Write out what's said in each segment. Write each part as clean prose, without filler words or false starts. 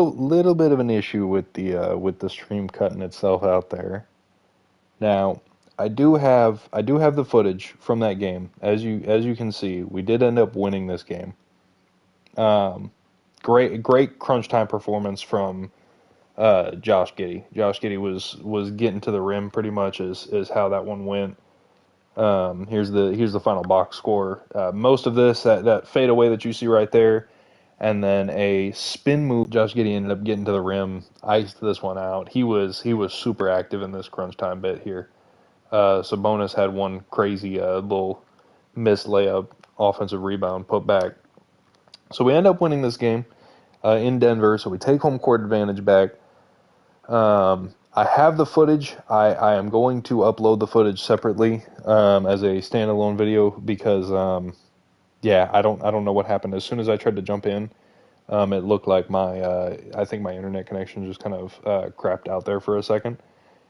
little bit of an issue with the stream cutting itself out there. Now, I do have the footage from that game. As you can see, we did end up winning this game. Um, great crunch time performance from Josh Giddey. Josh Giddey was getting to the rim pretty much is how that one went. Here's the final box score. Most of this that fadeaway that you see right there, and then a spin move. Josh Giddey ended up getting to the rim, iced this one out. He was super active in this crunch time bit here. Sabonis had one crazy little missed layup, offensive rebound, put back. So we end up winning this game in Denver. So we take home court advantage back. I have the footage. I am going to upload the footage separately as a standalone video because yeah, I don't know what happened. As soon as I tried to jump in, it looked like I think my internet connection just kind of crapped out there for a second,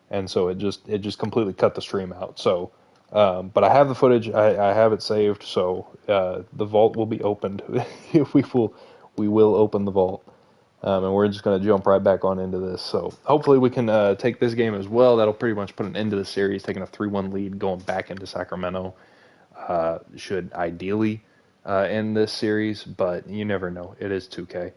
and so it just completely cut the stream out. So, but I have the footage. I have it saved. So the vault will be opened. We will open the vault. And we're just going to jump right back on into this. So hopefully we can take this game as well. That'll pretty much put an end to the series, taking a 3-1 lead, going back into Sacramento. Should ideally end this series, but you never know. It is 2K.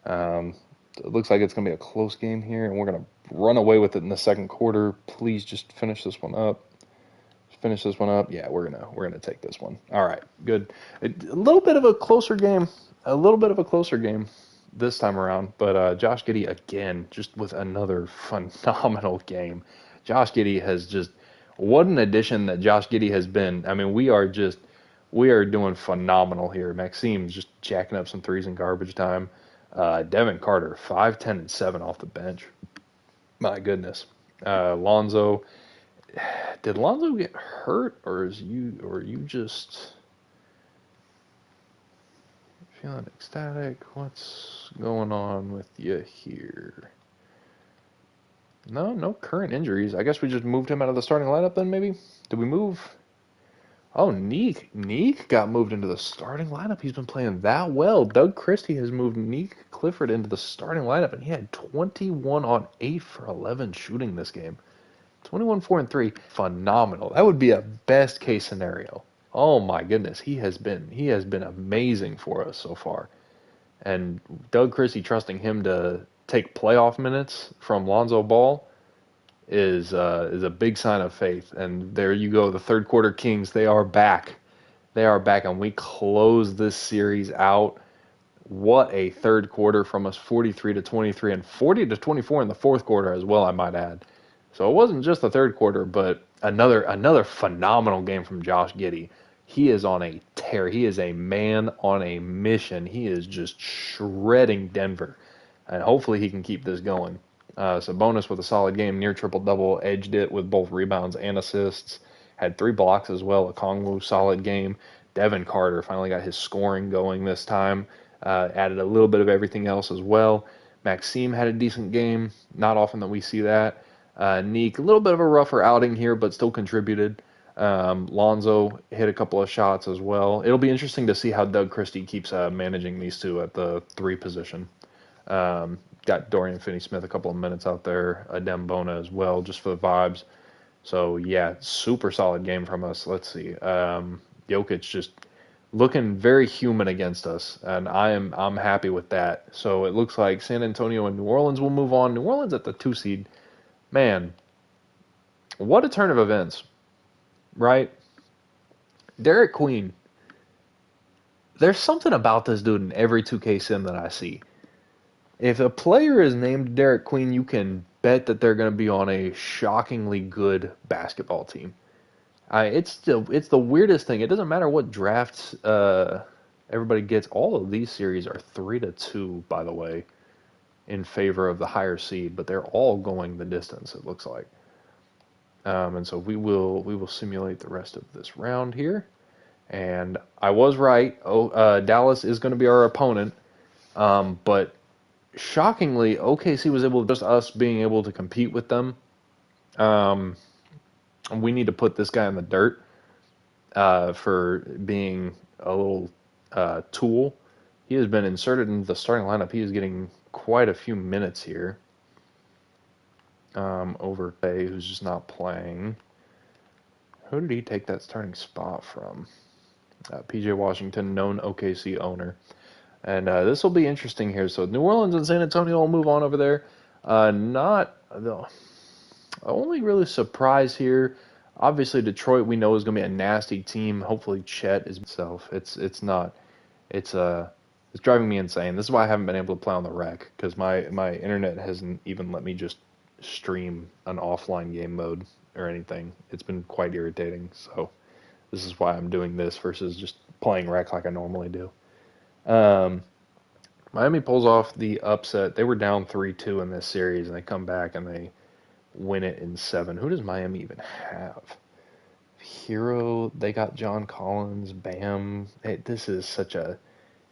It looks like it's going to be a close game here, and we're going to run away with it in the second quarter. Please just finish this one up. Finish this one up. Yeah, we're gonna take this one. All right, good. A little bit of a closer game. A little bit of a closer game this time around, but Josh Giddey again, just with another phenomenal game. Josh Giddey has just, what an addition that Josh Giddey has been. I mean, we are doing phenomenal here. Maxime's just jacking up some threes in garbage time. Devin Carter, 5, 10, and 7 off the bench. My goodness. Lonzo, did Lonzo get hurt, or are you just feeling ecstatic? What's going on with you here? No current injuries. I guess we just moved him out of the starting lineup then, maybe? Did we move? Oh, Neek got moved into the starting lineup. He's been playing that well. Doug Christie has moved Neek Clifford into the starting lineup, and he had 21 on 8 for 11 shooting this game. 21, 4, and 3. Phenomenal. That would be a best case scenario. Oh my goodness, he has been amazing for us so far. And Doug Christie trusting him to take playoff minutes from Lonzo Ball is a big sign of faith. And there you go, the third quarter Kings, they are back. They are back, and we close this series out. What a third quarter from us, 43-23 and 40-24 in the fourth quarter as well, I might add. So it wasn't just the third quarter, but another phenomenal game from Josh Giddey. He is on a tear. He is a man on a mission. He is just shredding Denver, and hopefully he can keep this going. Sabonis with a solid game, near triple-double, edged it with both rebounds and assists. Had 3 blocks as well. Okongwu, solid game. Devin Carter finally got his scoring going this time. Added a little bit of everything else as well. Maxime had a decent game. Not often that we see that. Neek, a little bit of a rougher outing here, but still contributed. Lonzo hit a couple of shots as well. It'll be interesting to see how Doug Christie keeps managing these two at the 3 position. Got Dorian Finney-Smith a couple of minutes out there, Adem Bona as well, just for the vibes. So, yeah, super solid game from us. Let's see. Jokic just looking very human against us, and I'm happy with that. So it looks like San Antonio and New Orleans will move on. New Orleans at the 2 seed. Man, what a turn of events, right? Derek Queen. There's something about this dude in every 2K sim that I see. If a player is named Derek Queen, you can bet that they're going to be on a shockingly good basketball team. It's the weirdest thing. It doesn't matter what drafts everybody gets. All of these series are 3-2, by the way, in favor of the higher seed, but they're all going the distance, it looks like. And so we will simulate the rest of this round here. And I was right. Dallas is going to be our opponent, but shockingly, OKC was able, just us being able to compete with them. We need to put this guy in the dirt for being a little tool. He has been inserted into the starting lineup. He is getting quite a few minutes here. Over Bay, who's just not playing. Who did he take that starting spot from? PJ Washington, known OKC owner. And this will be interesting here. So New Orleans and San Antonio will move on over there. Not the only really surprise here. Obviously, Detroit we know is going to be a nasty team. Hopefully, Chet is himself. It's not. It's driving me insane. This is why I haven't been able to play on the rec because my internet hasn't even let me just stream an offline game mode or anything. It's been quite irritating. So this is why I'm doing this versus just playing rec like I normally do. Miami pulls off the upset. They were down 3-2 in this series, and they come back and they win it in 7. Who does Miami even have? Hero, they got John Collins, Bam. This is such a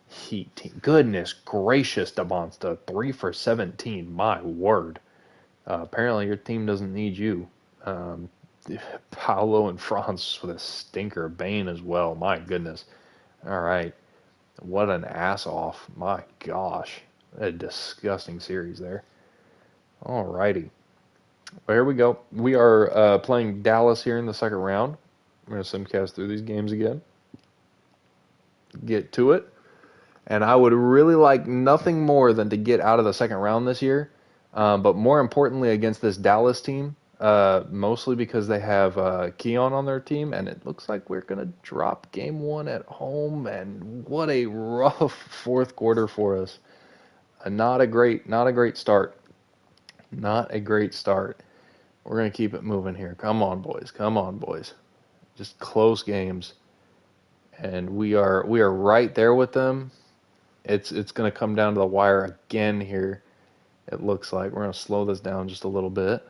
Heat team. Goodness gracious, DeMonsta, 3 for 17. My word. Apparently your team doesn't need you. Paolo and Franz with a stinker. Bane as well. My goodness. All right. What an ass off. My gosh. A disgusting series there. All righty. Well, here we go. We are playing Dallas here in the second round. I'm going to simcast through these games again. Get to it. And I would really like nothing more than to get out of the second round this year. But more importantly against this Dallas team, mostly because they have Keon on their team, and it looks like we're going to drop game 1 at home, and what a rough fourth quarter for us. Not a great start. Not a great start. We're going to keep it moving here. Come on, boys. Come on, boys. Just close games. And we are right there with them. It's going to come down to the wire again here. It looks like we're going to slow this down just a little bit.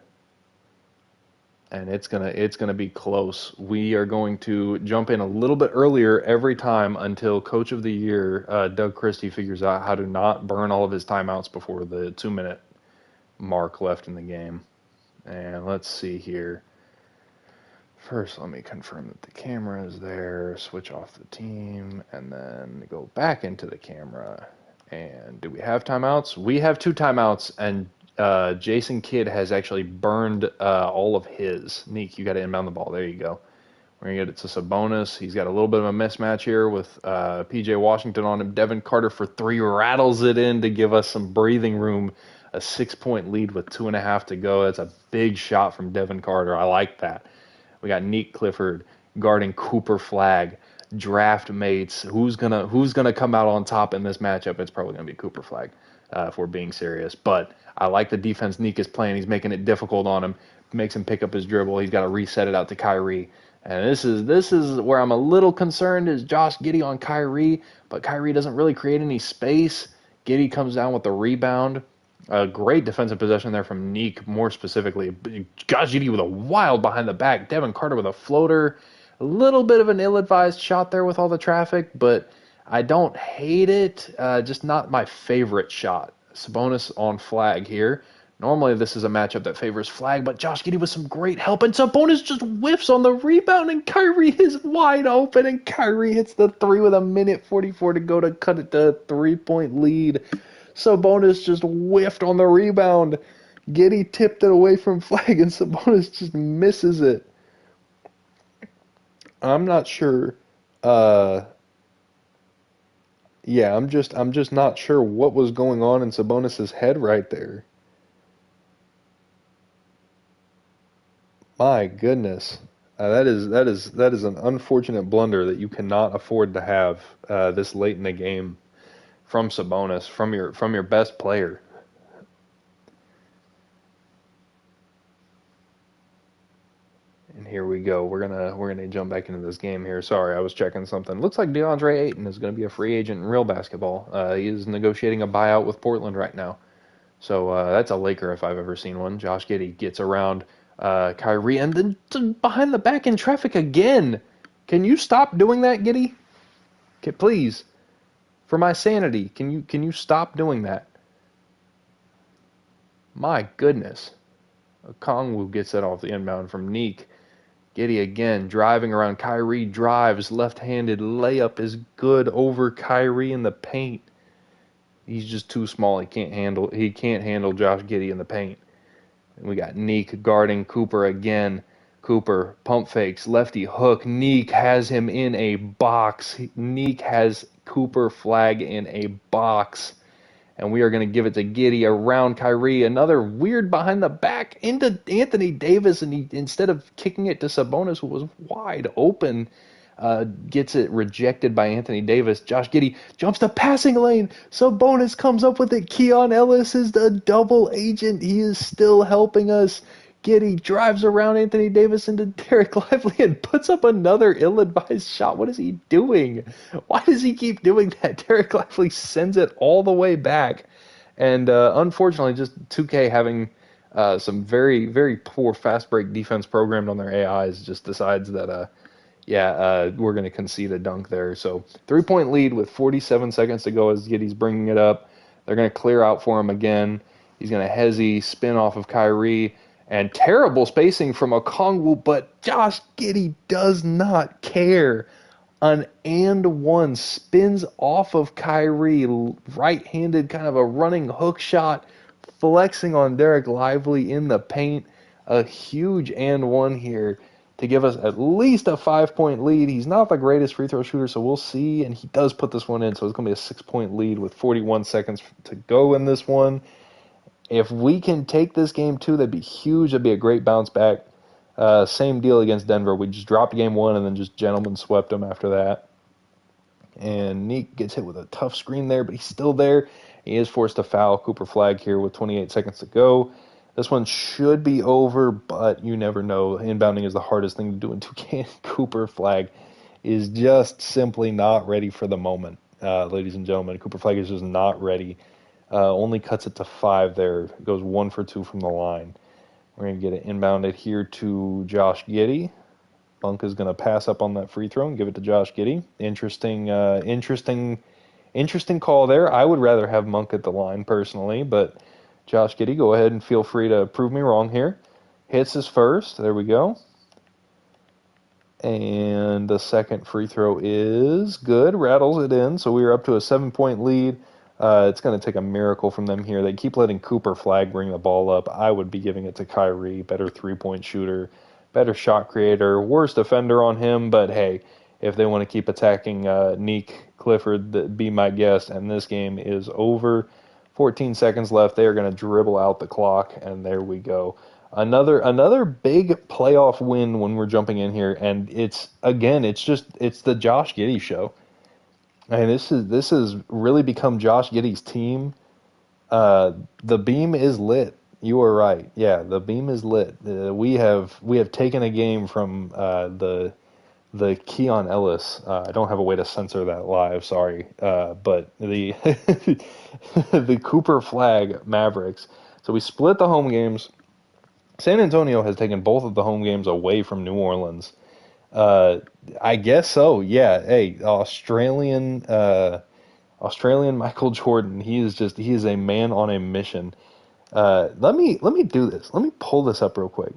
And it's going to be close. We are going to jump in a little bit earlier every time until Coach of the Year, Doug Christie, figures out how to not burn all of his timeouts before the 2-minute mark left in the game. And let's see here. First, let me confirm that the camera is there, switch off the team, and then go back into the camera. And do we have timeouts? We have 2 timeouts, and Jason Kidd has actually burned all of his. Neek, you got to inbound the ball. There you go. We're going to get it to Sabonis. He's got a little bit of a mismatch here with P.J. Washington on him. Devin Carter for 3 rattles it in to give us some breathing room. A 6-point lead with 2.5 to go. That's a big shot from Devin Carter. I like that. We got Neek Clifford guarding Cooper Flagg. Draft mates. Who's gonna come out on top in this matchup? It's probably gonna be Cooper Flagg, if we're being serious. But I like the defense Neek is playing. He's making it difficult on him. Makes him pick up his dribble. He's got to reset it out to Kyrie. And this is where I'm a little concerned is Josh Giddey on Kyrie, but Kyrie doesn't really create any space. Giddey comes down with the rebound. A great defensive possession there from Neek, more specifically. Josh Giddey with a wild behind the back. Devin Carter with a floater. A little bit of an ill-advised shot there with all the traffic, but I don't hate it. Just not my favorite shot. Sabonis on Flagg here. Normally this is a matchup that favors Flagg, but Josh Giddey with some great help, and Sabonis just whiffs on the rebound, and Kyrie is wide open, and Kyrie hits the 3 with 1:44 to go to cut it to a 3-point lead. Sabonis just whiffed on the rebound. Giddey tipped it away from Flagg, and Sabonis just misses it. I'm not sure. I'm just not sure what was going on in Sabonis's head right there. My goodness, that is an unfortunate blunder that you cannot afford to have this late in the game from Sabonis, from your best player. And here we go. We're gonna jump back into this game here. Sorry, I was checking something. Looks like DeAndre Ayton is going to be a free agent in real basketball. He is negotiating a buyout with Portland right now. So that's a Laker if I've ever seen one. Josh Giddey gets around Kyrie and then behind the back in traffic again. Can you stop doing that, Giddey? Please, for my sanity, can you stop doing that? My goodness. Okongwu gets that off the inbound from Neek. Giddey again driving around Kyrie, drives, left-handed layup is good over Kyrie in the paint. He's just too small. He can't handle Josh Giddey in the paint. And we got Neek guarding Cooper again. Cooper pump fakes, lefty hook. Neek has him in a box. Neek has Cooper flag in a box. And we are going to give it to Giddey around Kyrie. Another weird behind the back into Anthony Davis, and he, instead of kicking it to Sabonis, who was wide open, gets it rejected by Anthony Davis. Josh Giddey jumps the passing lane. Sabonis comes up with it. Keon Ellis is the double agent. He is still helping us. Giddey drives around Anthony Davis into Derek Lively and puts up another ill-advised shot. What is he doing? Why does he keep doing that? Derek Lively sends it all the way back. And unfortunately, just 2K having some very, very poor fast break defense programmed on their AIs just decides that, we're going to concede a dunk there. So 3-point lead with 47 seconds to go as Giddey's bringing it up. They're going to clear out for him again. He's going to hezzy, spin off of Kyrie. And terrible spacing from Okongwu, but Josh Giddey does not care. An and one spins off of Kyrie, right-handed, kind of a running hook shot, flexing on Derek Lively in the paint. A huge and one here to give us at least a 5-point lead. He's not the greatest free throw shooter, so we'll see. And he does put this one in, so it's going to be a 6-point lead with 41 seconds to go in this one. If we can take this game too, that'd be huge. That'd be a great bounce back. Same deal against Denver. We just dropped game one and then just gentlemen swept them after that. And Neek gets hit with a tough screen there, but he's still there. He is forced to foul. Cooper flag here with 28 seconds to go. This one should be over, but you never know. Inbounding is the hardest thing to do in 2K. Cooper flag is just simply not ready for the moment, ladies and gentlemen. Cooper flag is just not ready. Only cuts it to 5 there. Goes 1 for 2 from the line. We're going to get it inbounded here to Josh Giddey. Bunk is going to pass up on that free throw and give it to Josh Giddey. Interesting call there. I would rather have Monk at the line personally, but Josh Giddey, go ahead and feel free to prove me wrong here. Hits his first. There we go. And the second free throw is good. Rattles it in. So we are up to a 7-point lead. It's going to take a miracle from them here. They keep letting Cooper flag bring the ball up. I would be giving it to Kyrie, better 3-point shooter, better shot creator, worse defender on him. But hey, if they want to keep attacking Neek, Clifford, be my guest. And this game is over. 14 seconds left. They are going to dribble out the clock, and there we go. Another big playoff win when we're jumping in here, and it's the Josh Giddey show. And this has really become Josh Giddey's team. The beam is lit. You are right. Yeah, the beam is lit. We have taken a game from the Keon Ellis. I don't have a way to censor that live. Sorry, but the the Cooper flag Mavericks. So we split the home games. San Antonio has taken both of the home games away from New Orleans. I guess so. Yeah. Hey, Australian Michael Jordan. He is a man on a mission. Let me do this. Let me pull this up real quick.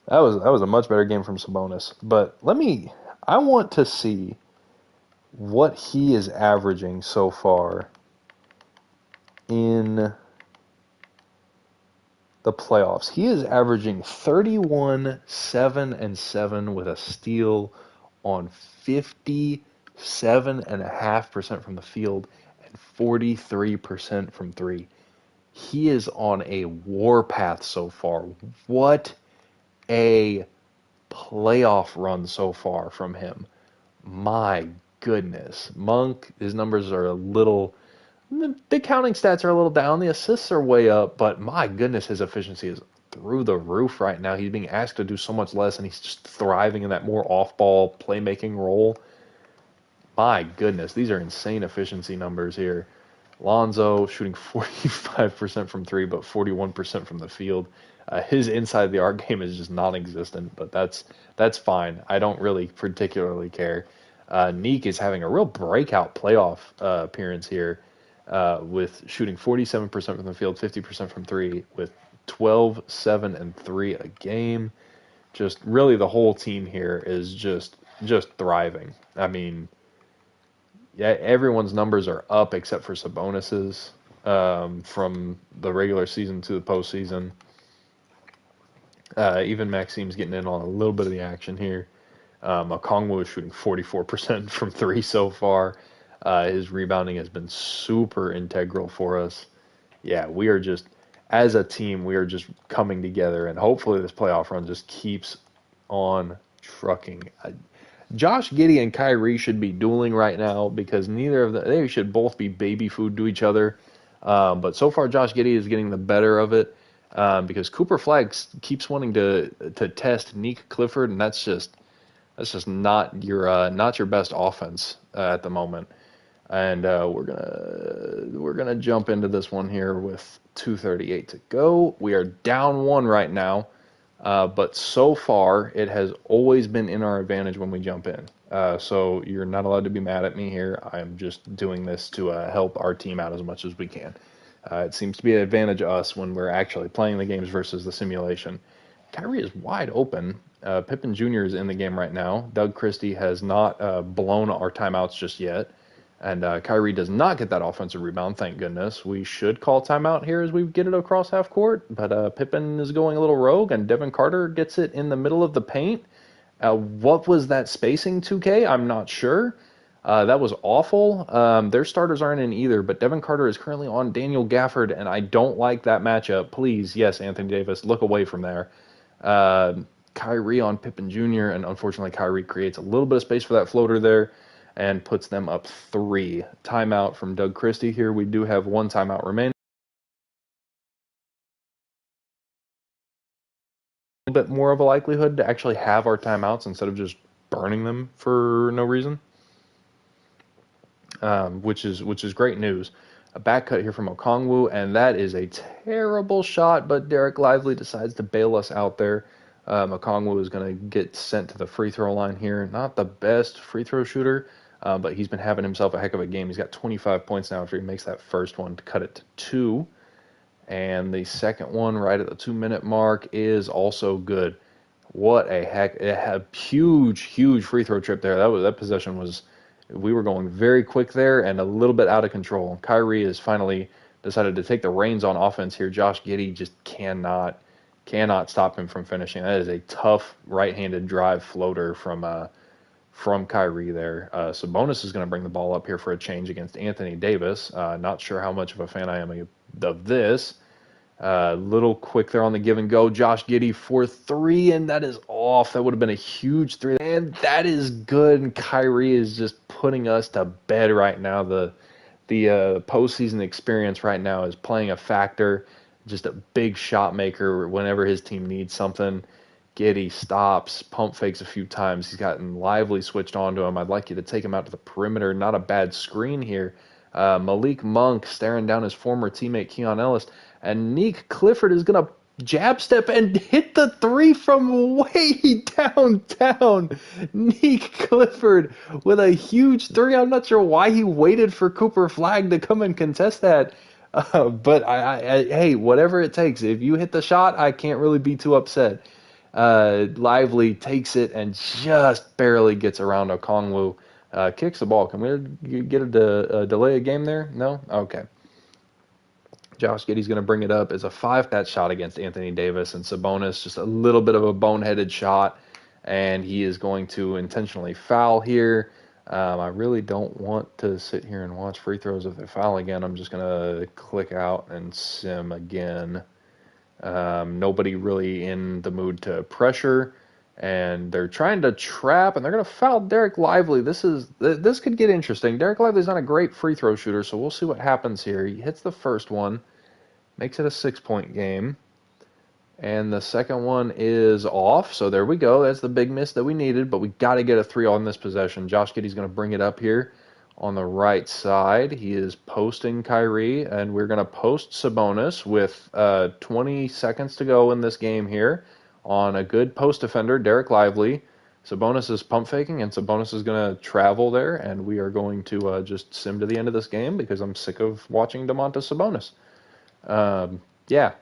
That was a much better game from Sabonis. But I want to see what he is averaging so far in the playoffs. He is averaging 31, 7, and 7 with a steal on 57.5% from the field and 43% from 3. He is on a warpath so far. What a playoff run so far from him. My goodness. Monk, his numbers are a little... The counting stats are a little down. The assists are way up, but my goodness, his efficiency is through the roof right now. He's being asked to do so much less, and he's just thriving in that more off-ball playmaking role. My goodness, these are insane efficiency numbers here. Lonzo shooting 45% from 3, but 41% from the field. His inside the arc game is just non-existent, but that's fine. I don't really particularly care. Neek is having a real breakout playoff appearance here. With shooting 47% from the field, 50% from 3, with 12, 7, and 3 a game. Just really the whole team here is just thriving. I mean, yeah, everyone's numbers are up except for Sabonis's. from the regular season to the postseason. Even Maxime's getting in on a little bit of the action here. Okongwu is shooting 44% from three so far. His rebounding has been super integral for us. Yeah, we are just, as a team, we are just coming together, and hopefully this playoff run just keeps on trucking. Josh Giddey and Kyrie should be dueling right now because neither of them, they should both be baby food to each other. But so far, Josh Giddey is getting the better of it because Cooper Flagg keeps wanting to test Nick Clifford, and that's just not your best offense at the moment. And we're gonna jump into this one here with 2:38 to go. We are down one right now. But so far, it has always been in our advantage when we jump in. So you're not allowed to be mad at me here. I'm just doing this to help our team out as much as we can. It seems to be an advantage to us when we're actually playing the games versus the simulation. Kyrie is wide open. Pippen Jr. is in the game right now. Doug Christie has not blown our timeouts just yet. And Kyrie does not get that offensive rebound, thank goodness. We should call timeout here as we get it across half court, but Pippen is going a little rogue, and Devin Carter gets it in the middle of the paint. What was that spacing, 2K? I'm not sure. That was awful. Their starters aren't in either, but Devin Carter is currently on Daniel Gafford, and I don't like that matchup. Please, yes, Anthony Davis, look away from there. Kyrie on Pippen Jr., and unfortunately Kyrie creates a little bit of space for that floater there and puts them up 3. Timeout from Doug Christie here. We do have one timeout remaining. A little bit more of a likelihood to actually have our timeouts instead of just burning them for no reason, which is great news. A back cut here from Okongwu, and that is a terrible shot, but Derek Lively decides to bail us out there. Okongwu is going to get sent to the free throw line here. Not the best free throw shooter, but he's been having himself a heck of a game. He's got 25 points now after he makes that first one to cut it to 2. And the second one right at the 2-minute mark is also good. What a heck. It had a huge free throw trip there. That possession was, we were going very quick there and a little bit out of control. Kyrie has finally decided to take the reins on offense here. Josh Giddey just cannot stop him from finishing. That is a tough right-handed drive floater from Kyrie there. Sabonis is going to bring the ball up here for a change against Anthony Davis. Not sure how much of a fan I am of this. Little quick there on the give and go. Josh Giddey for 3, and that is off. That would have been a huge 3. And that is good. And Kyrie is just putting us to bed right now. The postseason experience right now is playing a factor. Just a big shot maker whenever his team needs something. Giddey stops, pump fakes a few times. He's gotten Lively switched onto him. I'd like you to take him out to the perimeter. Not a bad screen here. Malik Monk staring down his former teammate Keon Ellis. And Nick Clifford is going to jab step and hit the 3 from way downtown. Nick Clifford with a huge 3. I'm not sure why he waited for Cooper Flagg to come and contest that. But hey, whatever it takes. If you hit the shot, I can't really be too upset. Lively takes it and just barely gets around Okongwu. Kicks the ball. Can we get a delay a game there? No? Okay. Josh Giddey's going to bring it up. It's a 5-that shot against Anthony Davis, and Sabonis just a little bit of a boneheaded shot, and he is going to intentionally foul here. I really don't want to sit here and watch free throws if they foul again. I'm just going to click out and sim again. Nobody really in the mood to pressure, and they're trying to trap, and they're going to foul Derek Lively. This could get interesting. Derek Lively's not a great free throw shooter, so we'll see what happens here. He hits the first one, makes it a 6-point game, and the second one is off, so there we go. That's the big miss that we needed, but we got to get a 3 on this possession. Josh Giddey's going to bring it up here on the right side. He is posting Kyrie, and we're going to post Sabonis with 20 seconds to go in this game here on a good post defender, Derek Lively. Sabonis is pump faking, and Sabonis is going to travel there, and we are going to just sim to the end of this game because I'm sick of watching Domantas Sabonis. Yeah,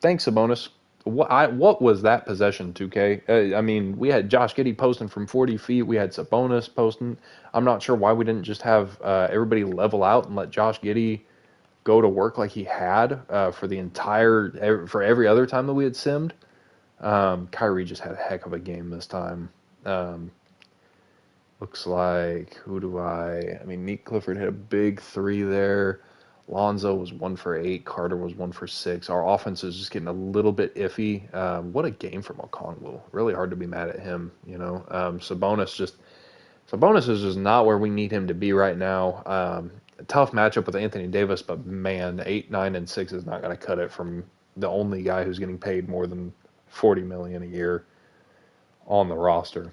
thanks, Sabonis. What was that possession, 2K? I mean, we had Josh Giddey posting from 40 feet. We had Sabonis posting. I'm not sure why we didn't just have everybody level out and let Josh Giddey go to work like he had for every other time that we had simmed. Kyrie just had a heck of a game this time. Um, Looks like, I mean, Nick Clifford hit a big three there. Lonzo was 1 for 8. Carter was 1 for 6. Our offense is just getting a little bit iffy. What a game from Okongwu. Really hard to be mad at him, you know. Sabonis is just not where we need him to be right now. A tough matchup with Anthony Davis, but man, 8, 9, and 6 is not going to cut it from the only guy who's getting paid more than $40 million a year on the roster.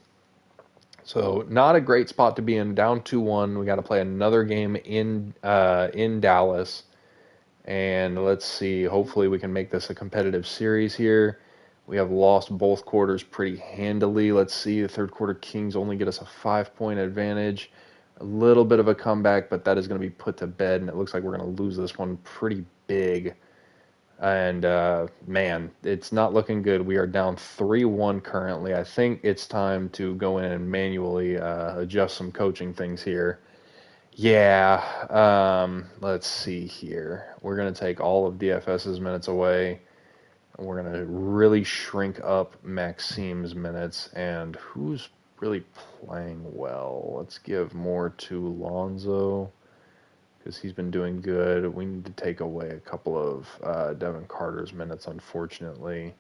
So not a great spot to be in. Down 2-1. We got to play another game in Dallas, and let's see. Hopefully, we can make this a competitive series here. We have lost both quarters pretty handily. Let's see. The third quarter Kings only get us a 5-point advantage. A little bit of a comeback, but that is going to be put to bed, and it looks like we're going to lose this one pretty big. And man, it's not looking good. We are down 3-1 currently. I think it's time to go in and manually adjust some coaching things here. Yeah, let's see here. We're going to take all of DFS's minutes away. We're going to really shrink up Maxim's minutes. And who's really playing well? Let's give more to Lonzo, because he's been doing good. We need to take away a couple of Devin Carter's minutes, unfortunately.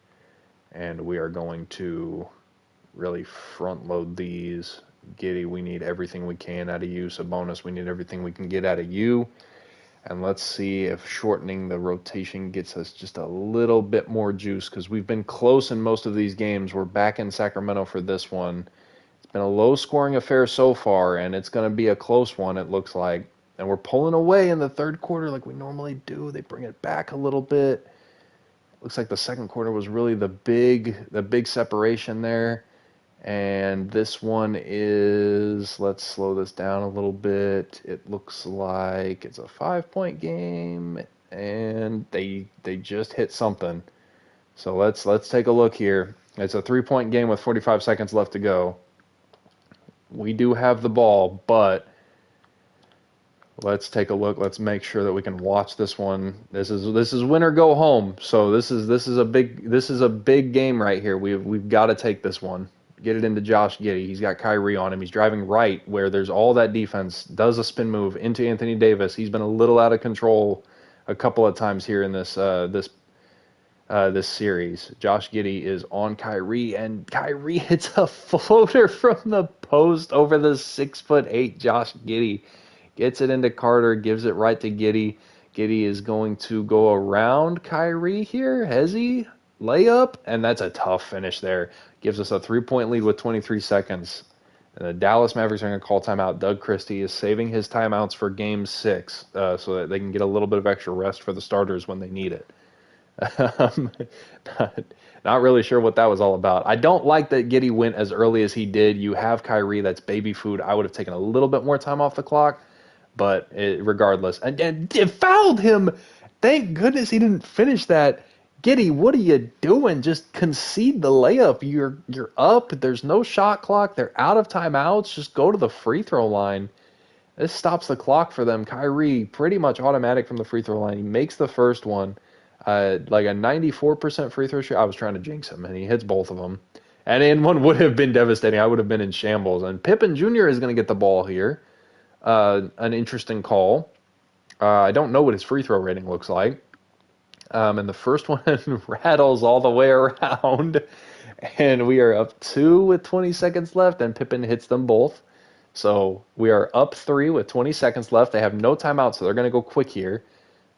And we are going to really front load these. Giddey, we need everything we can out of you. Sabonis, we need everything we can get out of you. And let's see if shortening the rotation gets us just a little bit more juice, because we've been close in most of these games. We're back in Sacramento for this one. It's been a low-scoring affair so far, and it's going to be a close one, it looks like. And we're pulling away in the third quarter like we normally do. They bring it back a little bit. Looks like the second quarter was really the big separation there. And this one is, let's slow this down a little bit. It looks like it's a 5-point game, and they just hit something. So let's take a look here. It's a 3-point game with 45 seconds left to go. We do have the ball, but let's take a look. Let's make sure that we can watch this one. This is win or go home. So this is a big game right here. We've got to take this one. Get it into Josh Giddey. He's got Kyrie on him. He's driving right where there's all that defense. Does a spin move into Anthony Davis. He's been a little out of control a couple of times here in this series. Josh Giddey is on Kyrie, and Kyrie hits a floater from the post over the 6'8" Josh Giddey. Gets it into Carter, gives it right to Giddey. Giddey is going to go around Kyrie here. Hezzy, layup, and that's a tough finish there. Gives us a 3-point lead with 23 seconds. And the Dallas Mavericks are going to call timeout. Doug Christie is saving his timeouts for Game 6 so that they can get a little bit of extra rest for the starters when they need it. Not really sure what that was all about. I don't like that Giddey went as early as he did. You have Kyrie, that's baby food. I would have taken a little bit more time off the clock. But regardless, and it fouled him. Thank goodness he didn't finish that. Giddey, what are you doing? Just concede the layup. You're up. There's no shot clock. They're out of timeouts. Just go to the free throw line. This stops the clock for them. Kyrie, pretty much automatic from the free throw line. He makes the first one. Like a 94% free throw shot. I was trying to jinx him, and he hits both of them. And one would have been devastating. I would have been in shambles. And Pippen Jr. is going to get the ball here. An interesting call. I don't know what his free throw rating looks like. And the first one rattles all the way around. And we are up 2 with 20 seconds left, and Pippen hits them both. So we are up 3 with 20 seconds left. They have no timeout, so they're going to go quick here.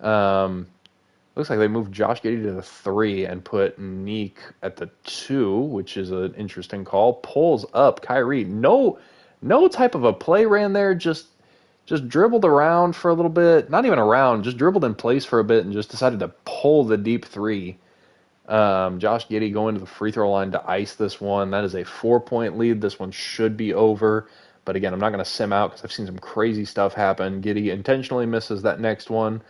Looks like they moved Josh Giddey to the 3 and put Neek at the 2, which is an interesting call. Pulls up Kyrie. No type of a play ran there, just dribbled around for a little bit. Not even around, just dribbled in place for a bit and just decided to pull the deep 3. Josh Giddey going to the free throw line to ice this one. That is a 4-point lead. This one should be over. But again, I'm not going to sim out because I've seen some crazy stuff happen. Giddey intentionally misses that next one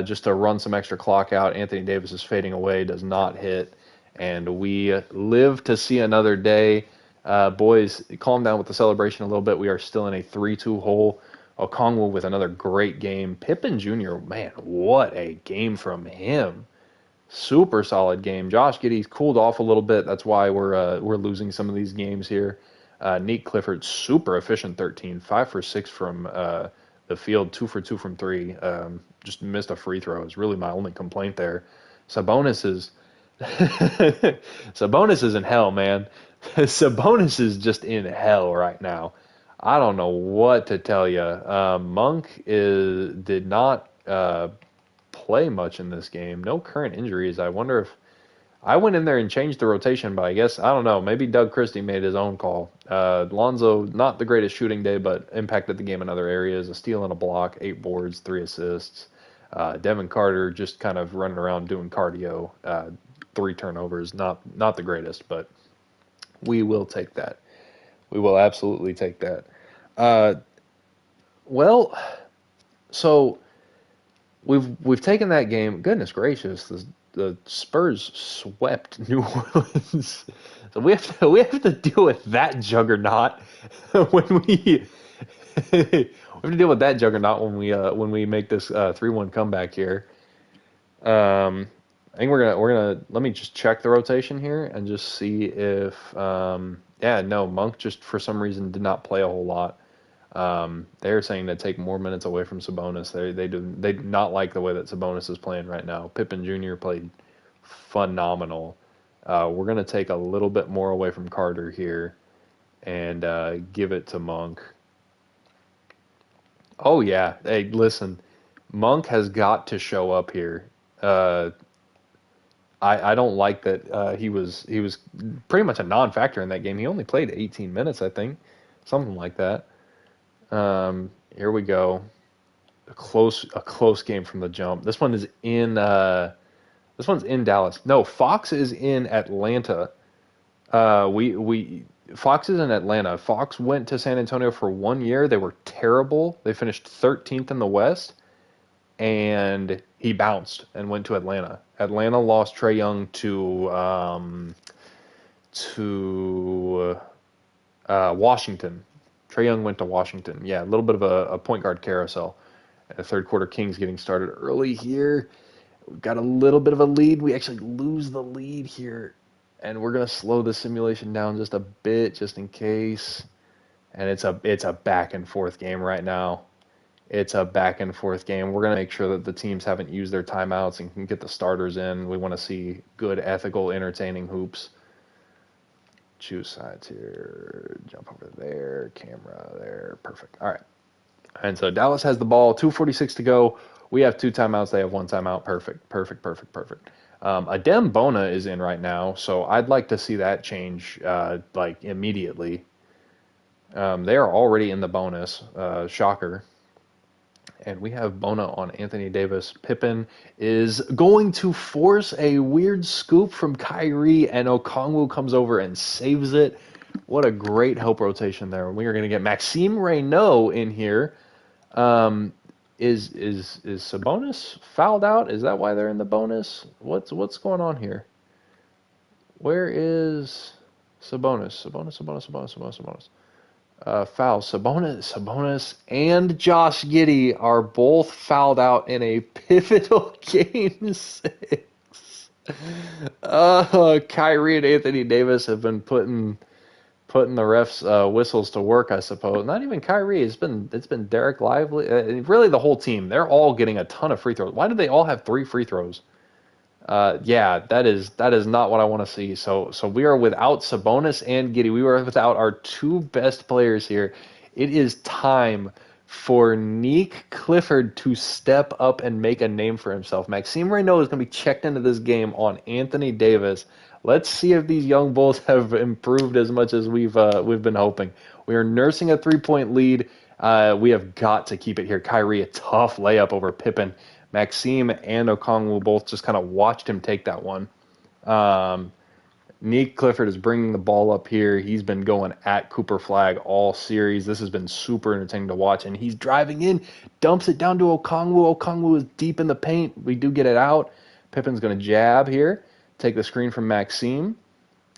just to run some extra clock out. Anthony Davis is fading away, does not hit. And we live to see another day. Boys, calm down with the celebration a little bit. We are still in a 3-2 hole Okongwu with another great game. Pippen Jr., man, what a game from him. Super solid game. Josh Giddey's cooled off a little bit. That's why we're losing some of these games here. Nick Clifford, super efficient 13, 5 for 6 from the field, 2 for 2 from 3. Just missed a free throw is really my only complaint there. Sabonis is Sabonis is in hell, man. Sabonis is just in hell right now. I don't know what to tell you. Monk did not play much in this game. No current injuries. I wonder if I went in there and changed the rotation, but I guess, I don't know, maybe Doug Christie made his own call. Lonzo, not the greatest shooting day, but impacted the game in other areas. A steal and a block, 8 boards, 3 assists. Devin Carter just kind of running around doing cardio, 3 turnovers. Not the greatest, but we will take that. We will absolutely take that. Well, so we've taken that game. Goodness gracious, the Spurs swept New Orleans. So we have to deal with that juggernaut when we have to deal with that juggernaut when we make this 3-1 comeback here. I think we're gonna let me just check the rotation here and just see if no, Monk just for some reason did not play a whole lot. They're saying to take more minutes away from Sabonis. They do not like the way that Sabonis is playing right now. Pippen Jr. played phenomenal. We're gonna take a little bit more away from Carter here and give it to Monk. Oh yeah, hey, listen, Monk has got to show up here. I don't like that he was pretty much a non-factor in that game. He only played 18 minutes, I think, something like that. Here we go. A close game from the jump. This one's in Dallas. No, Fox is in Atlanta. Fox is in Atlanta. Fox went to San Antonio for 1 year. They were terrible. They finished 13th in the West, and he bounced and went to Atlanta. Atlanta lost Trae Young to Washington. Trae Young went to Washington. Yeah, a little bit of a point guard carousel. And the third quarter, Kings getting started early here. We've got a little bit of a lead. We actually lose the lead here. And we're going to slow the simulation down just a bit, just in case. And it's a back and forth game right now. It's a back and forth game. We're going to make sure that the teams haven't used their timeouts and can get the starters in. We want to see good, ethical, entertaining hoops. Choose sides here. Jump over there. Camera there. Perfect. All right. And so Dallas has the ball. 2:46 to go. We have 2 timeouts. They have 1 timeout. Perfect. Adem Bona is in right now, so I'd like to see that change immediately. They are already in the bonus. Shocker. And we have Bona on Anthony Davis. Pippen is going to force a weird scoop from Kyrie, and Okongwu comes over and saves it. What a great help rotation there. We are going to get Maxime Raynaud in here. Is Sabonis fouled out? Is that why they're in the bonus? What's going on here? Where is Sabonis? Sabonis. Foul. Sabonis and Josh Giddey are both fouled out in a pivotal game 6. Kyrie and Anthony Davis have been putting the refs' whistles to work, I suppose. Not even Kyrie. It's been Derek Lively. Really, the whole team. They're all getting a ton of free throws. Why do they all have 3 free throws? That is not what I want to see. So we are without Sabonis and Giddey. We are without our 2 best players here. It is time for Nick Clifford to step up and make a name for himself. Maxime Raynaud is going to be checked into this game on Anthony Davis. Let's see if these young bulls have improved as much as we've been hoping. We are nursing a 3-point lead. We have got to keep it here. Kyrie, a tough layup over Pippen. Maxime and Okongwu both just kind of watched him take that one. Nick Clifford is bringing the ball up here. He's been going at Cooper Flag all series. This has been super entertaining to watch. And he's driving in, dumps it down to Okongwu. Okongwu is deep in the paint. We do get it out. Pippen's going to jab here, take the screen from Maxime.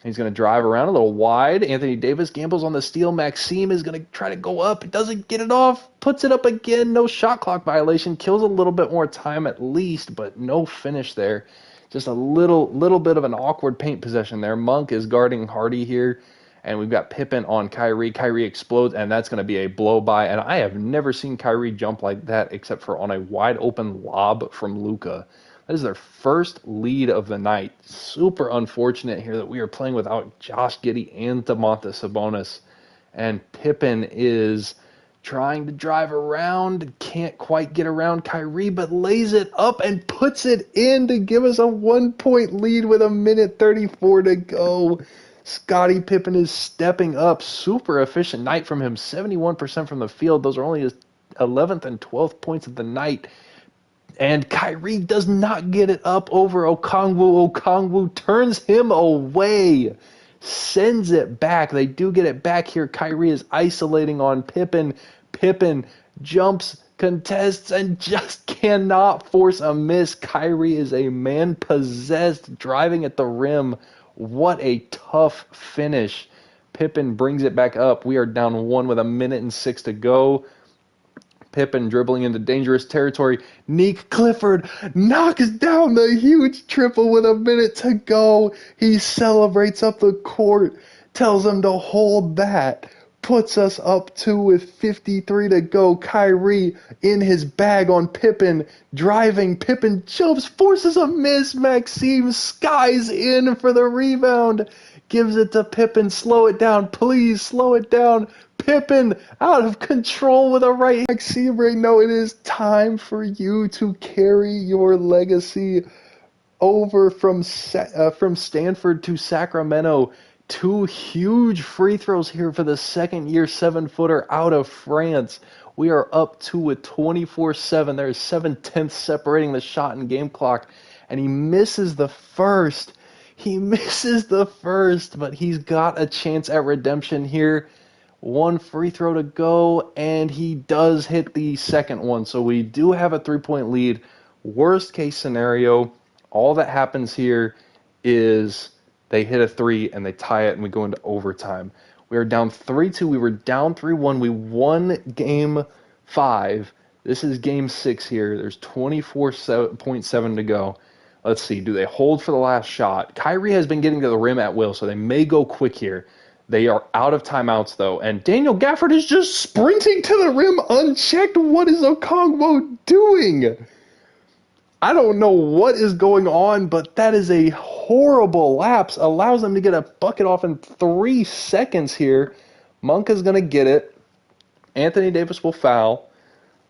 He's going to drive around a little wide. Anthony Davis gambles on the steal. Maxime is going to try to go up. It doesn't get it off. Puts it up again. No shot clock violation. Kills a little bit more time at least, but no finish there. Just a little bit of an awkward paint possession there. Monk is guarding Hardy here, and we've got Pippen on Kyrie. Kyrie explodes, and that's going to be a blow by. And I have never seen Kyrie jump like that except for on a wide open lob from Luka. That is their first lead of the night. Super unfortunate here that we are playing without Josh Giddey and Domantas Sabonis. And Pippen is trying to drive around, can't quite get around Kyrie, but lays it up and puts it in to give us a 1-point lead with 1:34 to go. Scottie Pippen is stepping up. Super efficient night from him. 71% from the field. Those are only his 11th and 12th points of the night. And Kyrie does not get it up over Okongwu. Okongwu turns him away, sends it back. They do get it back here. Kyrie is isolating on Pippen. Pippen jumps, contests, and just cannot force a miss. Kyrie is a man-possessed, driving at the rim. What a tough finish. Pippen brings it back up. We are down 1 with 1:06 to go. Pippen dribbling into dangerous territory. Neek Clifford knocks down the huge triple with 1 minute to go. He celebrates up the court, tells him to hold that, puts us up 2 with 53 to go. Kyrie in his bag on Pippen, driving. Pippen jumps, forces a miss. Maxime skies in for the rebound. Gives it to Pippen. Slow it down. Please slow it down. Pippen out of control with a right. Maxime Raynaud, it is time for you to carry your legacy over from Stanford to Sacramento. 2 huge free throws here for the second-year 7-footer out of France. We are up 2 with 24-7. There's 7/10 separating the shot and game clock, and he misses the first. He misses the first, but he's got a chance at redemption here. 1 free throw to go, and he does hit the second one. So we do have a 3-point lead. Worst case scenario, all that happens here is they hit a 3 and they tie it and we go into overtime. We are down 3-2. We were down 3-1. We won game 5. This is game 6 here. There's 24.7 to go. Let's see. Do they hold for the last shot? Kyrie has been getting to the rim at will, so they may go quick here. They are out of timeouts, though, and Daniel Gafford is just sprinting to the rim unchecked. What is Okongwu doing? I don't know what is going on, but that is a horrible lapse. Allows them to get a bucket off in 3 seconds here. Monk is going to get it. Anthony Davis will foul.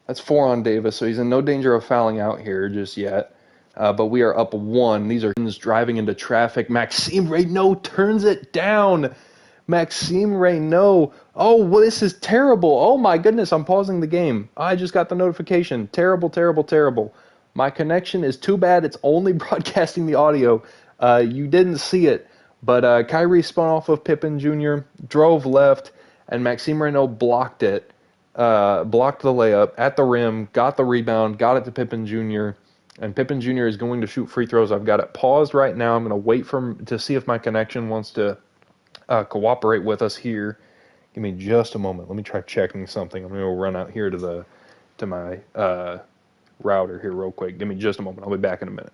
That's 4 on Davis, so he's in no danger of fouling out here just yet. But we are up 1. These are driving into traffic. Maxime Raynaud turns it down. Maxime Raynaud. Oh, well, this is terrible. Oh, my goodness, I'm pausing the game. I just got the notification. Terrible, terrible, terrible. My connection is too bad. It's only broadcasting the audio. You didn't see it. But Kyrie spun off of Pippen Jr., drove left, and Maxime Raynaud blocked it. Blocked the layup at the rim, got the rebound, got it to Pippen Jr., and Pippen Jr. is going to shoot free throws. I've got it paused right now. I'm going to wait to see if my connection wants to cooperate with us here. Give me just a moment. Let me try checking something. I'm going to run out here to my router here real quick. Give me just a moment. I'll be back in a minute.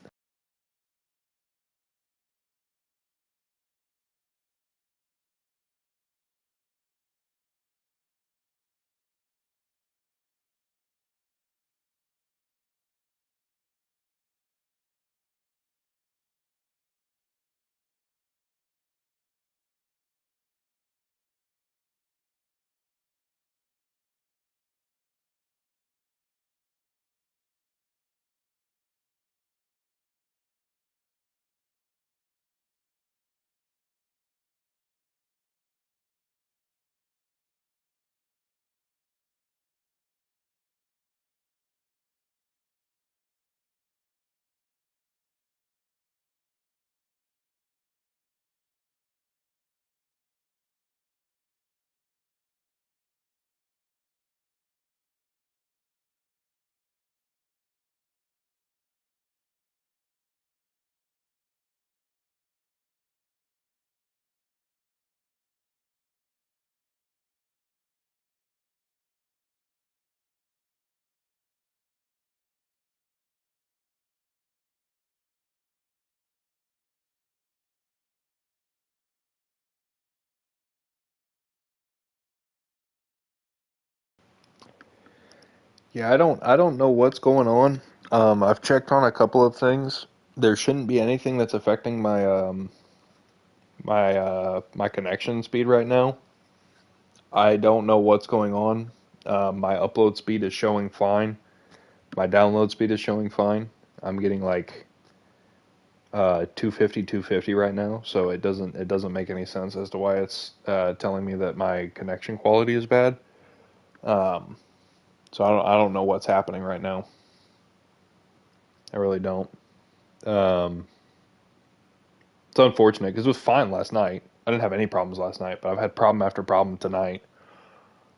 Yeah, I don't know what's going on. I've checked on a couple of things. There shouldn't be anything that's affecting my connection speed right now. I don't know what's going on. My upload speed is showing fine. My download speed is showing fine. I'm getting like 250 right now, so it doesn't make any sense as to why it's telling me that my connection quality is bad. Um, so I don't know what's happening right now. I really don't. Um, it's unfortunate because it was fine last night. I didn't have any problems last night, but I've had problem after problem tonight.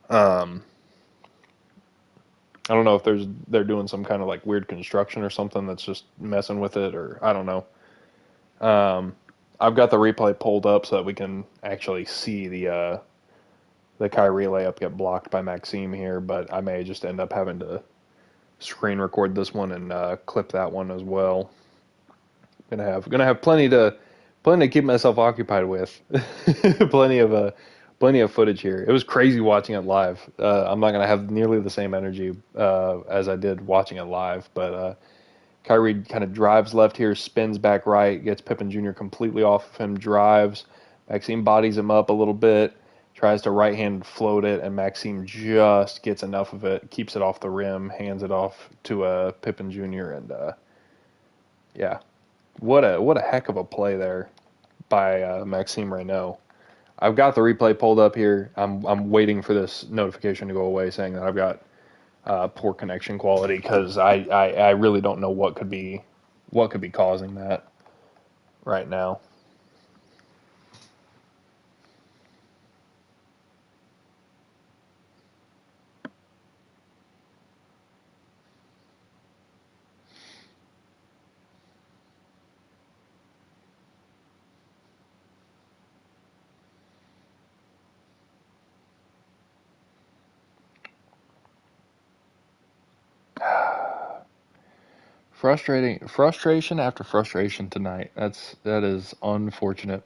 Um, I don't know if they're doing some kind of like weird construction or something that's just messing with it, or I don't know. Um, I've got the replay pulled up so that we can actually see the Kyrie layup get blocked by Maxime here, but I may just end up having to screen record this one and clip that one as well. Gonna have plenty to keep myself occupied with. plenty of plenty of footage here. It was crazy watching it live. I'm not gonna have nearly the same energy as I did watching it live, but Kyrie kind of drives left here, spins back right, gets Pippen Jr. completely off of him, drives. Maxime bodies him up a little bit, tries to right hand float it, and Maxime just gets enough of it, keeps it off the rim, hands it off to Pippen Jr. And yeah, what a heck of a play there by Maxime Raynaud. I've got the replay pulled up here. I'm waiting for this notification to go away saying that I've got poor connection quality because I really don't know what could be causing that right now. Frustration after frustration tonight. That is unfortunate.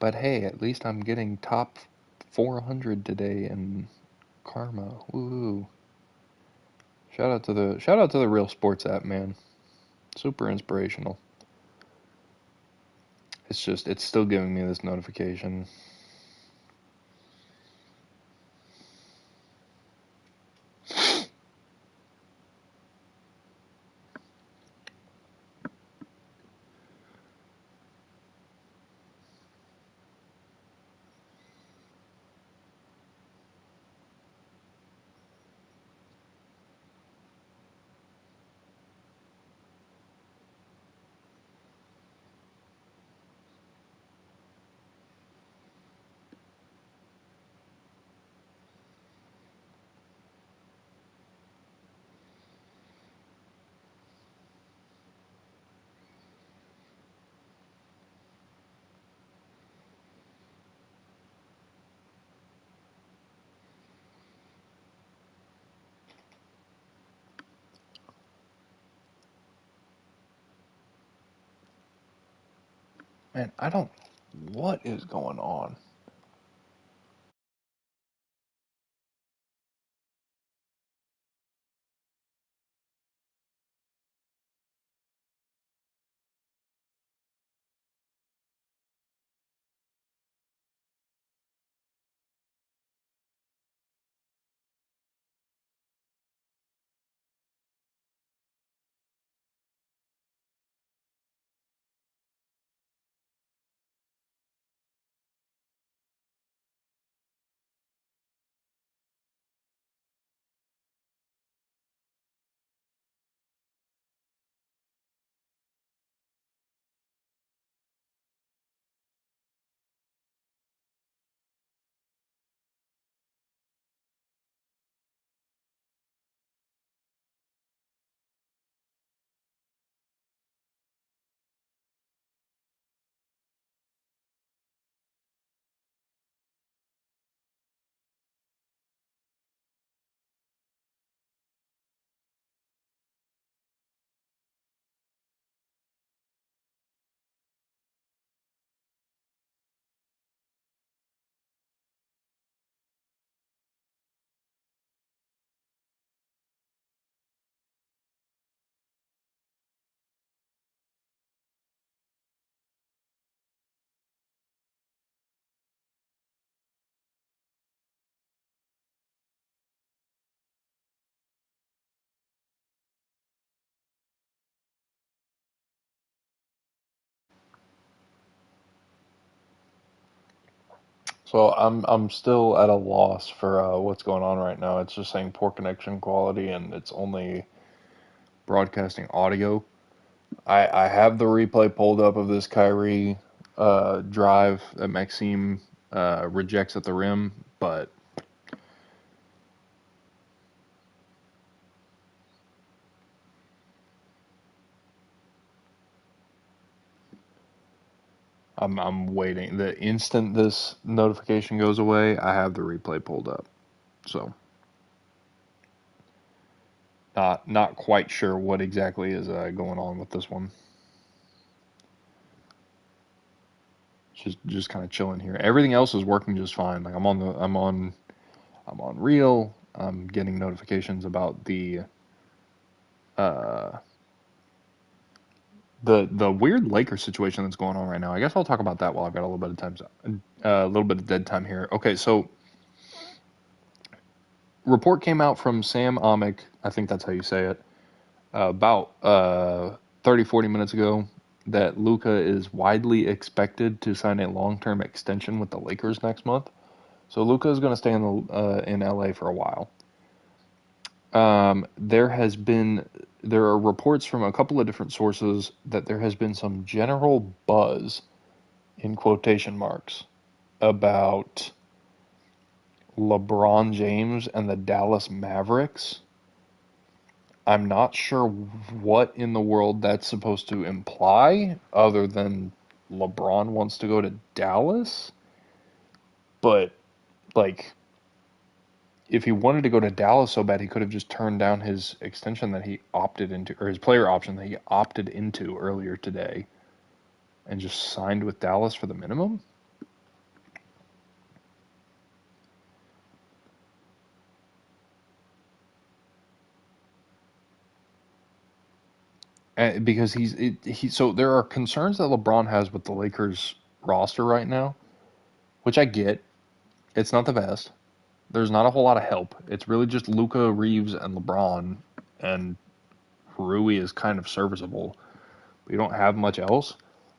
But hey, at least I'm getting top 400 today in karma. Woo! Shout out to the Real Sports app, man. Super inspirational. It's still giving me this notification. Man, I don't. What is going on? So I'm still at a loss for what's going on right now. It's just saying poor connection quality, and it's only broadcasting audio. I have the replay pulled up of this Kyrie drive that Maxime rejects at the rim, but I'm waiting. The instant this notification goes away, I have the replay pulled up. So not quite sure what exactly is going on with this one. Just kind of chilling here. Everything else is working just fine. Like I'm on Reel. I'm getting notifications about uh the weird Lakers situation that's going on right now. I guess I'll talk about that while I've got a little bit of time, a little bit of dead time here. Okay, so report came out from Sam Amick, I think that's how you say it, about 30-40 minutes ago, that Luka is widely expected to sign a long-term extension with the Lakers next month. So Luka is going to stay in LA for a while. There are reports from a couple of different sources that there has been some general buzz, in quotation marks, about LeBron James and the Dallas Mavericks. I'm not sure what in the world that's supposed to imply, other than LeBron wants to go to Dallas. But, like, if he wanted to go to Dallas so bad, he could have just turned down his extension that he opted into, or his player option that he opted into earlier today, and just signed with Dallas for the minimum. Because so there are concerns that LeBron has with the Lakers roster right now, which I get. It's not the best. There's not a whole lot of help. It's really just Luka, Reeves, and LeBron, and Rui is kind of serviceable. We don't have much else.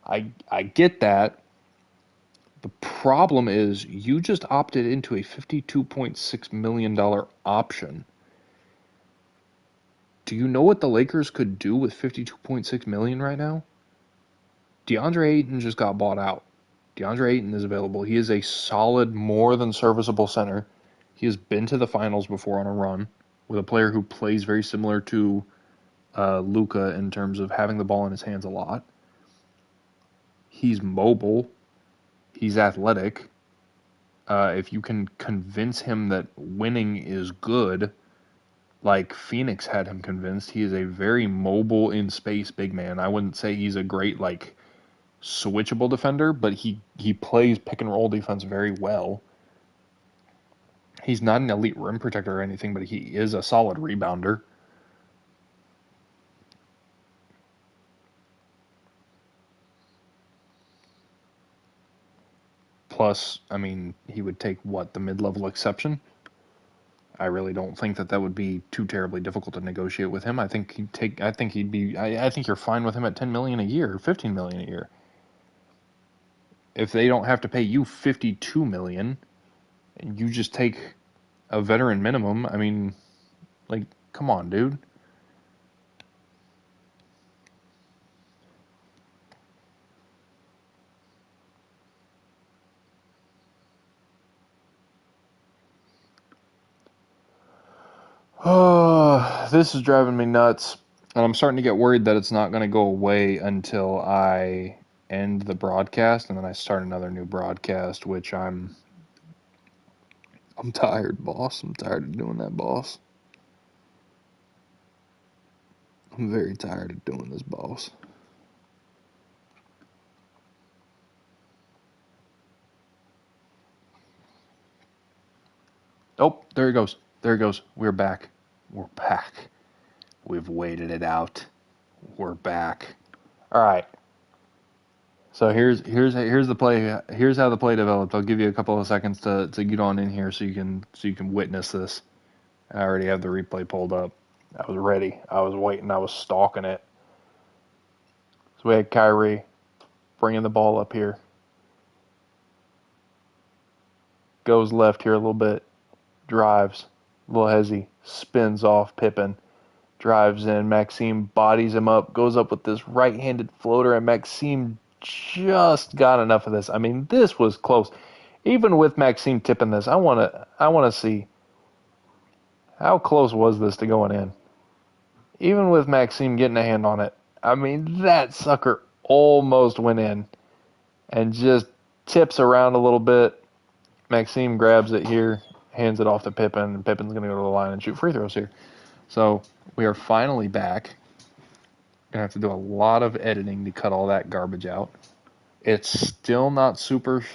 I get that. The problem is you just opted into a $52.6 million option. Do you know what the Lakers could do with $52.6 million right now? DeAndre Ayton just got bought out. DeAndre Ayton is available. He is a solid, more than serviceable center. He has been to the finals before on a run with a player who plays very similar to Luka in terms of having the ball in his hands a lot. He's mobile. He's athletic. If you can convince him that winning is good, like Phoenix had him convinced, he is a very mobile in space big man. I wouldn't say he's a great like switchable defender, but he plays pick and roll defense very well. He's not an elite rim protector or anything, but he is a solid rebounder. Plus, I mean, he would take what, the mid-level exception? I really don't think that would be too terribly difficult to negotiate with him. I think he'd take. I think he'd be. I think you're fine with him at $10 million a year, $15 million a year. If they don't have to pay you $52 million, and you just take a veteran minimum, I mean, like, come on, dude. Oh, this is driving me nuts. And I'm starting to get worried that it's not going to go away until I end the broadcast and then I start another new broadcast, which I'm tired, boss. I'm tired of doing that, boss. I'm very tired of doing this, boss. Oh, there he goes. There he goes. We're back. We're back. We've waited it out. We're back. All right. So here's the play. Here's how the play developed. I'll give you a couple of seconds to get on in here so you can witness this. I already have the replay pulled up. I was ready. I was waiting. I was stalking it. So we had Kyrie bringing the ball up here. goes left here a little bit, drives, a little hezzy, spins off Pippen, drives in, Maxime bodies him up, goes up with this right-handed floater, and Maxime just got enough of this. I mean, this was close. Even with Maxime tipping this, I wanna see how close was this to going in. Even with Maxime getting a hand on it, I mean, that sucker almost went in and just tips around a little bit. Maxime grabs it here, hands it off to Pippen, and Pippen's going to go to the line and shoot free throws here. So we are finally back. Going to have to do a lot of editing to cut all that garbage out. It's still not super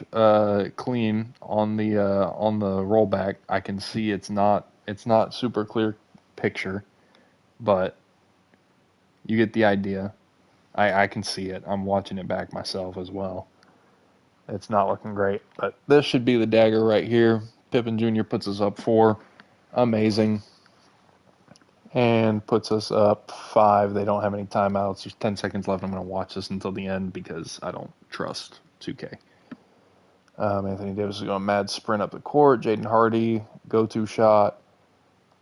clean on the rollback. I can see it's not super clear picture, but you get the idea. I can see it. I'm watching it back myself as well. It's not looking great, but this should be the dagger right here. Pippen Jr. puts us up 4. Amazing. And puts us up 5. They don't have any timeouts. There's 10 seconds left. I'm going to watch this until the end because I don't trust 2K. Anthony Davis is going mad sprint up the court. Jaden Hardy, go-to shot.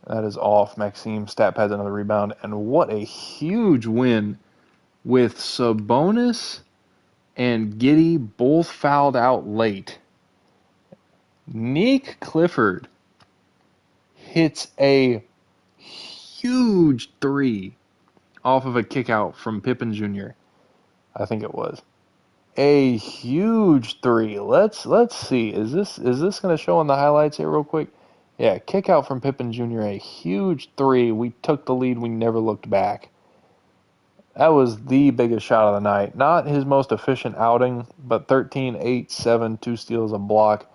That is off. Maxime stat pads another rebound. And what a huge win with Sabonis and Giddey both fouled out late. Nick Clifford hits a huge 3 off of a kick out from Pippen Jr. I think it was. A huge 3. Let's see. Is this going to show on the highlights here real quick? Yeah, kick out from Pippen Jr. A huge 3. We took the lead. We never looked back. That was the biggest shot of the night. Not his most efficient outing, but 13, 8, 7, 2 steals, a block,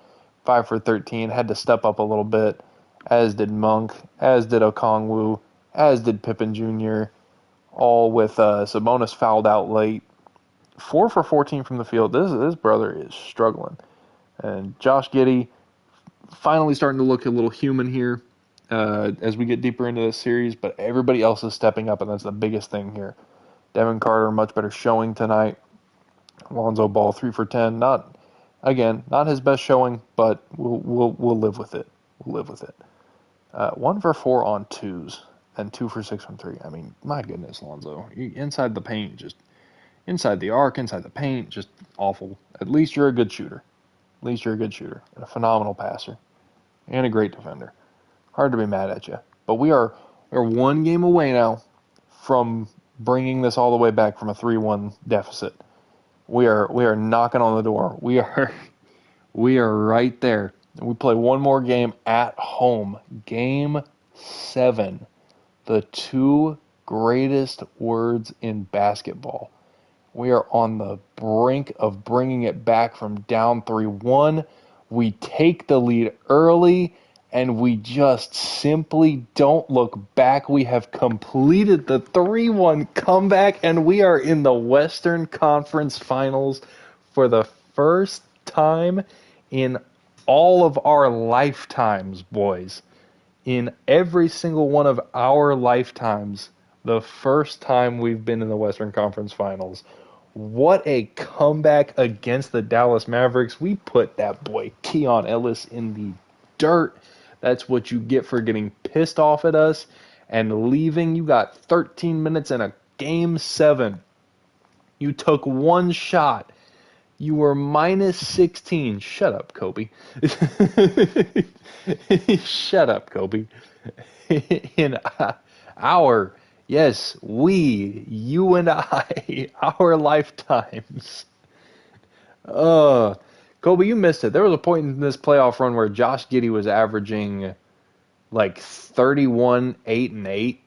5 for 13. Had to step up a little bit, as did Monk, as did Okongwu, as did Pippen Jr., all with Sabonis fouled out late. 4 for 14 from the field. This brother is struggling. And Josh Giddey finally starting to look a little human here as we get deeper into this series, but everybody else is stepping up, and that's the biggest thing here. Devin Carter, much better showing tonight. Lonzo Ball, 3 for 10. Not his best showing, but we'll live with it. We'll live with it. 1 for 4 on 2s and 2 for 6 from 3. I mean, my goodness, Lonzo. Inside the paint, just inside the arc, inside the paint, just awful. At least you're a good shooter. At least you're a good shooter and a phenomenal passer and a great defender. Hard to be mad at you. But we're 1 game away now from bringing this all the way back from a 3-1 deficit. We are knocking on the door. We are right there. We play 1 more game at home. Game 7. The 2 greatest words in basketball. We are on the brink of bringing it back from down 3-1. We take the lead early, and we just simply don't look back. We have completed the 3-1 comeback, and we are in the Western Conference Finals for the first time in all of our lifetimes, boys. In every single one of our lifetimes, the first time we've been in the Western Conference Finals. What a comeback against the Dallas Mavericks. We put that boy Keon Ellis in the dirt. That's what you get for getting pissed off at us and leaving. You got 13 minutes in a game 7. You took 1 shot. You were minus 16. Shut up, Kobe. Shut up, Kobe. In our, yes, we, you and I, our lifetimes. Kobe, you missed it. There was a point in this playoff run where Josh Giddey was averaging like 31, 8, and 8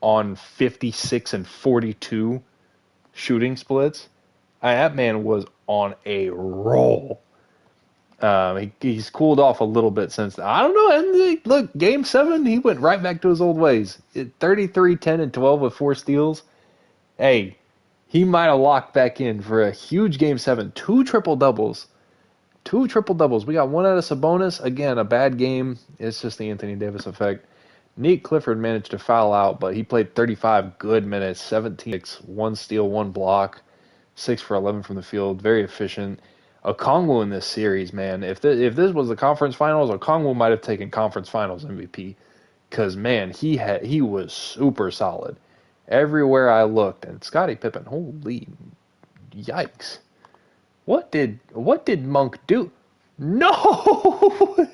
on 56 and 42 shooting splits. That man was on a roll. He's cooled off a little bit since. I don't know. And look, Game 7, he went right back to his old ways. 33, 10, and 12 with 4 steals. Hey, he might have locked back in for a huge Game 7. 2 triple-doubles. 2 triple-doubles. We got 1 out of Sabonis. Again, a bad game. It's just the Anthony Davis effect. Nick Clifford managed to foul out, but he played 35 good minutes. 17, 1 steal, 1 block. 6 for 11 from the field. Very efficient. Okongwu in this series, man. If this was the conference finals, Okongwu might have taken conference finals MVP. Because man, he was super solid everywhere I looked. And Scottie Pippen, holy yikes! What did Monk do? No!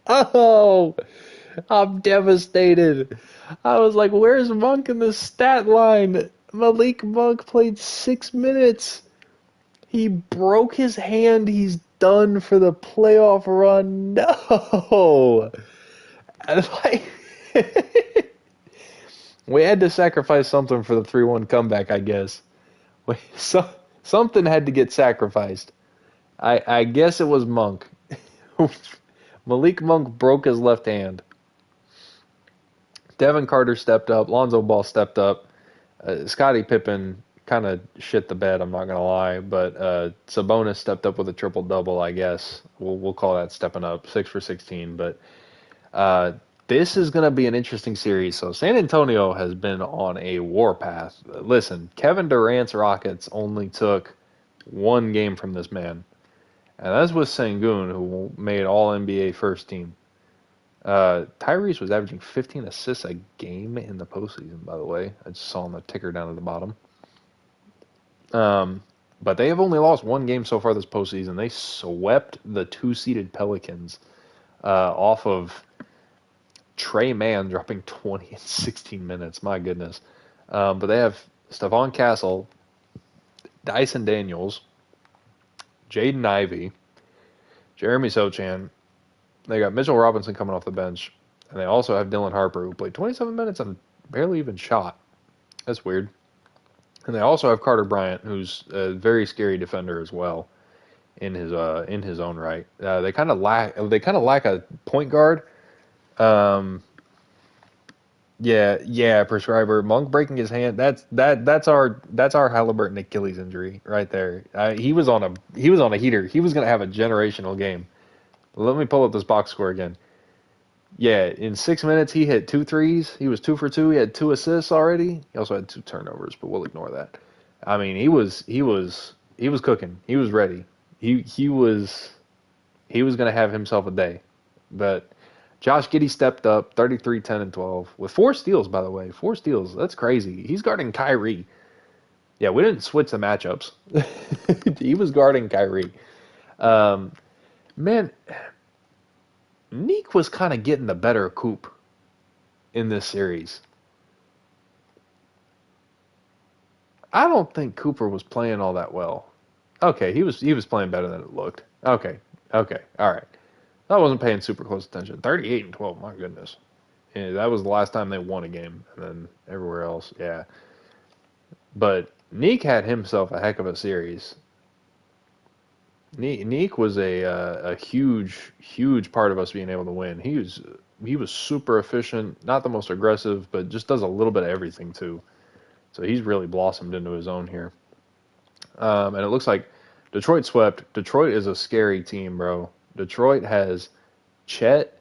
Oh, I'm devastated. I was like, where's Monk in the stat line? Malik Monk played 6 minutes. He broke his hand. He's done for the playoff run. No. Like, we had to sacrifice something for the 3-1 comeback, I guess. So, something had to get sacrificed. I guess it was Monk. Malik Monk broke his left hand. Devin Carter stepped up. Lonzo Ball stepped up. Scottie Pippen kind of shit the bed, I'm not going to lie. But Sabonis stepped up with a triple-double, I guess. We'll call that stepping up. 6 for 16. But this is going to be an interesting series. So San Antonio has been on a warpath. Listen, Kevin Durant's Rockets only took one game from this man. And that's with Sengun, who made All-NBA first team. Tyrese was averaging 15 assists a game in the postseason, by the way. I just saw on the ticker down at the bottom. But they have only lost one game so far this postseason. They swept the 2-seeded Pelicans off of Trey Mann dropping 20 in 16 minutes. My goodness. But they have Stephon Castle, Dyson Daniels, Jaden Ivey, Jeremy Sochan. They got Mitchell Robinson coming off the bench. And they also have Dylan Harper, who played 27 minutes and barely even shot. That's weird. And they also have Carter Bryant, who's a very scary defender as well in his own right. They kind of lack a point guard. Yeah, prescriber. Monk breaking his hand. That's our Halliburton Achilles injury right there. He was on a heater. He was gonna have a generational game. Let me pull up this box score again. Yeah, in 6 minutes he hit 2 threes. He was 2 for 2. He had 2 assists already. He also had 2 turnovers, but we'll ignore that. I mean, he was cooking. He was ready. He was gonna have himself a day. But Josh Giddey stepped up, 33, 10, and 12 with 4 steals, by the way. 4 steals. That's crazy. He's guarding Kyrie. Yeah, we didn't switch the matchups. He was guarding Kyrie. Man, Neek was kind of getting the better of Coop in this series. I don't think Cooper was playing all that well. Okay, he was playing better than it looked. Okay, all right. I wasn't paying super close attention. 38 and 12, my goodness. Yeah, that was the last time they won a game, and then everywhere else, yeah. But Neek had himself a heck of a series. Neek was a huge part of us being able to win. He was super efficient, not the most aggressive, but just does a little bit of everything too. So he's really blossomed into his own here. And it looks like Detroit swept. Detroit is a scary team, bro. Detroit has Chet,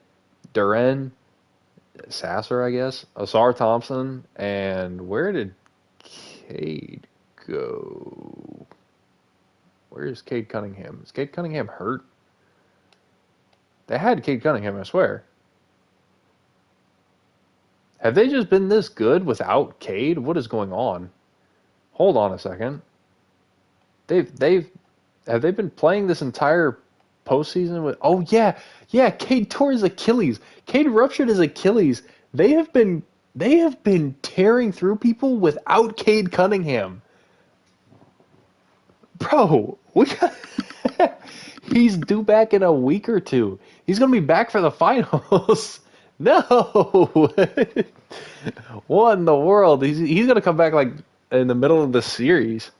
Duren, Sasser, I guess, Asar Thompson, and where did Cade go? Where is Cade Cunningham? Is Cade Cunningham hurt? They had Cade Cunningham, I swear. Have they just been this good without Cade? What is going on? Hold on a second. Have they been playing this entire postseason with? Oh yeah. Cade tore his Achilles. Cade ruptured his Achilles. They have been tearing through people without Cade Cunningham. Bro, he's due back in a week or two. He's gonna be back for the finals. No, what in the world? He's gonna come back like in the middle of the series.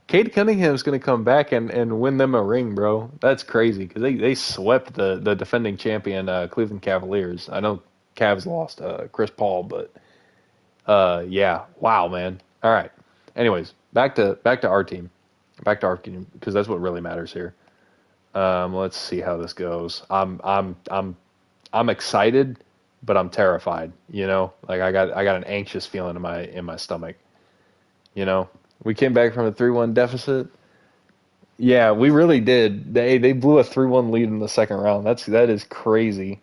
Cade Cunningham's gonna come back and win them a ring, bro. That's crazy because they swept the defending champion Cleveland Cavaliers. I know Cavs lost Chris Paul, but yeah, wow, man. All right. Anyways, back to our team. Back to our team because that's what really matters here. Let's see how this goes. I'm excited, but I'm terrified. You know, like I got an anxious feeling in my stomach. You know, we came back from a 3-1 deficit. Yeah, we really did. They blew a 3-1 lead in the second round. That is crazy.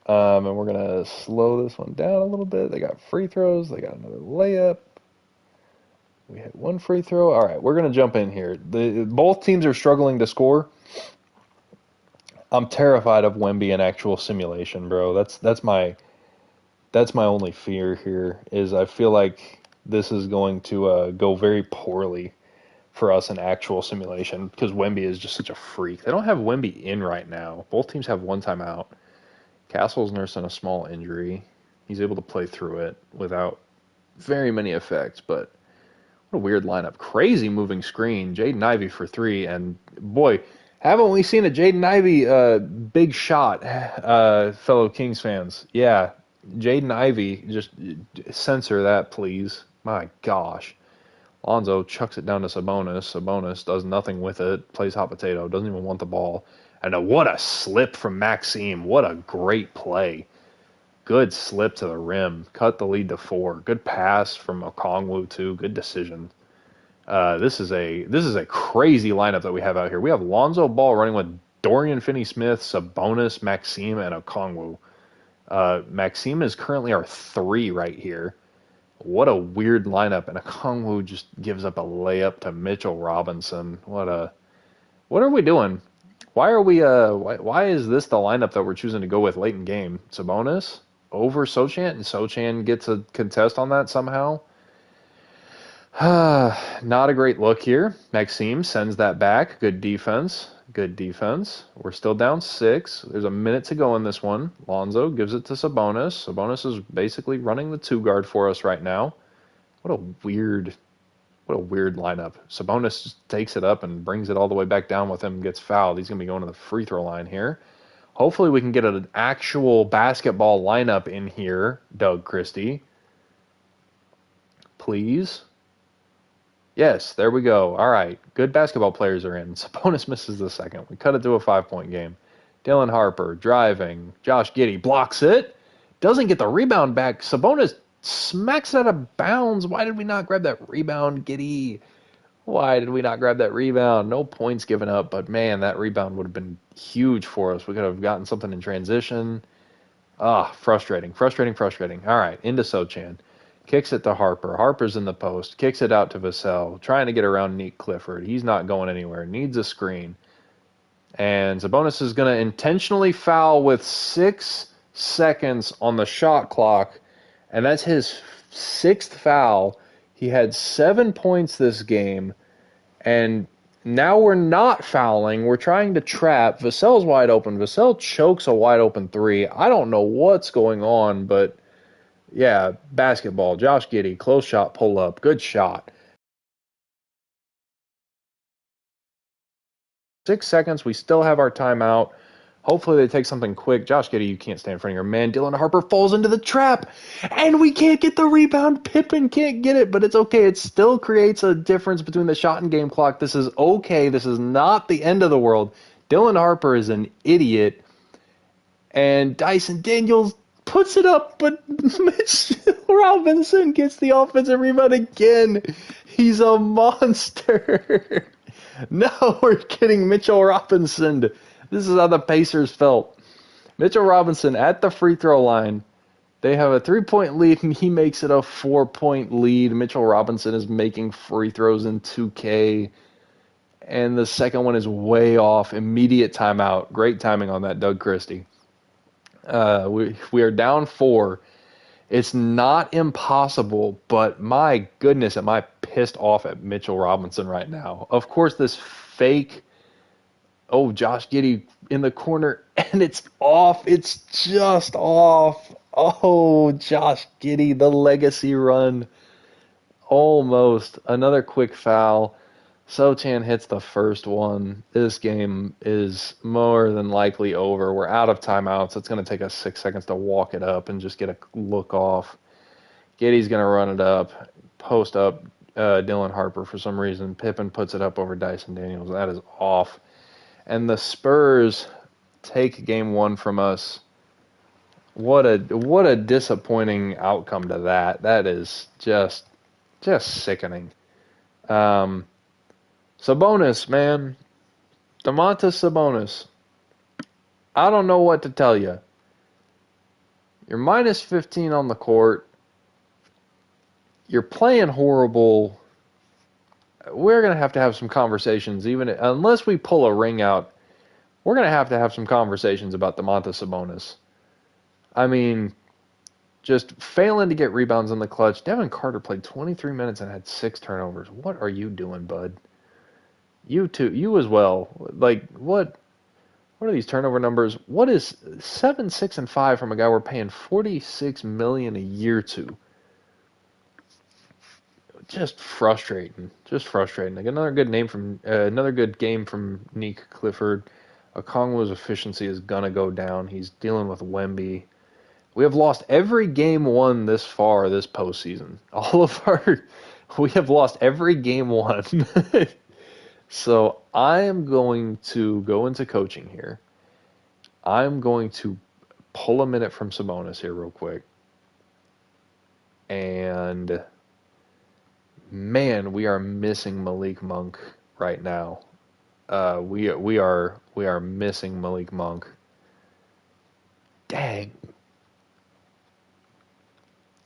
And we're gonna slow this one down a little bit. They got free throws. They got another layup. We hit one free throw. All right, we're gonna jump in here. Both teams are struggling to score. I'm terrified of Wemby in actual simulation, bro. That's my only fear here. Is I feel like this is going to go very poorly for us in actual simulation because Wemby is just such a freak. They don't have Wemby in right now. Both teams have one timeout. Castle's nursing a small injury. He's able to play through it without very many effects, but what a weird lineup. Crazy moving screen. Jaden Ivey for three, and boy, haven't we seen a Jaden Ivey big shot, fellow Kings fans? Yeah, Jaden Ivey, just censor that, please. My gosh. Lonzo chucks it down to Sabonis. Sabonis does nothing with it, plays hot potato, doesn't even want the ball. And what a slip from Maxime. What a great play. Good slip to the rim. Cut the lead to 4. Good pass from Okongwu, too. Good decision. This is a crazy lineup that we have out here. We have Lonzo Ball running with Dorian Finney-Smith, Sabonis, Maxime, and Okongwu. Maxime is currently our 3 right here. What a weird lineup, and Okongwu just gives up a layup to Mitchell Robinson. What are we doing? Why is this the lineup that we're choosing to go with late in game? Sabonis over Sochan, and Sochan gets a contest on that somehow. Not a great look here. Maxime sends that back. Good defense. Good defense. We're still down 6. There's a minute to go in this one. Lonzo gives it to Sabonis. Sabonis is basically running the 2 guard for us right now. What a weird lineup. Sabonis just takes it up and brings it all the way back down with him, gets fouled. He's going to be going to the free throw line here. Hopefully we can get an actual basketball lineup in here, Doug Christie. Please. Yes, there we go. All right. Good basketball players are in. Sabonis misses the second. We cut it to a 5-point game. Dylan Harper driving. Josh Giddey blocks it. Doesn't get the rebound back. Sabonis smacks it out of bounds. Why did we not grab that rebound, Giddey? Why did we not grab that rebound? No points given up, but man, that rebound would have been huge for us. We could have gotten something in transition. Frustrating. All right, into Sochan. Kicks it to Harper. Harper's in the post. Kicks it out to Vassell. Trying to get around Nick Clifford. He's not going anywhere. Needs a screen. And Sabonis is going to intentionally foul with 6 seconds on the shot clock. And that's his 6th foul. He had 7 points this game. And now we're not fouling. We're trying to trap. Vassell's wide open. Vassell chokes a wide open 3. I don't know what's going on, but yeah, basketball. Josh Giddey, close shot, pull up. Good shot. 6 seconds. We still have our timeout. Hopefully they take something quick. Josh Giddey, you can't stand in front of your man. Dylan Harper falls into the trap, and we can't get the rebound. Pippen can't get it, but it's okay. It still creates a difference between the shot and game clock. This is okay. This is not the end of the world. Dylan Harper is an idiot, and Dyson Daniels puts it up, but Mitch Robinson gets the offensive rebound again. He's a monster. Now we're getting Mitchell Robinson. This is how the Pacers felt. Mitchell Robinson at the free throw line. They have a 3-point lead, and he makes it a 4-point lead. Mitchell Robinson is making free throws in 2K. And the second one is way off. Immediate timeout. Great timing on that, Doug Christie. We are down 4. It's not impossible, but my goodness, am I pissed off at Mitchell Robinson right now. Of course, this fake... Oh, Josh Giddey in the corner, and it's off. It's just off. Oh, Josh Giddey, the legacy run. Almost. Another quick foul. Sochan hits the first one. This game is more than likely over. We're out of timeouts. It's going to take us 6 seconds to walk it up and just get a look off. Giddey's going to run it up, post up Dylan Harper for some reason. Pippen puts it up over Dyson Daniels. That is off. And the Spurs take game 1 from us. What a disappointing outcome to that. That is just sickening. Sabonis, man. Domantas Sabonis. I don't know what to tell you. You're minus 15 on the court. You're playing horrible. We're going to have some conversations, even unless we pull a ring out. We're going to have some conversations about Domantas Sabonis. I mean, just failing to get rebounds in the clutch. Devin Carter played 23 minutes and had 6 turnovers. What are you doing, bud? You too. You as well. Like, what are these turnover numbers? What is 7, 6, and 5 from a guy we're paying $46 million a year to? Just frustrating. Just frustrating. Like another good game from Nick Clifford. Okongwu's efficiency is gonna go down. He's dealing with Wemby. We have lost every game won this far this postseason. We have lost every game won. So I am going to go into coaching here. I'm going to pull a minute from Sabonis here real quick. And man, we are missing Malik Monk right now. We are missing Malik Monk. Dang.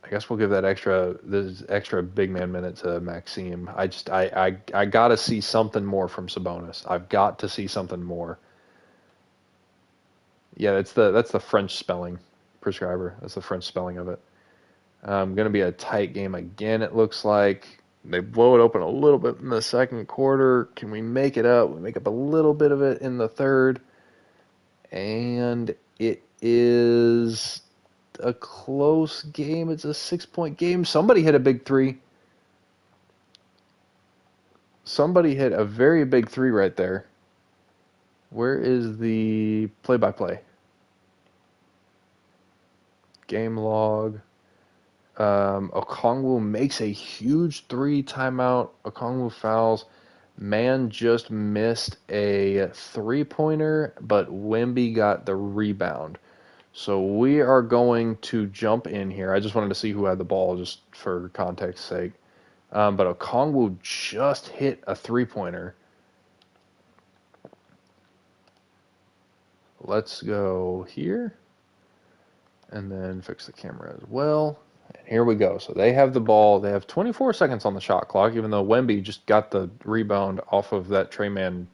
I guess we'll give this extra big man minute to Maxime. I gotta see something more from Sabonis. I've got to see something more. Yeah, that's the French spelling prescriber. That's the French spelling of it. Gonna be a tight game again. It looks like they blow it open a little bit in the second quarter. Can we make it up? We make up a little bit of it in the third, and it is a close game. It's a 6-point game. Somebody hit a big three. Somebody hit a very big three right there. Where is the play-by-play? Game log. Okongwu makes a huge 3 timeout. Okongwu fouls. Man just missed a 3-pointer, but Wemby got the rebound. So we are going to jump in here. I just wanted to see who had the ball just for context's sake. But Okongwu just hit a 3-pointer. Let's go here. And then fix the camera as well. And here we go. So they have the ball. They have 24 seconds on the shot clock, even though Wemby just got the rebound off of that Trey Man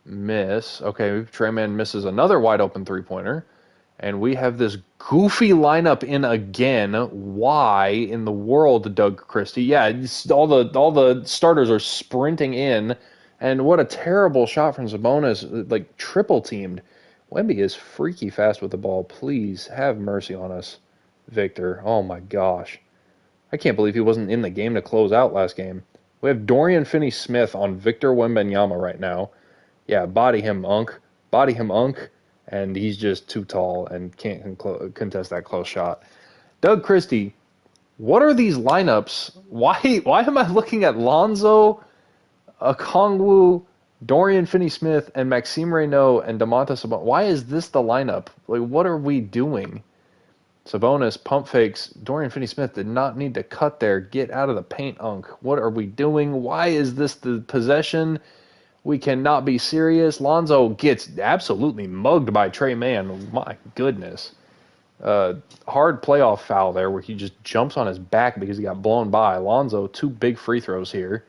miss. Okay, Trey Man misses another wide open 3-pointer. And we have this goofy lineup in again. Why in the world, Doug Christie? Yeah, all the starters are sprinting in. And what a terrible shot from Sabonis, like triple teamed. Wemby is freaky fast with the ball. Please have mercy on us, Victor. Oh my gosh. I can't believe he wasn't in the game to close out last game. We have Dorian Finney-Smith on Victor Wembanyama right now. Yeah, body him, Unk. Body him, Unk. And he's just too tall and can't contest that close shot. Doug Christie, what are these lineups? Why am I looking at Lonzo, Okongwu, Dorian Finney-Smith, and Maxime Raynaud and Domantas Sabonis? Why is this the lineup? Like, what are we doing? Sabonis, pump fakes. Dorian Finney-Smith did not need to cut there. Get out of the paint, Unk. What are we doing? Why is this the possession? We cannot be serious. Lonzo gets absolutely mugged by Trey Mann. My goodness. Hard playoff foul there where he just jumps on his back because he got blown by. Lonzo, 2 big free throws here.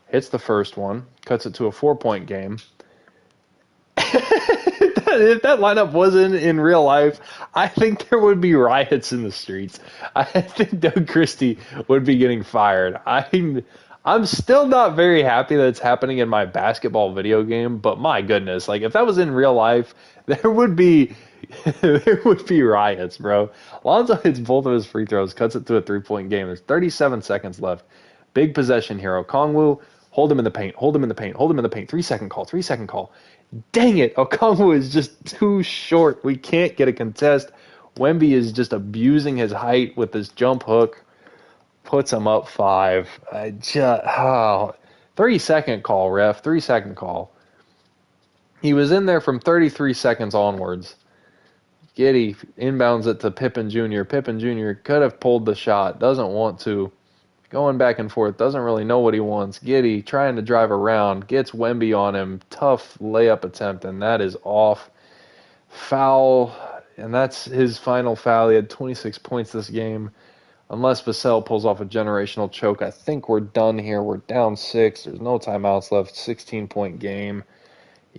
Hits the first one. Cuts it to a 4-point game. If that lineup wasn't in real life, I think there would be riots in the streets. I think Doug Christie would be getting fired. I'm still not very happy that it's happening in my basketball video game, but my goodness, like if that was in real life, there would be riots, bro. Lonzo hits both of his free throws, cuts it to a 3-point game. There's 37 seconds left. Big possession here. Okongwu, hold him in the paint, hold him in the paint, hold him in the paint. 3-second call, 3-second call. Dang it, Okongwu is just too short. We can't get a contest. Wemby is just abusing his height with this jump hook. Puts him up 5. 3-second call, ref. 3-second call. He was in there from 33 seconds onwards. Giddey inbounds it to Pippen Jr. Pippen Jr. could have pulled the shot. Doesn't want to. going back and forth, doesn't really know what he wants. Giddey trying to drive around, gets Wemby on him, tough layup attempt, and that is off. Foul, and that's his final foul. He had 26 points this game. Unless Vassell pulls off a generational choke, I think we're done here. We're down 6. There's no timeouts left. 16-point game.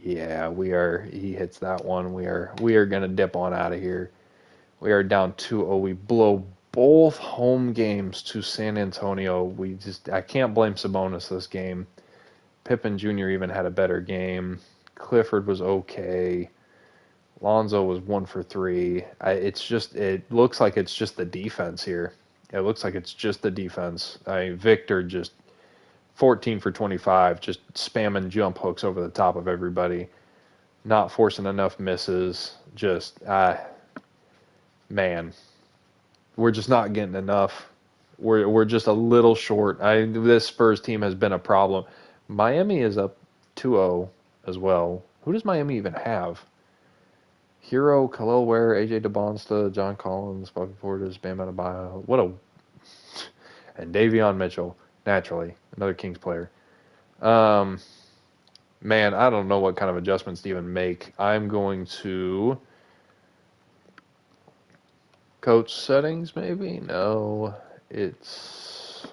Yeah, we are. He hits that one. We are gonna dip on out of here. We are down 2-0. We blow both home games to San Antonio. I can't blame Sabonis this game. Pippen Jr. even had a better game. Clifford was okay. Lonzo was 1 for 3. It looks like it's just the defense here. It looks like it's just the defense. Victor just 14 for 25, just spamming jump hooks over the top of everybody, not forcing enough misses. Man, we're just not getting enough. We're just a little short. This Spurs team has been a problem. Miami is up 2-0 as well. Who does Miami even have? Hero, Khalil Ware, AJ DeBonsta, John Collins, Bobby Portis, Bam Adebayo. And Davion Mitchell, naturally, another Kings player. Man, I don't know what kind of adjustments to even make. I'm going to coach settings, maybe? No, it's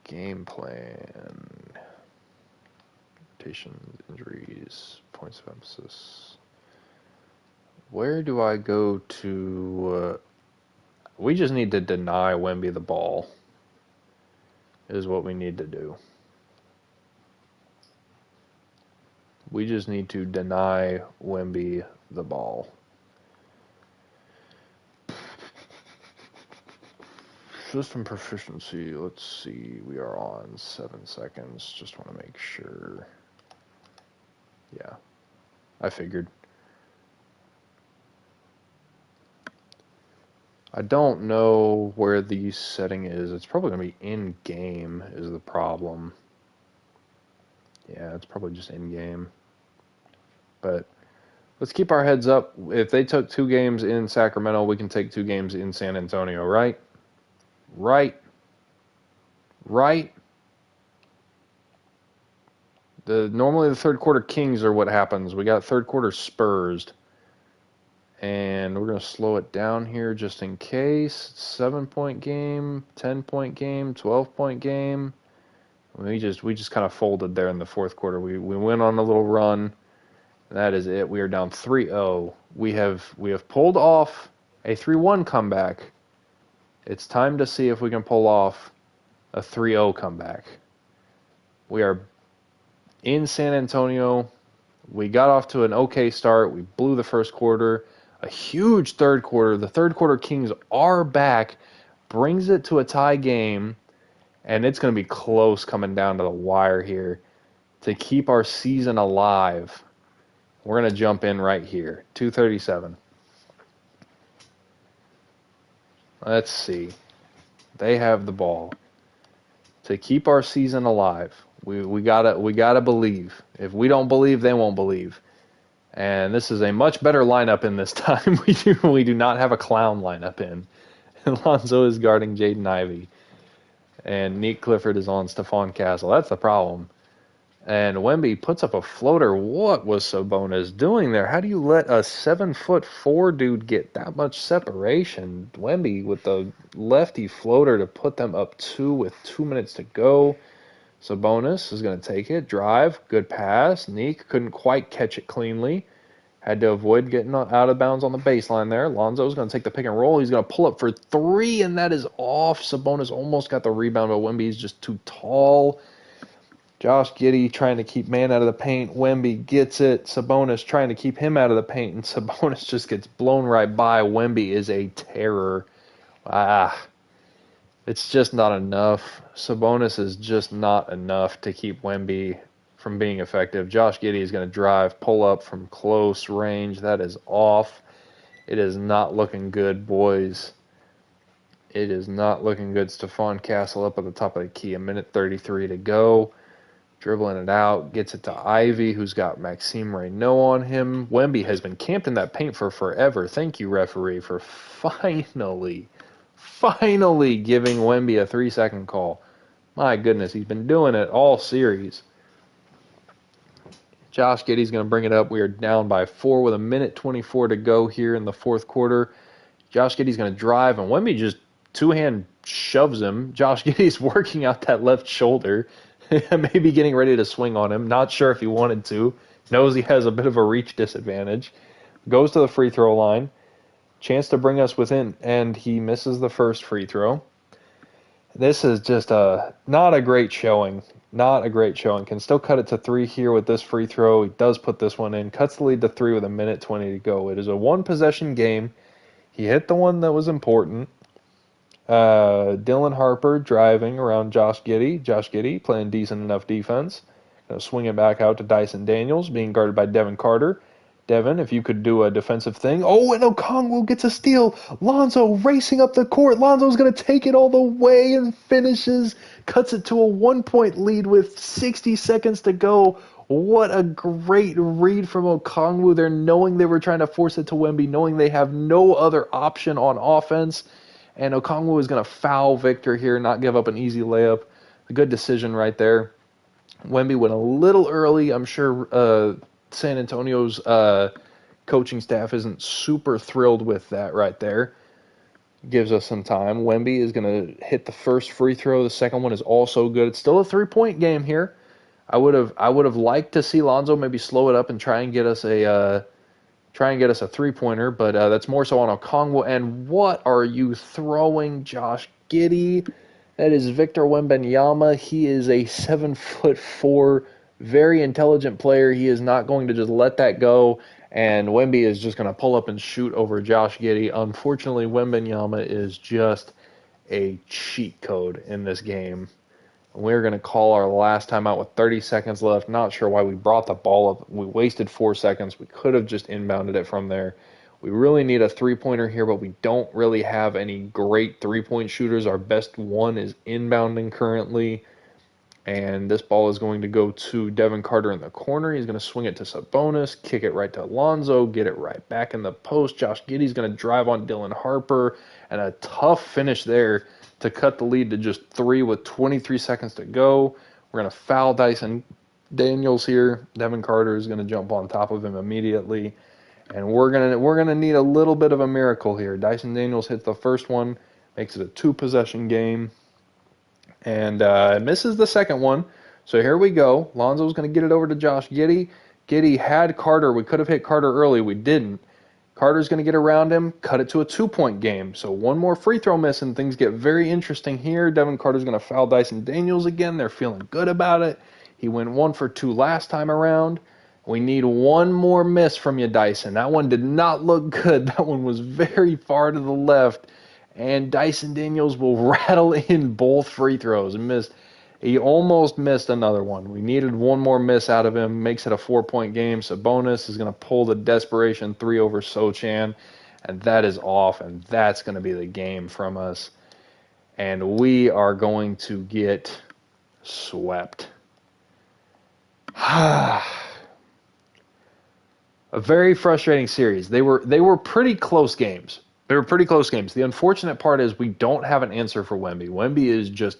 game plan, rotations, injuries, points of emphasis. Where do I go to? We just need to deny Wemby the ball, is what we need to do. We just need to deny Wemby the ball. System proficiency, let's see. We are on 7 seconds. Just want to make sure. Yeah, I figured. I don't know where the setting is. It's probably going to be in-game is the problem. Yeah, it's probably just in-game. But let's keep our heads up. If they took 2 games in Sacramento, we can take 2 games in San Antonio, right? Right. Normally the third quarter Kings are what happens. We got third quarter Spurs. And we're going to slow it down here just in case. 7-point game, 10-point game, 12-point game. We just kind of folded there in the fourth quarter. We went on a little run. That is it. We are down 3-0. We have pulled off a 3-1 comeback. It's time to see if we can pull off a 3-0 comeback. We are in San Antonio. We got off to an okay start. We blew the first quarter. A huge third quarter. The third quarter Kings are back. Brings it to a tie game. And it's going to be close coming down to the wire here. To keep our season alive, we're going to jump in right here. 2:37. Let's see. They have the ball. To keep our season alive, we gotta believe. If we don't believe, they won't believe. And this is a much better lineup in this time. We do not have a clown lineup in. Lonzo is guarding Jaden Ivey. And Nick Clifford is on Stephon Castle. That's the problem. And Wemby puts up a floater. What was Sabonis doing there? How do you let a 7'4" dude get that much separation? Wemby with the lefty floater to put them up 2 with 2 minutes to go. Sabonis is going to take it, drive, good pass. Neek couldn't quite catch it cleanly. Had to avoid getting out of bounds on the baseline there. Lonzo's going to take the pick and roll. He's going to pull up for 3, and that is off. Sabonis almost got the rebound, but Wemby's just too tall. Josh Giddey trying to keep man out of the paint. Wemby gets it. Sabonis trying to keep him out of the paint, and Sabonis just gets blown right by. Wemby is a terror. It's just not enough. Sabonis is just not enough to keep Wemby from being effective. Josh Giddey is going to drive, pull up from close range. That is off. It is not looking good, boys. It is not looking good. Stephon Castle up at the top of the key. 1:33 to go. Dribbling it out. Gets it to Ivy, who's got Maxime Raynaud on him. Wemby has been camped in that paint for forever. Thank you, referee, for finally giving Wemby a 3-second call. My goodness, he's been doing it all series. Josh Giddey's going to bring it up. We are down by 4 with 1:24 to go here in the fourth quarter. Josh Giddey's going to drive, and Wemby just two-hand shoves him. Josh Giddey's working out that left shoulder, maybe getting ready to swing on him. Not sure if he wanted to. Knows he has a bit of a reach disadvantage. Goes to the free throw line. Chance to bring us within, and he misses the first free throw. This is just not a great showing. Not a great showing. Can still cut it to 3 here with this free throw. He does put this one in. Cuts the lead to 3 with 1:20 to go. It is a one-possession game. He hit the one that was important. Dylan Harper driving around Josh Giddey. Josh Giddey playing decent enough defense. Going to swing it back out to Dyson Daniels, being guarded by Devin Carter. Devin, if you could do a defensive thing. Oh, and Okongwu gets a steal. Lonzo racing up the court. Lonzo's going to take it all the way and finishes. Cuts it to a 1-point lead with 60 seconds to go. What a great read from Okongwu there, knowing they were trying to force it to Wemby, knowing they have no other option on offense. And Okongwu is going to foul Victor here, not give up an easy layup. A good decision right there. Wemby went a little early. I'm sure San Antonio's coaching staff isn't super thrilled with that right there. Gives us some time. Wemby is going to hit the first free throw. The second one is also good. It's still a 3-point game here. I would have liked to see Lonzo maybe slow it up and try and get us a 3-pointer, but that's more so on Okongwu. And what are you throwing, Josh Giddey? That is Victor Wembanyama. He is a 7'4", very intelligent player. He is not going to just let that go, and Wemby is just going to pull up and shoot over Josh Giddey. Unfortunately, Wembanyama is just a cheat code in this game. We're going to call our last timeout with 30 seconds left. Not sure why we brought the ball up. We wasted 4 seconds. We could have just inbounded it from there. We really need a 3-pointer here, but we don't really have any great 3-point shooters. Our best one is inbounding currently. And this ball is going to go to Devin Carter in the corner. He's going to swing it to Sabonis, kick it right to Alonzo, get it right back in the post. Josh Giddey's going to drive on Dylan Harper, and a tough finish there to cut the lead to just 3 with 23 seconds to go. We're going to foul Dyson Daniels here. Devin Carter is going to jump on top of him immediately. And we're gonna need a little bit of a miracle here. Dyson Daniels hits the first one, makes it a 2-possession game, and misses the second one. So here we go. Lonzo's going to get it over to Josh Giddey. Giddey had Carter. We could have hit Carter early. We didn't. Carter's going to get around him, cut it to a 2-point game. So one more free throw miss, and things get very interesting here. Devin Carter's going to foul Dyson Daniels again. They're feeling good about it. He went 1 for 2 last time around. We need one more miss from you, Dyson. That one did not look good. That one was very far to the left. And Dyson Daniels will rattle in both free throws and missed. He almost missed another one. We needed one more miss out of him. Makes it a 4-point game. Sabonis is going to pull the desperation 3 over Sochan. And that is off. And that's going to be the game from us. And we are going to get swept. A very frustrating series. They were pretty close games. They were pretty close games. The unfortunate part is we don't have an answer for Wemby. Wemby is just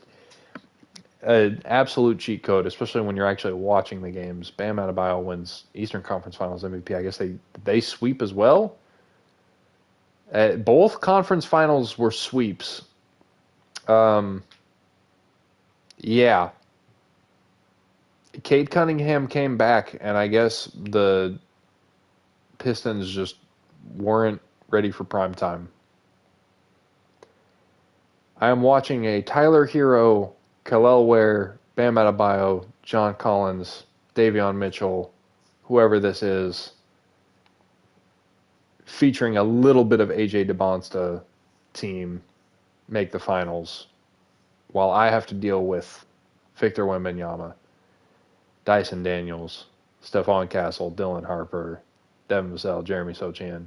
an absolute cheat code, especially when you're actually watching the games. Bam Adebayo wins Eastern Conference Finals MVP. I guess they sweep as well. Both conference finals were sweeps. Yeah. Cade Cunningham came back, and I guess the Pistons just weren't ready for prime time. I am watching a Tyler Hero, Khalil Ware, Bam Adebayo, John Collins, Davion Mitchell, whoever this is, featuring a little bit of AJ DeBonsta team make the finals, while I have to deal with Victor Wembanyama, Dyson Daniels, Stephon Castle, Dylan Harper, Devin Vassell, Jeremy Sochan,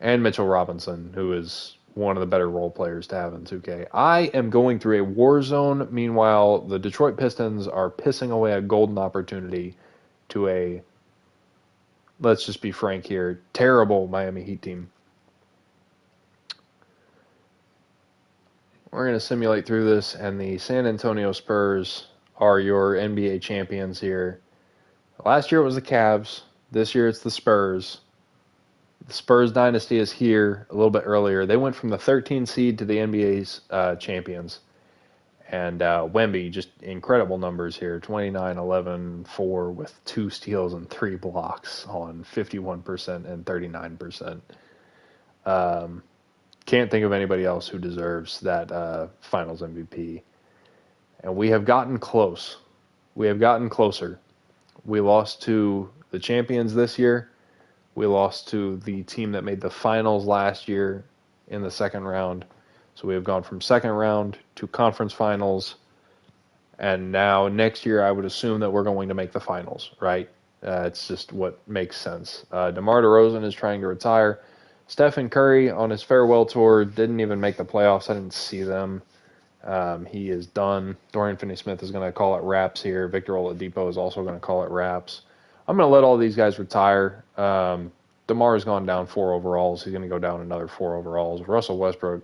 and Mitchell Robinson, who is one of the better role players to have in 2K. I am going through a war zone. Meanwhile, the Detroit Pistons are pissing away a golden opportunity to a, let's just be frank here, terrible Miami Heat team. We're going to simulate through this, and the San Antonio Spurs are your NBA champions here. Last year it was the Cavs. This year it's the Spurs. The Spurs dynasty is here a little bit earlier. They went from the 13 seed to the NBA's champions. And Wemby, just incredible numbers here. 29, 11, 4 with 2 steals and 3 blocks on 51% and 39%. Can't think of anybody else who deserves that finals MVP. And we have gotten close. We have gotten closer. We lost to the champions this year. We lost to the team that made the finals last year in the second round. So we have gone from second round to conference finals. And now next year, I would assume that we're going to make the finals, right? It's just what makes sense. DeMar DeRozan is trying to retire. Stephen Curry on his farewell tour didn't even make the playoffs. I didn't see them. He is done. Dorian Finney-Smith is going to call it wraps here. Victor Oladipo is also going to call it wraps. I'm going to let all these guys retire. DeMar has gone down 4 overalls. He's going to go down another 4 overalls. Russell Westbrook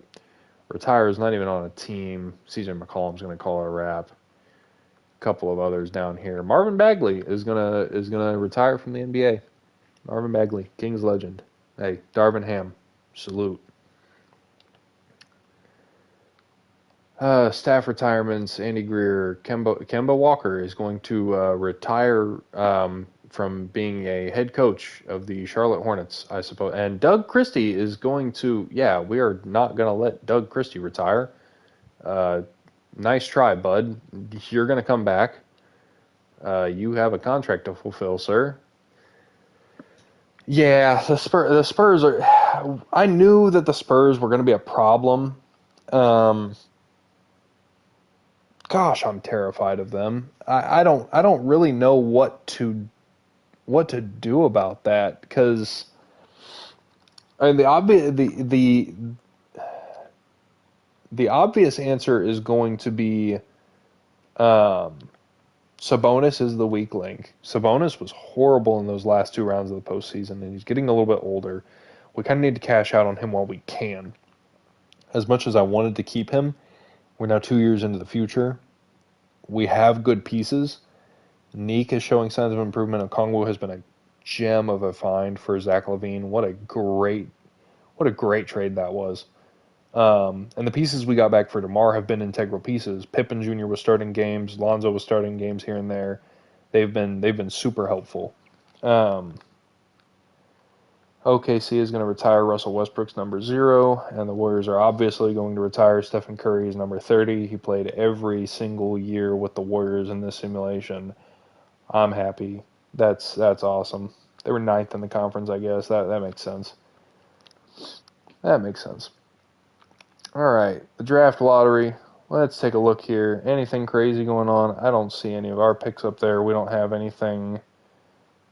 retires, not even on a team. CJ McCollum's going to call it a wrap. A couple of others down here. Marvin Bagley is gonna retire from the NBA. Marvin Bagley, Kings legend. Hey, Darvin Ham, salute. Staff retirements, Andy Greer, Kemba Walker is going to retire from being a head coach of the Charlotte Hornets, I suppose. And Doug Christie is going to, we are not going to let Doug Christie retire. Nice try, bud. You're going to come back. You have a contract to fulfill, sir. Yeah, the Spurs are. I knew that the Spurs were going to be a problem. Gosh, I'm terrified of them. I don't really know what to do about that, because I mean the obvious answer is going to be Sabonis is the weak link. Sabonis was horrible in those last 2 rounds of the postseason, and he's getting a little bit older. We kind of need to cash out on him while we can. As much as I wanted to keep him, we're now 2 years into the future. We have good pieces. Neek is showing signs of improvement. Okongwu has been a gem of a find for Zach LaVine. What a great trade that was. And the pieces we got back for DeMar have been integral pieces. Pippen Jr. was starting games. Lonzo was starting games here and there. They've been super helpful. OKC is going to retire Russell Westbrook's number 0, and the Warriors are obviously going to retire Stephen Curry's number 30. He played every single year with the Warriors in this simulation. I'm happy. That's awesome. They were 9th in the conference, I guess. That makes sense. That makes sense. All right, the draft lottery. Let's take a look here. Anything crazy going on? I don't see any of our picks up there. We don't have anything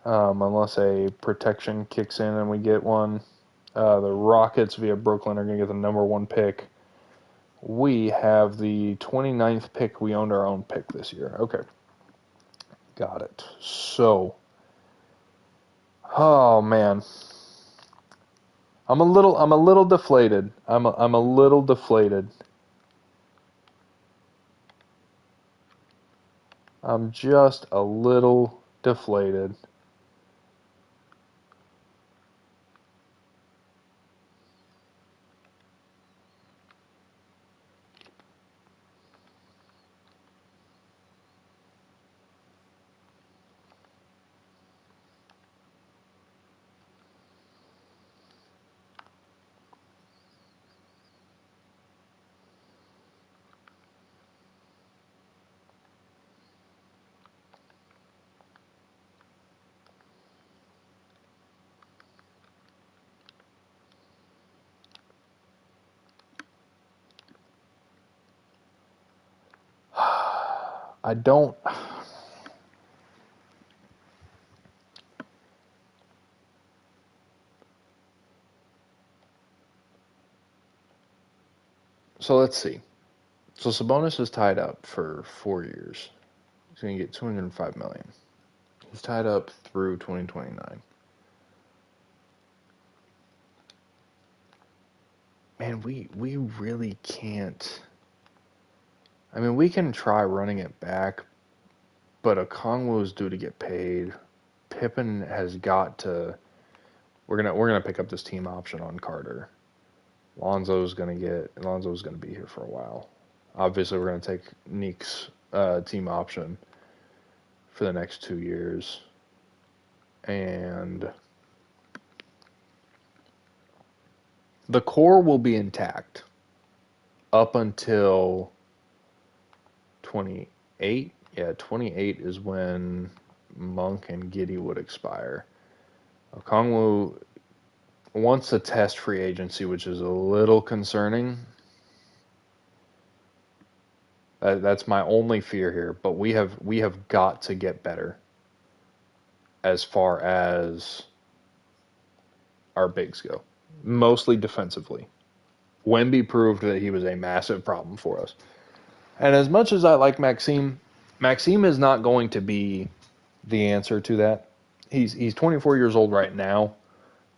unless a protection kicks in and we get one. The Rockets via Brooklyn are going to get the number 1 pick. We have the 29th pick. We owned our own pick this year. Okay. Got it. So, oh man. I'm a little deflated. I'm a little deflated. I'm just a little deflated. I don't. So let's see. So Sabonis is tied up for 4 years. He's going to get $205 million. He's tied up through 2029. Man, we really can't. I mean, we can try running it back, but Okongwu is due to get paid. Pippen has got to. We're gonna pick up this team option on Carter. Lonzo's gonna be here for a while. Obviously, we're gonna take Neek's team option for the next 2 years, and the core will be intact up until 28. Yeah, 28 is when Monk and Giddey would expire. Okongwu wants to test free agency, which is a little concerning. That's my only fear here. But we have got to get better as far as our bigs go, mostly defensively. Wemby proved that he was a massive problem for us. And as much as I like Maxime, Maxime is not going to be the answer to that. He's 24 years old right now,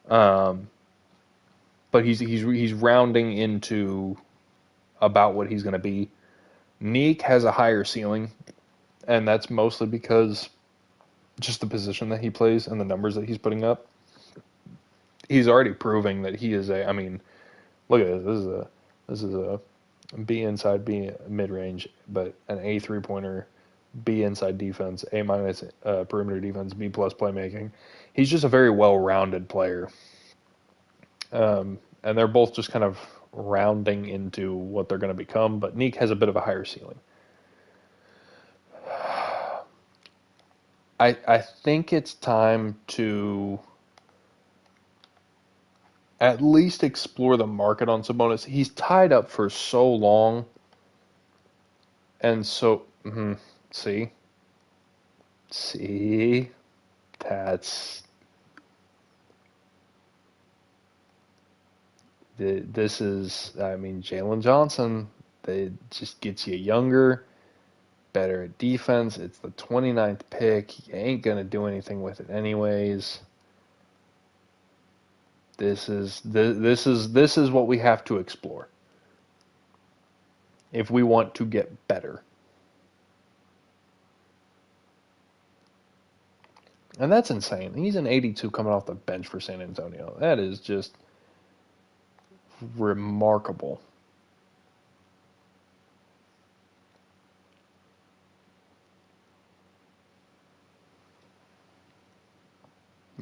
but he's rounding into about what he's going to be. Neek has a higher ceiling, and that's mostly because just the position that he plays and the numbers that he's putting up. He's already proving that he is a. I mean, look at this. This is a B inside B mid range, but an A 3-pointer, B inside defense, A minus perimeter defense, B plus playmaking. He's just a very well rounded player, and they're both just kind of rounding into what they're going to become. But Neek has a bit of a higher ceiling. I think it's time to at least explore the market on Sabonis. He's tied up for so long, and so see, that's this is. I mean, Jalen Johnson. They just gets you younger, better at defense. It's the 29th pick. You ain't gonna do anything with it anyways. This is what we have to explore if we want to get better. And that's insane. He's an 82 coming off the bench for San Antonio. That is just remarkable.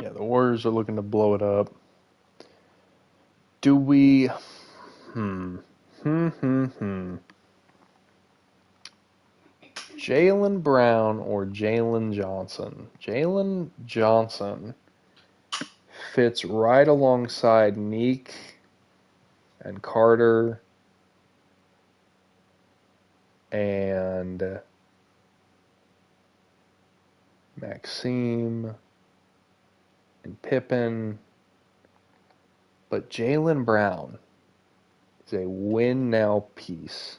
Yeah, the Warriors are looking to blow it up. Do we? Jaylen Brown or Jalen Johnson? Jalen Johnson fits right alongside Neek and Carter and Maxime and Pippen. But Jaylen Brown is a win now piece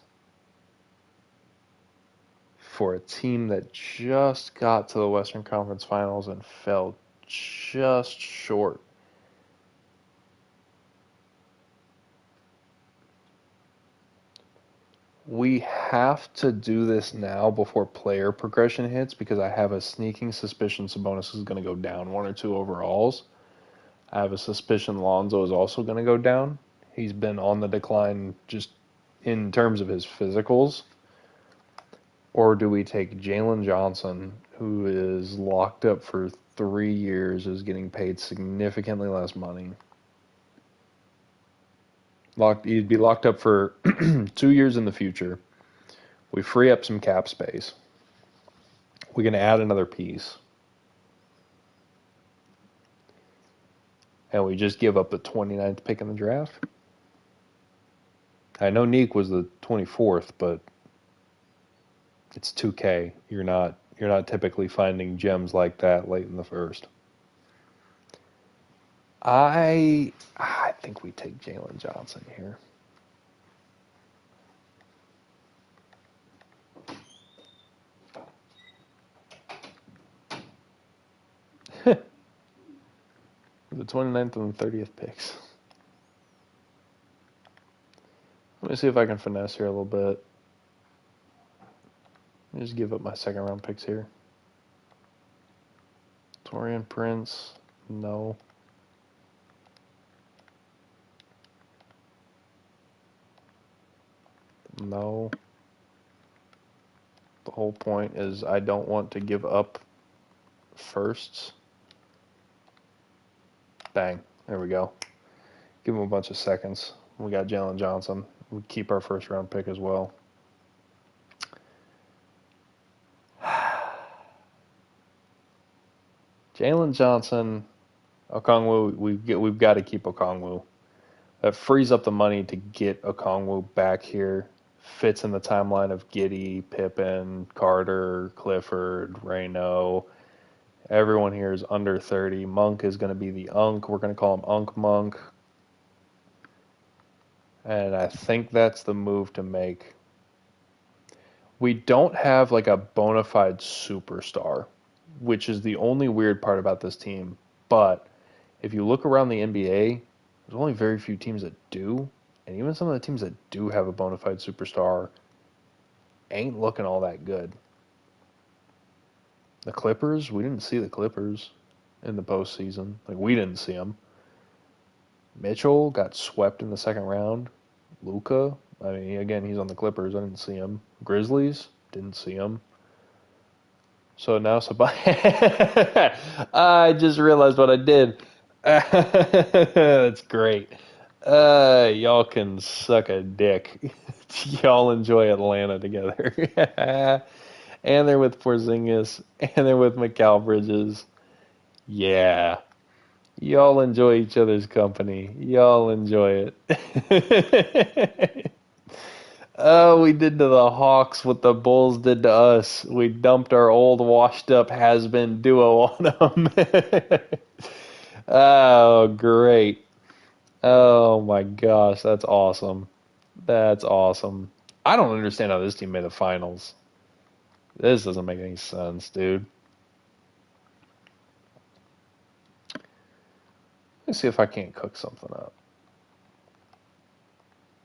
for a team that just got to the Western Conference Finals and fell just short. We have to do this now before player progression hits because I have a sneaking suspicion Sabonis is going to go down 1 or 2 overalls. I have a suspicion Lonzo is also going to go down. He's been on the decline just in terms of his physicals. Or do we take Jalen Johnson, who is locked up for 3 years, is getting paid significantly less money? He'd be locked up for 2 years in the future. We free up some cap space. We can add another piece. And we just give up the 29th pick in the draft. I know Neek was the 24th, but it's 2K. You're not typically finding gems like that late in the first. I think we take Jalen Johnson here. The 29th and the 30th picks. Let me see if I can finesse here a little bit. Just give up my second round picks here. Torian Prince, no. No. The whole point is I don't want to give up firsts. Bang. There we go. Give him a bunch of seconds. We got Jalen Johnson. We keep our first round pick as well. Jalen Johnson, Okongwu, we've got to keep Okongwu. That frees up the money to get Okongwu back here. Fits in the timeline of Giddey, Pippen, Carter, Clifford, Raynaud. Everyone here is under 30. Monk is going to be the Unk. We're going to call him Unk Monk. And I think that's the move to make. We don't have like a bona fide superstar, which is the only weird part about this team. But if you look around the NBA, there's only very few teams that do. And even some of the teams that do have a bona fide superstar ain't looking all that good. The Clippers, we didn't see the Clippers in the postseason. Like, we didn't see them. Mitchell got swept in the second round. Luka, I mean, again, he's on the Clippers. I didn't see him. Grizzlies, didn't see him. So now I just realized what I did. That's great. Y'all can suck a dick. Y'all enjoy Atlanta together. And they're with Porzingis, and they're with Mikal Bridges. Yeah. Y'all enjoy each other's company. Y'all enjoy it. Oh, we did to the Hawks what the Bulls did to us. We dumped our old washed-up has-been duo on them. Oh, great. Oh, my gosh. That's awesome. That's awesome. I don't understand how this team made the finals. This doesn't make any sense, dude. Let's see if I can't cook something up.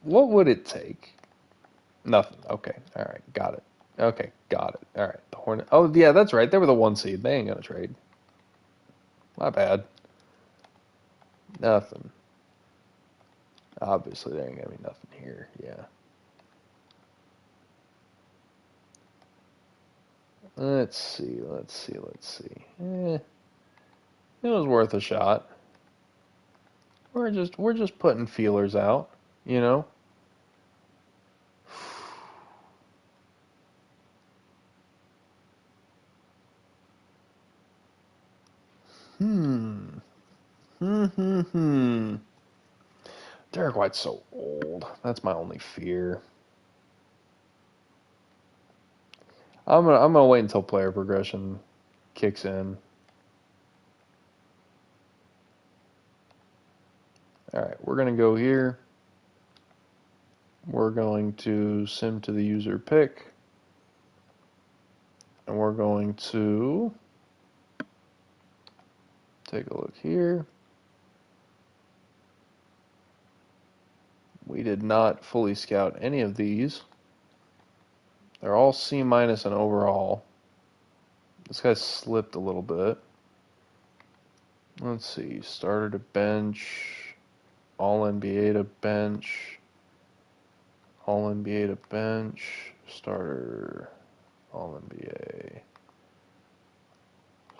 What would it take? Nothing. Okay. All right. Got it. Okay. Got it. All right. The Hornet. Oh, yeah, that's right. They were the 1 seed. They ain't going to trade. My bad. Nothing. Obviously, there ain't going to be nothing here. Yeah. Let's see. Let's see. Let's see. It was worth a shot. We're just putting feelers out, you know? Hmm. Hmm. Derek White's so old. That's my only fear. I'm gonna wait until player progression kicks in. All right, we're gonna go here. We're going to sim to the user pick, and we're going to take a look here. We did not fully scout any of these. They're all C minus and overall. This guy slipped a little bit. Let's see, starter to bench, all NBA to bench, all NBA to bench, starter, all NBA,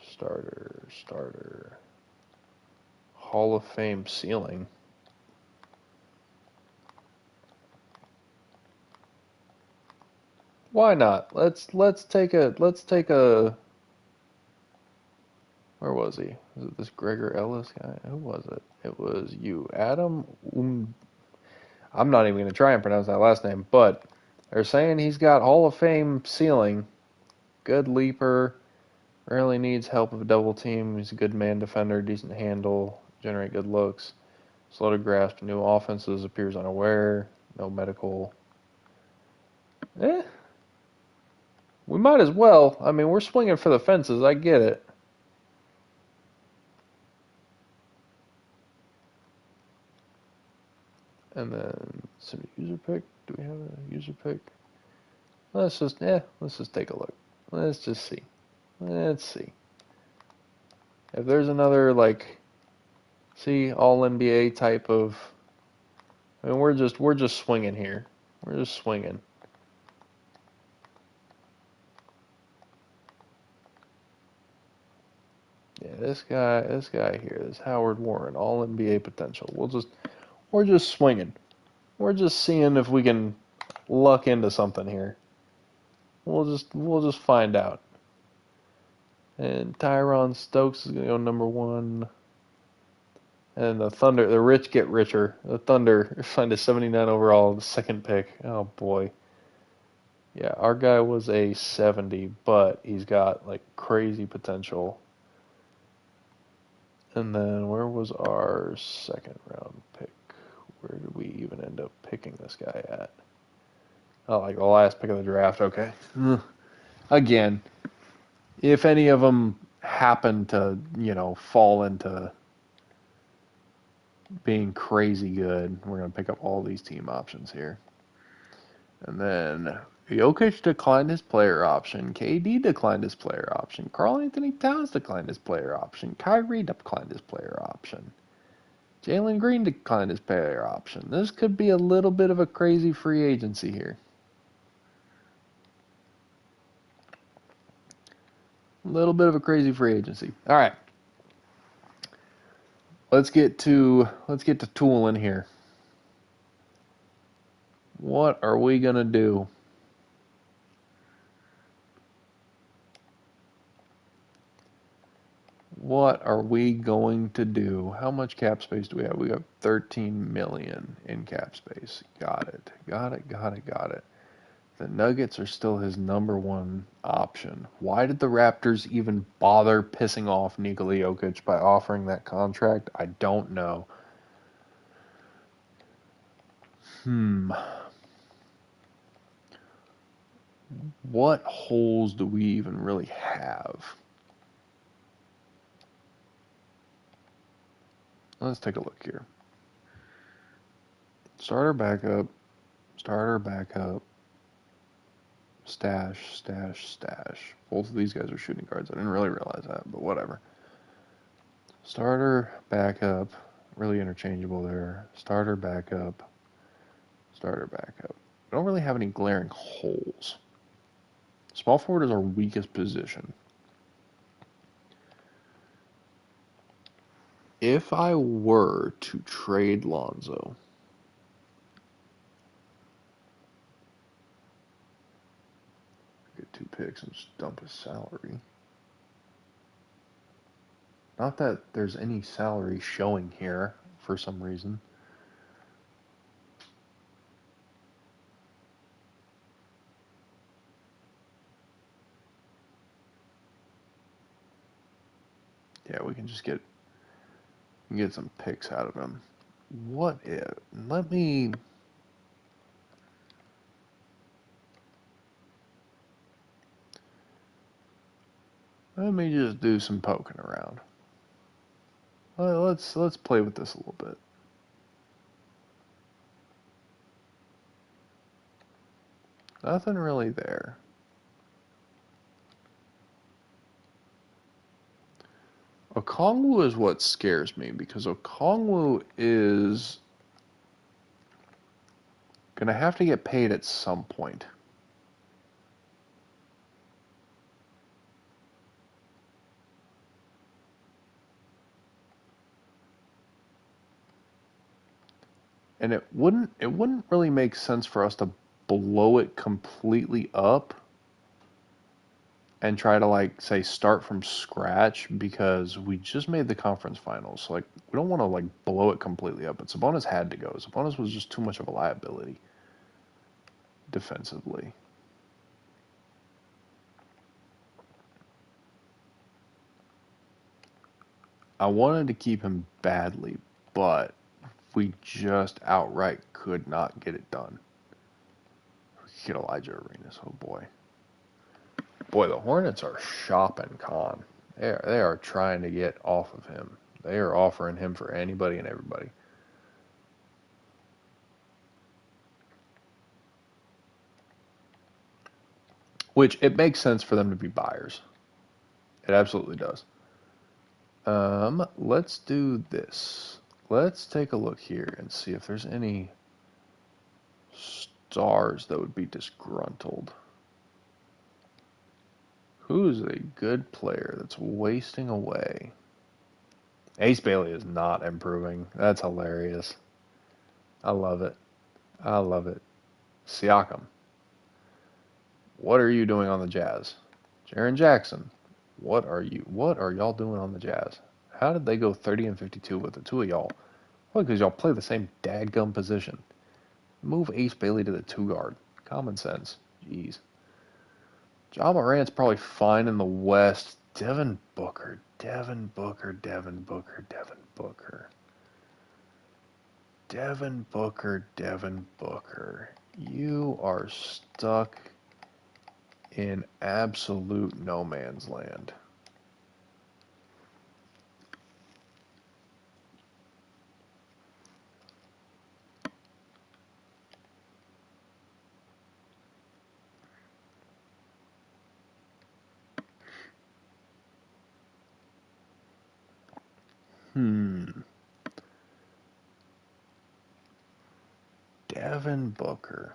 starter, Hall of Fame ceiling. Why not? Let's take a where was he? Was it this Gregor Ellis guy? Who was it? It was you, Adam. I'm not even gonna try and pronounce that last name, but they're saying he's got Hall of Fame ceiling. Good leaper. Rarely needs help of a double team. He's a good man defender, decent handle, generate good looks. Slow to grasp new offenses, appears unaware, no medical. We might as well. I mean, we're swinging for the fences. I get it. And then some user pick. Do we have a user pick? let's just take a look. Let's just see. Let's see. If there's another, like, see, all NBA type of, I mean, we're just swinging here. We're just swinging. Yeah, this guy here, this Howard Warren, all NBA potential. We're just swinging. We're just seeing if we can luck into something here. We'll just find out. And Tyron Stokes is gonna go number one. And the Thunder, the rich get richer. The Thunder find a 79 overall, the second pick. Oh boy. Yeah, our guy was a 70, but he's got like crazy potential. And then where was our second round pick? Where did we even end up picking this guy at? Oh, like the last pick of the draft. Okay. Again, if any of them happen to, fall into being crazy good, we're going to pick up all these team options here. And then Jokic declined his player option. KD declined his player option. Karl Anthony Towns declined his player option. Kyrie declined his player option. Jalen Green declined his player option. This could be a little bit of a crazy free agency here. A little bit of a crazy free agency. All right. Let's get to tooling here. What are we going to do? What are we going to do? How much cap space do we have? We have 13 million in cap space. Got it. Got it. Got it. Got it. The Nuggets are still his number one option. Why did the Raptors even bother pissing off Nikola Jokic by offering that contract? I don't know. What holes do we even really have? Let's take a look here. Starter backup, starter backup, stash, stash, stash. Both of these guys are shooting guards. I didn't really realize that, but whatever. Starter backup, really interchangeable there. Starter backup, starter backup. We don't really have any glaring holes. Small forward is our weakest position. If I were to trade Lonzo, get 2 picks and just dump his salary. Not that there's any salary showing here for some reason. Yeah, we can just get some picks out of him. What if? Let me just do some poking around. Let's play with this a little bit. Nothing really there. Okongwu is what scares me because Okongwu is gonna have to get paid at some point. And it wouldn't really make sense for us to blow it completely up and try to, like, say, start from scratch because we just made the conference finals. So, like, we don't want to, like, blow it completely up. But Sabonis had to go. Sabonis was just too much of a liability defensively. I wanted to keep him badly, but we just outright could not get it done. Get Elijah Arenas, oh boy. Boy, the Hornets are shopping Khan. They are trying to get off of him. They are offering him for anybody and everybody. which it makes sense for them to be buyers. It absolutely does. Let's do this. Let's take a look here and see if there's any stars that would be disgruntled. Who's a good player that's wasting away? Ace Bailey is not improving. That's hilarious. I love it. I love it. Siakam, what are you doing on the Jazz? Jaren Jackson, what are y'all doing on the Jazz? How did they go 30 and 52 with the two of y'all? Well, because y'all play the same dadgum position. Move Ace Bailey to the 2 guard. Common sense. Jeez. Ja Morant's probably fine in the West. Devin Booker, Devin Booker, Devin Booker, Devin Booker. Devin Booker, Devin Booker. You are stuck in absolute no man's land. Devin Booker.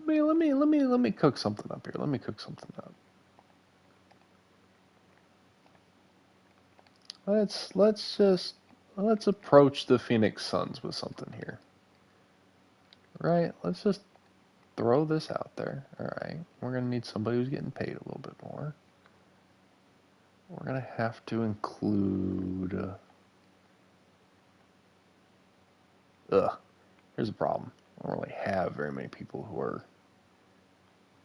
Let me cook something up here. Let me cook something up. Let's approach the Phoenix Suns with something here. Right? Let's just throw this out there. Alright. We're gonna need somebody who's getting paid a little bit more. We're gonna have to include here's the problem. I don't really have very many people who are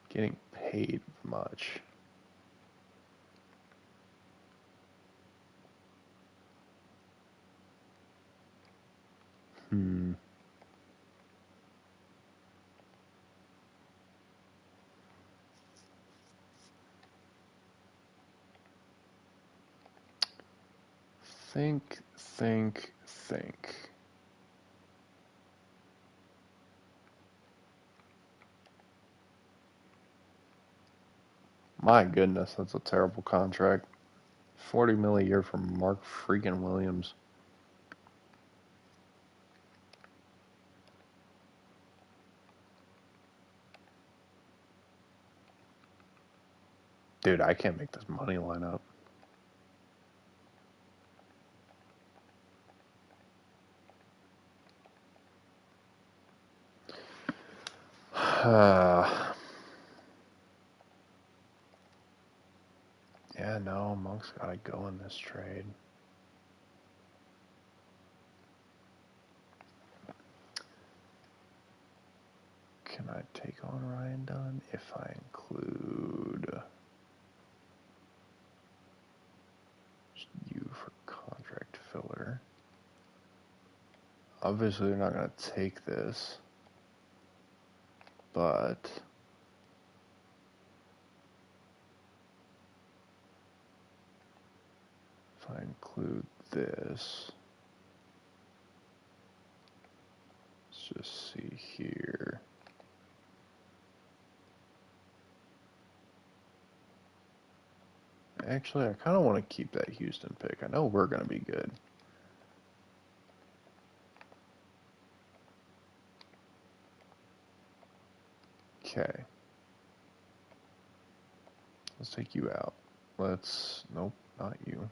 getting paid much. Think. My goodness, that's a terrible contract. 40 mil a year from Mark freaking Williams. Dude, I can't make this money line up. Yeah, no, Monk's gotta go in this trade. Can I take on Ryan Dunn if I include you for contract filler? Obviously, they're not going to take this, but if I include this, let's just see here. Actually, I kind of want to keep that Houston pick. I know we're going to be good. Okay. Let's take you out. Nope, not you.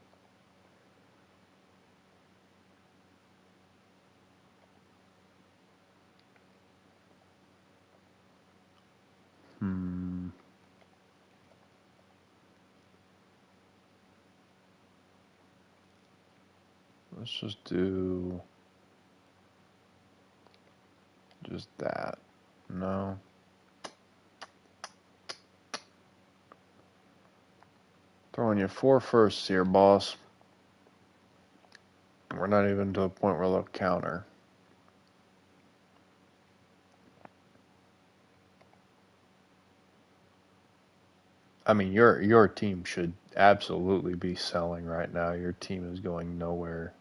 Let's just do just that. No. Throwing you 4 firsts here, boss. We're not even to a point where they'll counter. I mean, your team should absolutely be selling right now. Your team is going nowhere.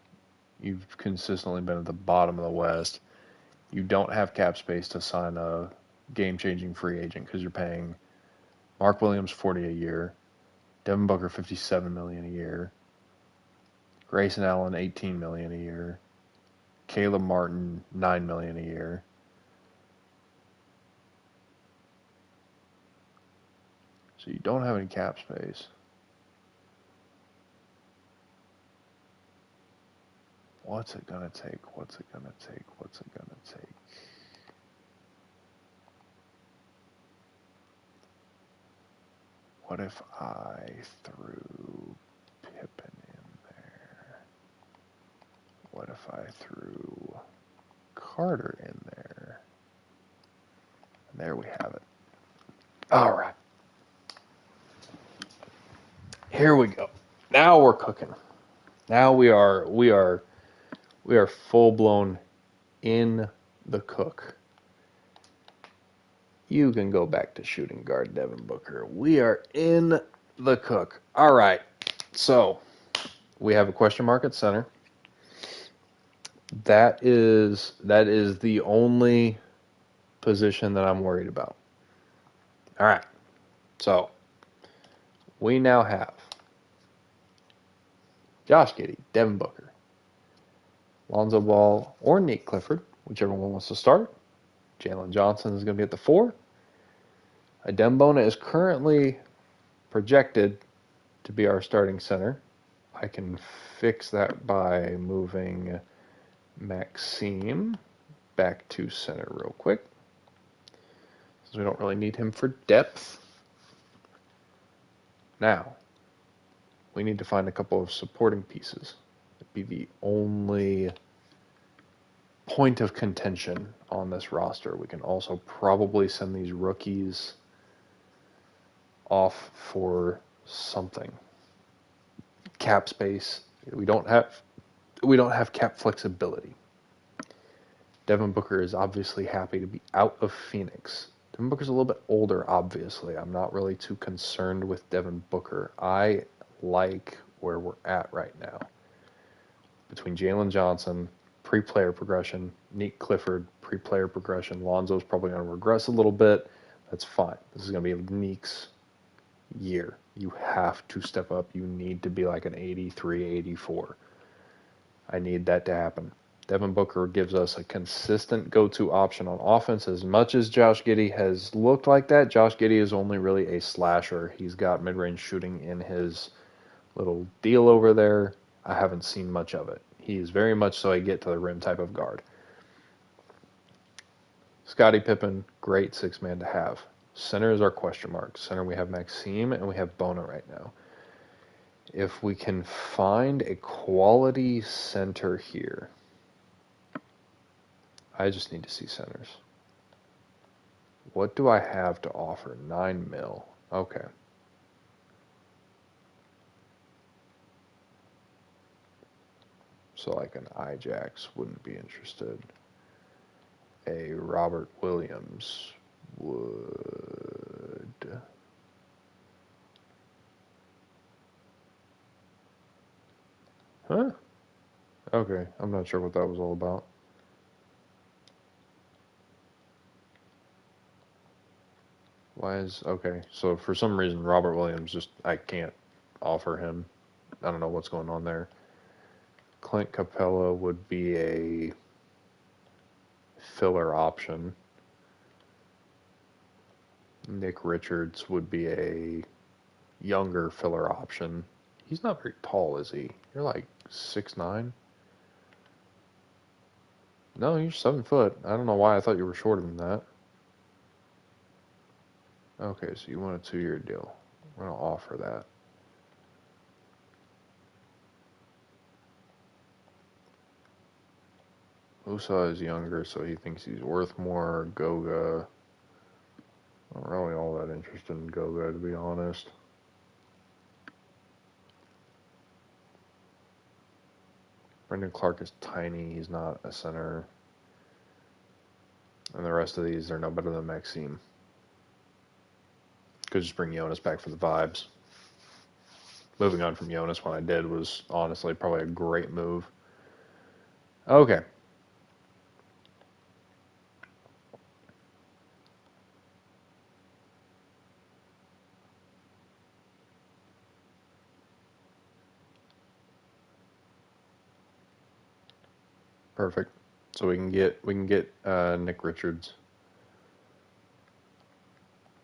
You've consistently been at the bottom of the West. You don't have cap space to sign a game-changing free agent because you're paying Mark Williams $40 a year, Devin Booker $57 million a year, Grayson Allen $18 million a year, Caleb Martin $9 million a year. So you don't have any cap space. What's it gonna take? What's it gonna take? What's it gonna take? What if I threw Pippen in there? What if I threw Carter in there? And there we have it. All right. Here we go. Now we're cooking. Now we are full blown in the cook. You can go back to shooting guard Devin Booker. We are in the cook. All right. So we have a question mark at center. That is the only position that I'm worried about. All right. So we now have Josh Giddey, Devin Booker, Lonzo Ball, or Nate Clifford, whichever one wants to start. Jalen Johnson is going to be at the 4. Adembona is currently projected to be our starting center. I can fix that by moving Maxime back to center real quick, since we don't really need him for depth. Now, we need to find a couple of supporting pieces. It'd be the only point of contention on this roster. We can also probably send these rookies off for something. Cap space. We don't have cap flexibility. Devin Booker is obviously happy to be out of Phoenix. Devin Booker's a little bit older, obviously. I'm not really too concerned with Devin Booker. I like where we're at right now. Between Jalen Johnson, pre-player progression, Nate Clifford, pre-player progression, Lonzo's probably going to regress a little bit. That's fine. This is going to be Neek's year. You have to step up. You need to be like an 83, 84. I need that to happen. Devin Booker gives us a consistent go-to option on offense. As much as Josh Giddey has looked like that, Josh Giddey is only really a slasher. He's got mid-range shooting in his little deal over there. I haven't seen much of it. He is very much so a get-to-the-rim type of guard. Scottie Pippen, great six-man to have. Center is our question mark. Center, we have Maxime and we have Bona right now. If we can find a quality center here, I just need to see centers. What do I have to offer? 9 mil. Okay. So like an Ijax wouldn't be interested. A Robert Williams would. Huh? Okay, I'm not sure what that was all about. Why is okay? So for some reason, Robert Williams I can't offer him. I don't know what's going on there. Clint Capella would be a filler option. Nick Richards would be a younger filler option. He's not very tall, is he? You're like 6'9". No, you're 7 foot. I don't know why I thought you were shorter than that. Okay, so you want a 2-year deal. We're going to offer that. Musa is younger, so he thinks he's worth more. Goga. Not really all that interested in Goga, to be honest. Brendan Clark is tiny. He's not a center. And the rest of these are no better than Maxime. Could just bring Jonas back for the vibes. Moving on from Jonas when I did was honestly probably a great move. Okay. Perfect. So we can get Nick Richards.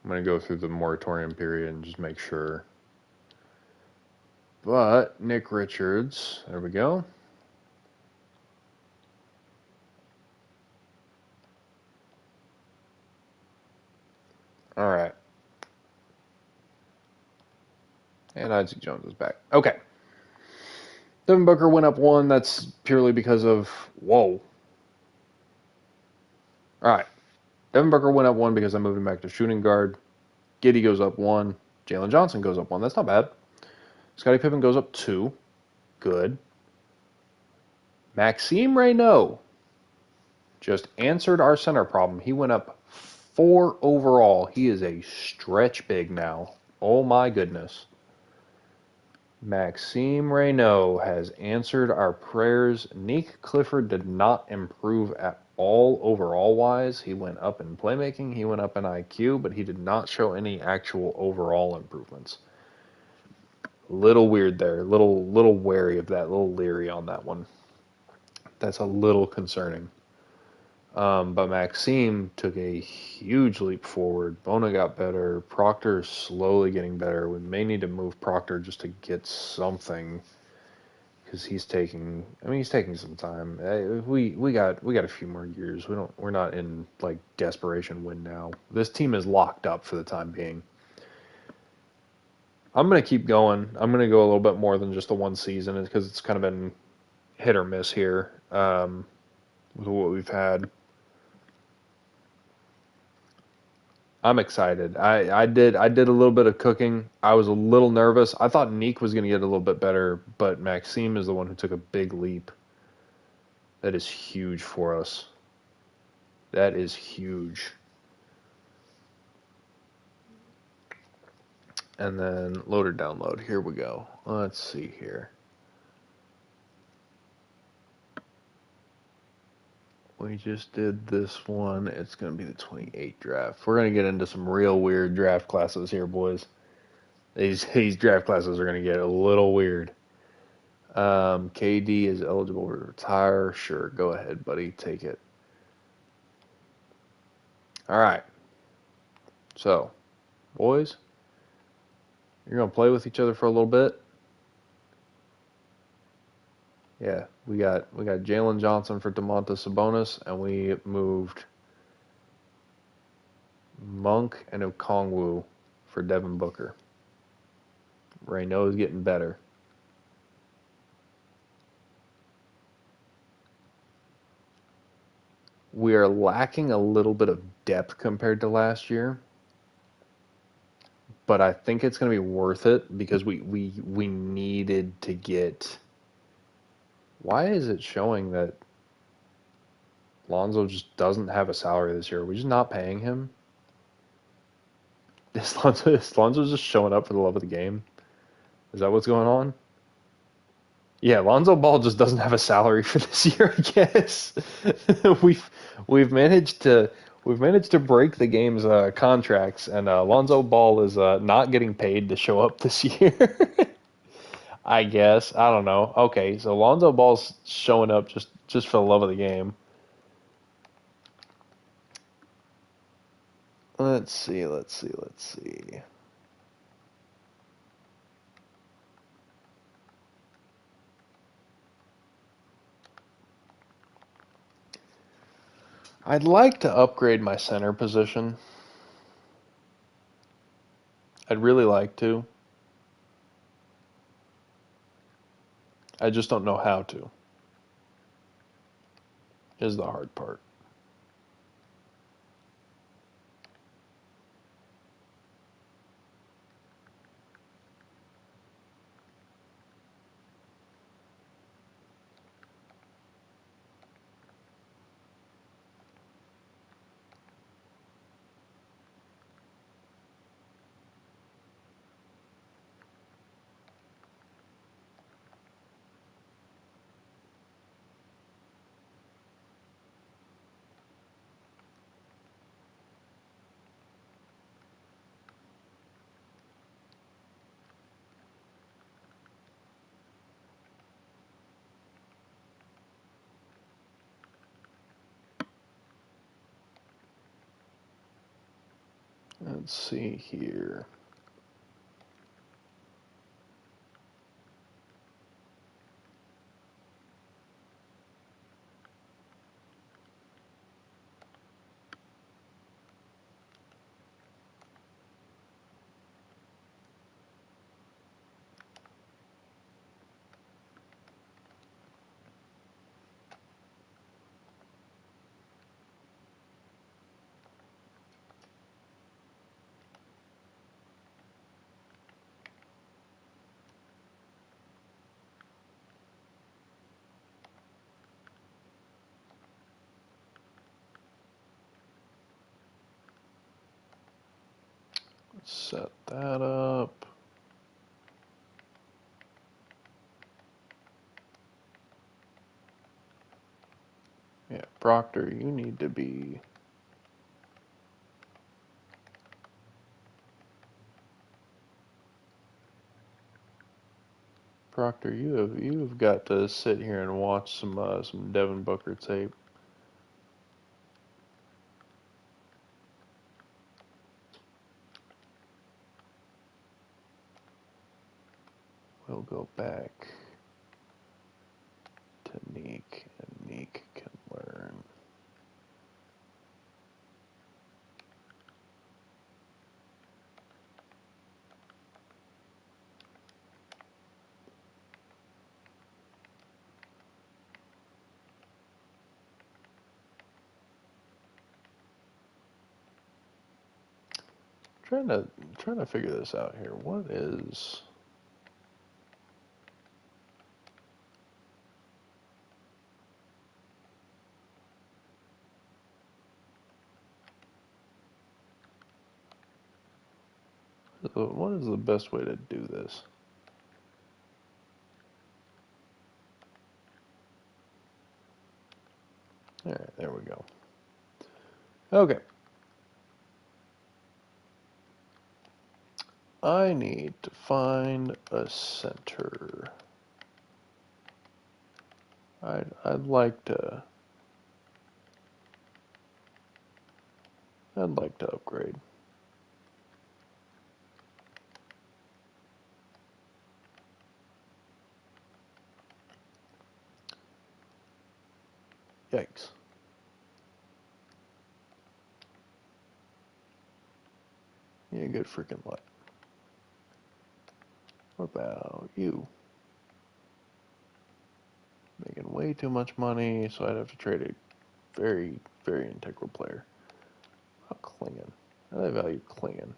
I'm gonna go through the moratorium period and just make sure. But Nick Richards, there we go. All right. And Isaac Jones is back. Okay. Devin Booker went up one. That's purely because of whoa. All right. Devin Booker went up one because I moved him back to shooting guard. Giddey goes up one. Jalen Johnson goes up one. That's not bad. Scottie Pippen goes up two. Good. Maxime Raynaud just answered our center problem. He went up four overall. He is a stretch big now. Oh my goodness. Maxime Raynaud has answered our prayers. Nick Clifford did not improve at all overall wise. He went up in playmaking, he went up in IQ, but he did not show any actual overall improvements. Little weird there. Little wary of that. Little leery on that one. That's a little concerning. But Maxime took a huge leap forward. Bona got better. Proctor's slowly getting better. We may need to move Proctor just to get something because he's taking. I mean, he's taking some time. We got a few more years. We're not in like desperation win now. This team is locked up for the time being. I'm gonna keep going. I'm gonna go a little bit more than just the one season because it's kind of been hit or miss here with what we've had. I'm excited. I did a little bit of cooking. I was a little nervous. I thought Neek was going to get a little bit better, but Maxime is the one who took a big leap. That is huge for us. That is huge. And then load or download. Here we go. Let's see here. We just did this one. It's going to be the 28 draft. We're going to get into some real weird draft classes here, boys. These draft classes are going to get a little weird. KD is eligible to retire. Sure, go ahead, buddy. Take it. All right. So, boys, you're going to play with each other for a little bit. Yeah, we got Jalen Johnson for Domantas Sabonis, and we moved Monk and Okongwu for Devin Booker. Raynaud is getting better. We are lacking a little bit of depth compared to last year, but I think it's going to be worth it because we needed to get. Why is it showing that Lonzo just doesn't have a salary this year? Are we just not paying him? Is Lonzo just showing up for the love of the game? Is that what's going on? Yeah, Lonzo Ball just doesn't have a salary for this year, I guess. we've we've managed to break the game's contracts, and Lonzo Ball is not getting paid to show up this year. I guess I don't know. Okay, so Lonzo Ball's showing up just for the love of the game. Let's see. I'd like to upgrade my center position. I'd really like to. I just don't know how to, is the hard part. Let's see here. Set that up. Yeah, Proctor, you need to be. Proctor, you have got to sit here and watch some Devin Booker tape. We'll go back to Neek, and Neek can learn. Trying to figure this out here. What is what is the best way to do this? All right, there we go. Okay. I need to find a center. I'd like to upgrade. Yikes. Yeah, good freaking luck. What about you? Making way too much money, so I'd have to trade a very, very integral player. Oh, Klingon. I value Klingon.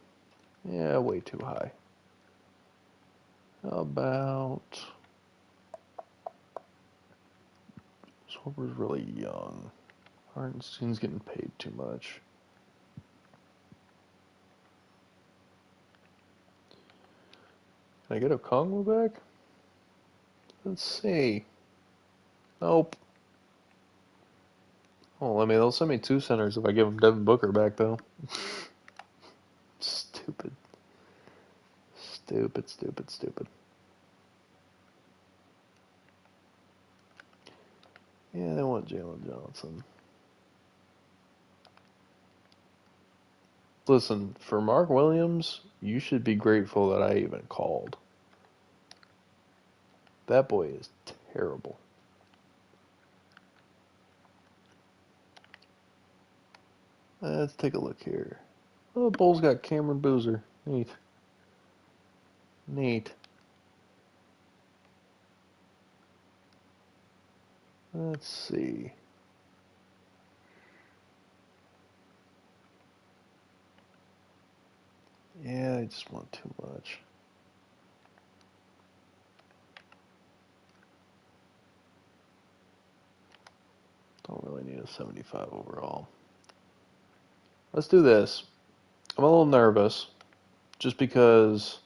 Yeah, way too high. How about Swarber's really young. Hartenstein's getting paid too much. Can I get a Congo back? Let's see. Nope. Oh, they'll send me two centers if I give them Devin Booker back, though. Stupid. Stupid, stupid, stupid. Yeah, they want Jalen Johnson. Listen, for Mark Williams, you should be grateful that I even called. That boy is terrible. Let's take a look here. Oh, the Bulls got Cameron Boozer. Neat. Neat. Let's see. Yeah, I just want too much. Don't really need a 75 overall. Let's do this. I'm a little nervous just because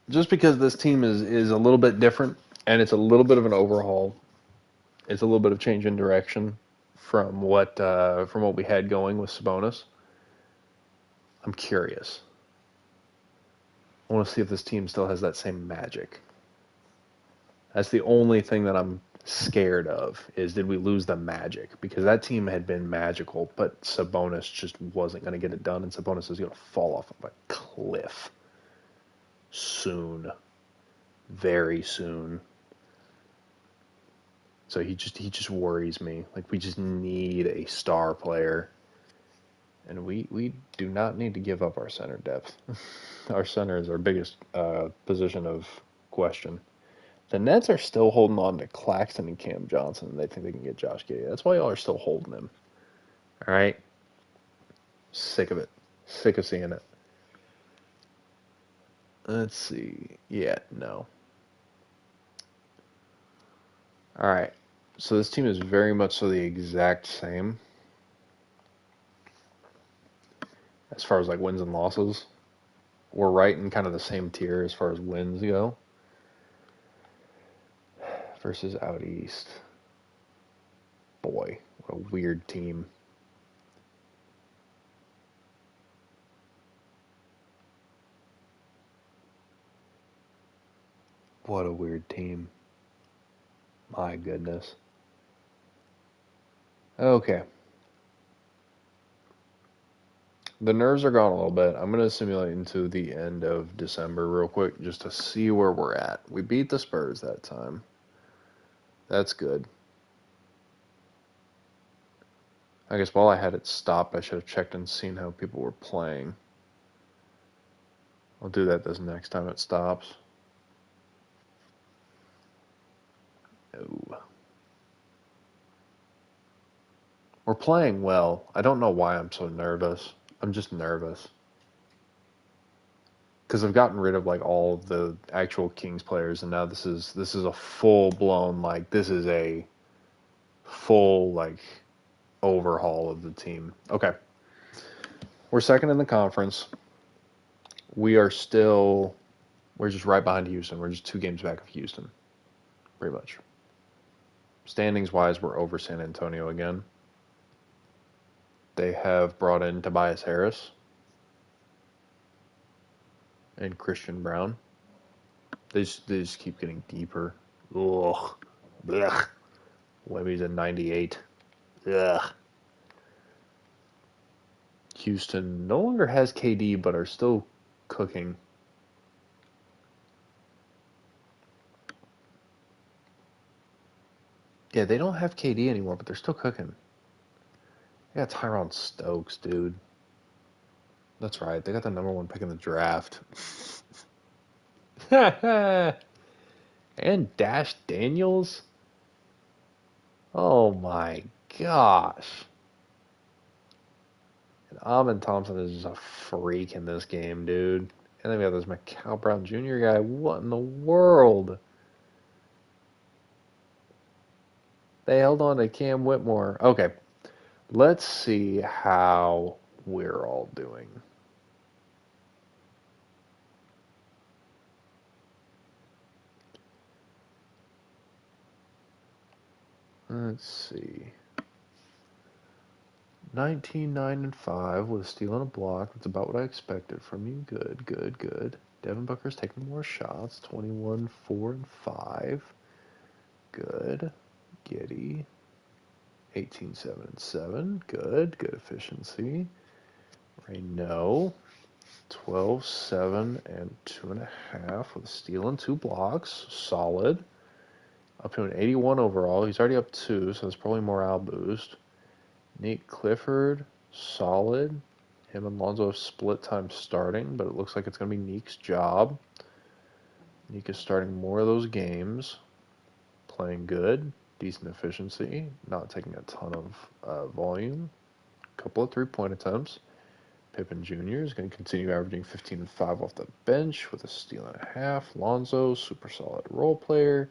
this team is a little bit different and it's a little bit of an overhaul. It's a little bit of change in direction from what we had going with Sabonis. I'm curious. I want to see if this team still has that same magic. That's the only thing that I'm scared of is, did we lose the magic? Because that team had been magical, but Sabonis just wasn't going to get it done, and Sabonis is going to fall off of a cliff soon, very soon. So he just worries me. Like, we just need a star player, and we do not need to give up our center depth. Our center is our biggest position of question. The Nets are still holding on to Claxton and Cam Johnson, and they think they can get Josh Giddey. That's why y'all are still holding him. All right? Sick of it. Sick of seeing it. Let's see. Yeah, no. All right. So this team is very much so the exact same as far as like wins and losses. We're right in kind of the same tier as far as wins go. Versus out east. Boy, what a weird team. What a weird team. My goodness. Okay. The nerves are gone a little bit. I'm going to simulate into the end of December real quick just to see where we're at. We beat the Spurs that time. That's good. I guess while I had it stopped, I should have checked and seen how people were playing. I'll do that this next time it stops. Oh. We're playing well. I don't know why I'm so nervous. I'm just nervous. Because I've gotten rid of like all of the actual Kings players, and now this is a full blown, like, this is a full like overhaul of the team. Okay. We're second in the conference. We're just right behind Houston. We're just 2 games back of Houston, pretty much. Standings wise, we're over San Antonio again. They have brought in Tobias Harris and Christian Brown. They just keep getting deeper. Ugh. Blech. Webby's at 98. Ugh. Houston no longer has KD, but are still cooking. Yeah, they don't have KD anymore, but they're still cooking. They got Tyron Stokes, dude. That's right. They got the number 1 pick in the draft. And Dash Daniels? Oh my gosh. And Amon Thompson is just a freak in this game, dude. And then we have this Macau Brown Jr. guy. What in the world? They held on to Cam Whitmore. Okay. Let's see how we're all doing. Let's see. 19, 9, and 5 with a steal and a block. That's about what I expected from you. Good, good, good. Devin Booker's taking more shots. 21, 4, and 5. Good. Giddey. 18, 7, and 7. Good. Good efficiency. Raynaud. 12, 7, and 2.5 with a steal and 2 blocks. Solid. Up to an 81 overall. He's already up 2, so that's probably morale boost. Nate Clifford, solid. Him and Lonzo have split time starting, but it looks like it's going to be Neek's job. Neek is starting more of those games. Playing good. Decent efficiency. Not taking a ton of volume. Couple of 3-point attempts. Pippen Jr. is going to continue averaging 15 and 5 off the bench with a steal and a half. Lonzo, super solid role player.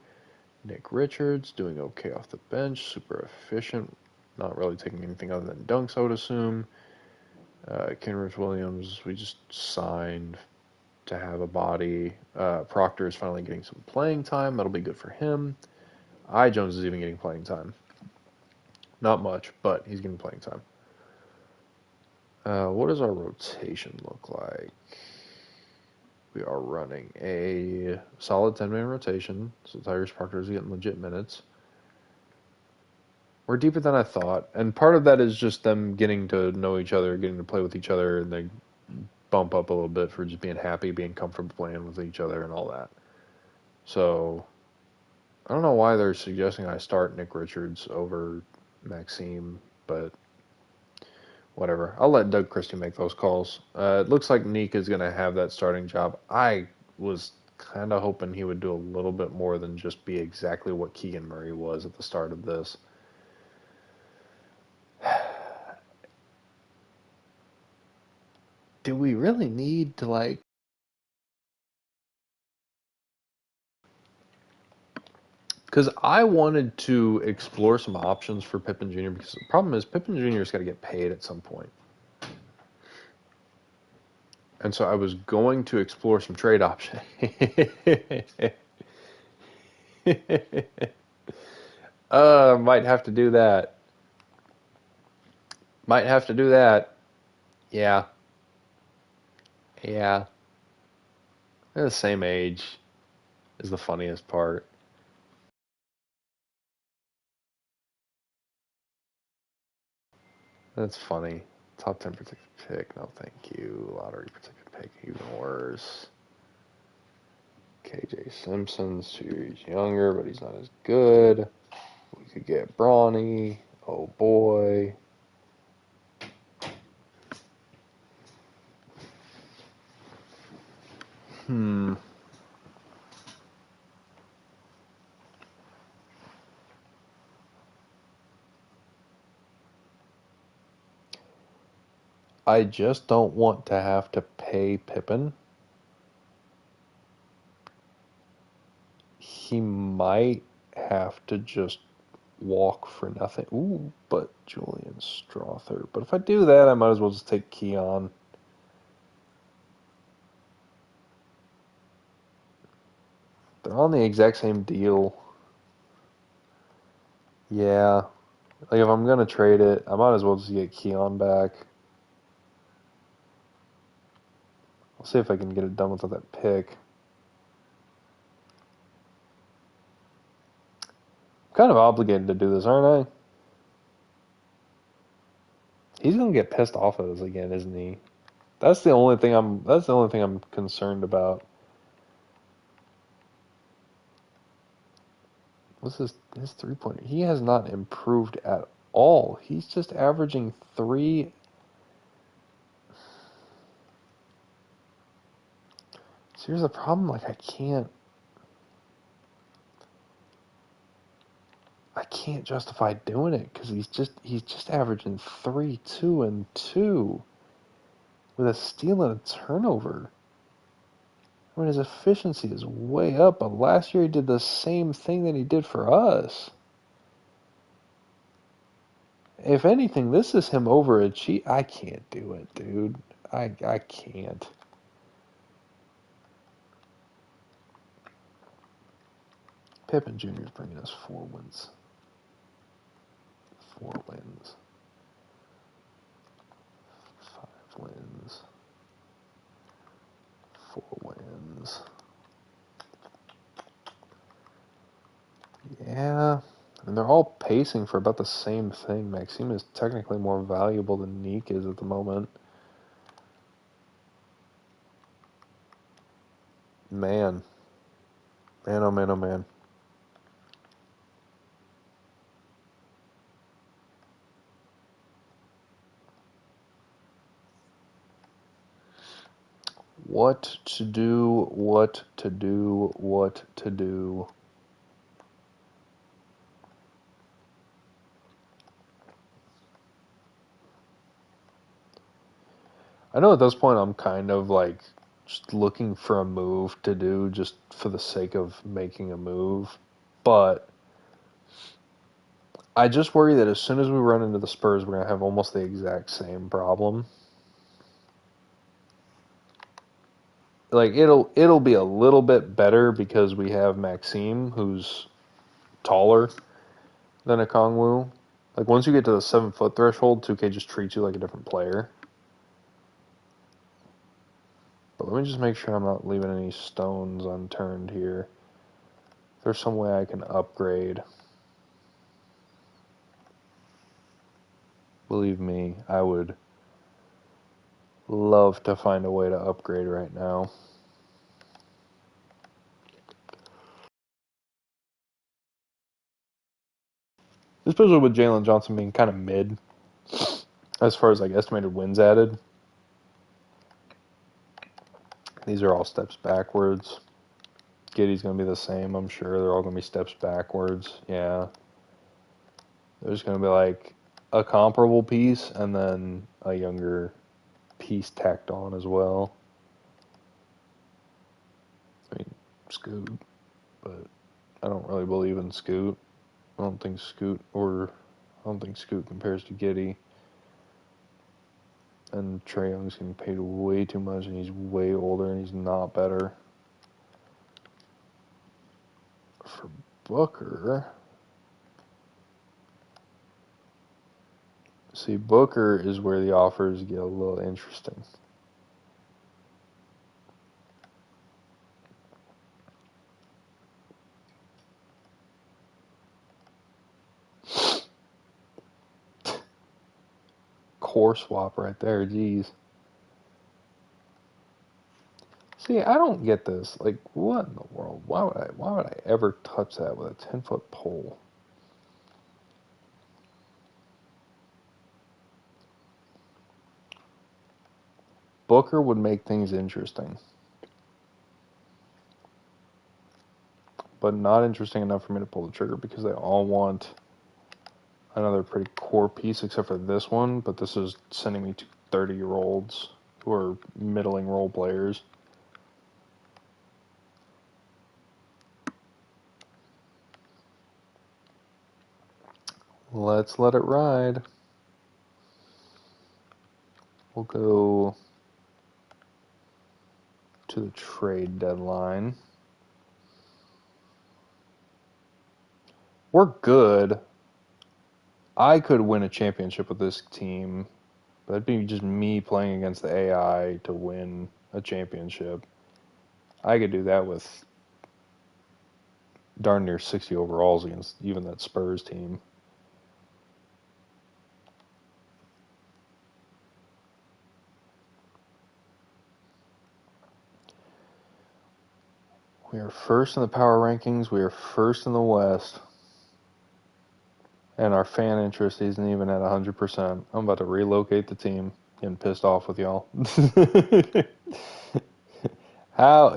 Nick Richards doing okay off the bench. Super efficient. Not really taking anything other than dunks, I would assume. Kenrich Williams, we just signed to have a body. Proctor is finally getting some playing time. That'll be good for him. Jones is even getting playing time. Not much, but he's getting playing time. What does our rotation look like? We are running a solid 10-man rotation, so Tyrese Proctor is getting legit minutes. We're deeper than I thought, and part of that is just them getting to know each other, getting to play with each other, and they bump up a little bit for just being happy, being comfortable playing with each other, and all that. So I don't know why they're suggesting I start Nick Richards over Maxime, but whatever. I'll let Doug Christie make those calls. It looks like Neek is going to have that starting job. I was kind of hoping he would do a little bit more than just be exactly what Keegan Murray was at the start of this. Do we really need to, like... Because I wanted to explore some options for Pippen Jr. because the problem is Pippen Jr.'s got to get paid at some point. And so I was going to explore some trade options. Might have to do that. Might have to do that. Yeah. Yeah. They're the same age is the funniest part. That's funny. Top 10 protected pick. No, thank you. Lottery protected pick. Even worse. KJ Simpson's 2 years younger, but he's not as good. We could get Brawny. Oh boy. I just don't want to have to pay Pippen. He might have to just walk for nothing. Ooh, but Julian Strother. But if I do that, I might as well just take Keon. They're on the exact same deal. Yeah. Like, if I'm going to trade it, I might as well just get Keon back. I'll see if I can get it done without that pick. I'm kind of obligated to do this, aren't I? He's going to get pissed off at us again, isn't he? That's the only thing I'm concerned about. What's his 3-pointer? He has not improved at all. He's just averaging 3. So here's the problem, like I can't justify doing it because he's just averaging 3, 2, and 2 with a steal and a turnover. I mean, his efficiency is way up, but last year he did the same thing that he did for us. If anything, this is him overachieving. I can't do it, dude. I can't. Pippen Jr. is bringing us 4 wins. 4 wins. 5 wins. 4 wins. Yeah. And they're all pacing for about the same thing. Maxime is technically more valuable than Neek is at the moment. Man. Man, oh man, oh man. What to do, what to do, what to do. I know at this point I'm kind of like just looking for a move to do just for the sake of making a move. But I just worry that as soon as we run into the Spurs, we're going to have almost the exact same problem. Like, it'll be a little bit better because we have Maxime, who's taller than a Kongwu. Like, once you get to the 7-foot threshold, 2K just treats you like a different player. But let me just make sure I'm not leaving any stones unturned here. If there's some way I can upgrade. Believe me, I would love to find a way to upgrade right now. Especially with Jalen Johnson being kind of mid as far as like estimated wins added. These are all steps backwards. Giddy's going to be the same, I'm sure. They're all going to be steps backwards. Yeah. There's going to be like a comparable piece and then a younger piece tacked on as well. I mean, Scoot, but I don't really believe in Scoot. I don't think Scoot compares to Giddy. And Trae Young's getting paid way too much, and he's way older, and he's not better. For Booker, see, Booker is where the offers get a little interesting. Core swap right there, geez. See, I don't get this. Like, what in the world? Why would I ever touch that with a 10-foot pole? Booker would make things interesting. But not interesting enough for me to pull the trigger because they all want another pretty core piece except for this one, but this is sending me to 30-year-olds who are middling role players. Let's let it ride. We'll go to the trade deadline. We're good. I could win a championship with this team. That'd be just me playing against the AI to win a championship. I could do that with darn near 60 overalls against even that Spurs team. We are first in the power rankings. We are first in the West. And our fan interest isn't even at 100%. I'm about to relocate the team. Getting pissed off with y'all. How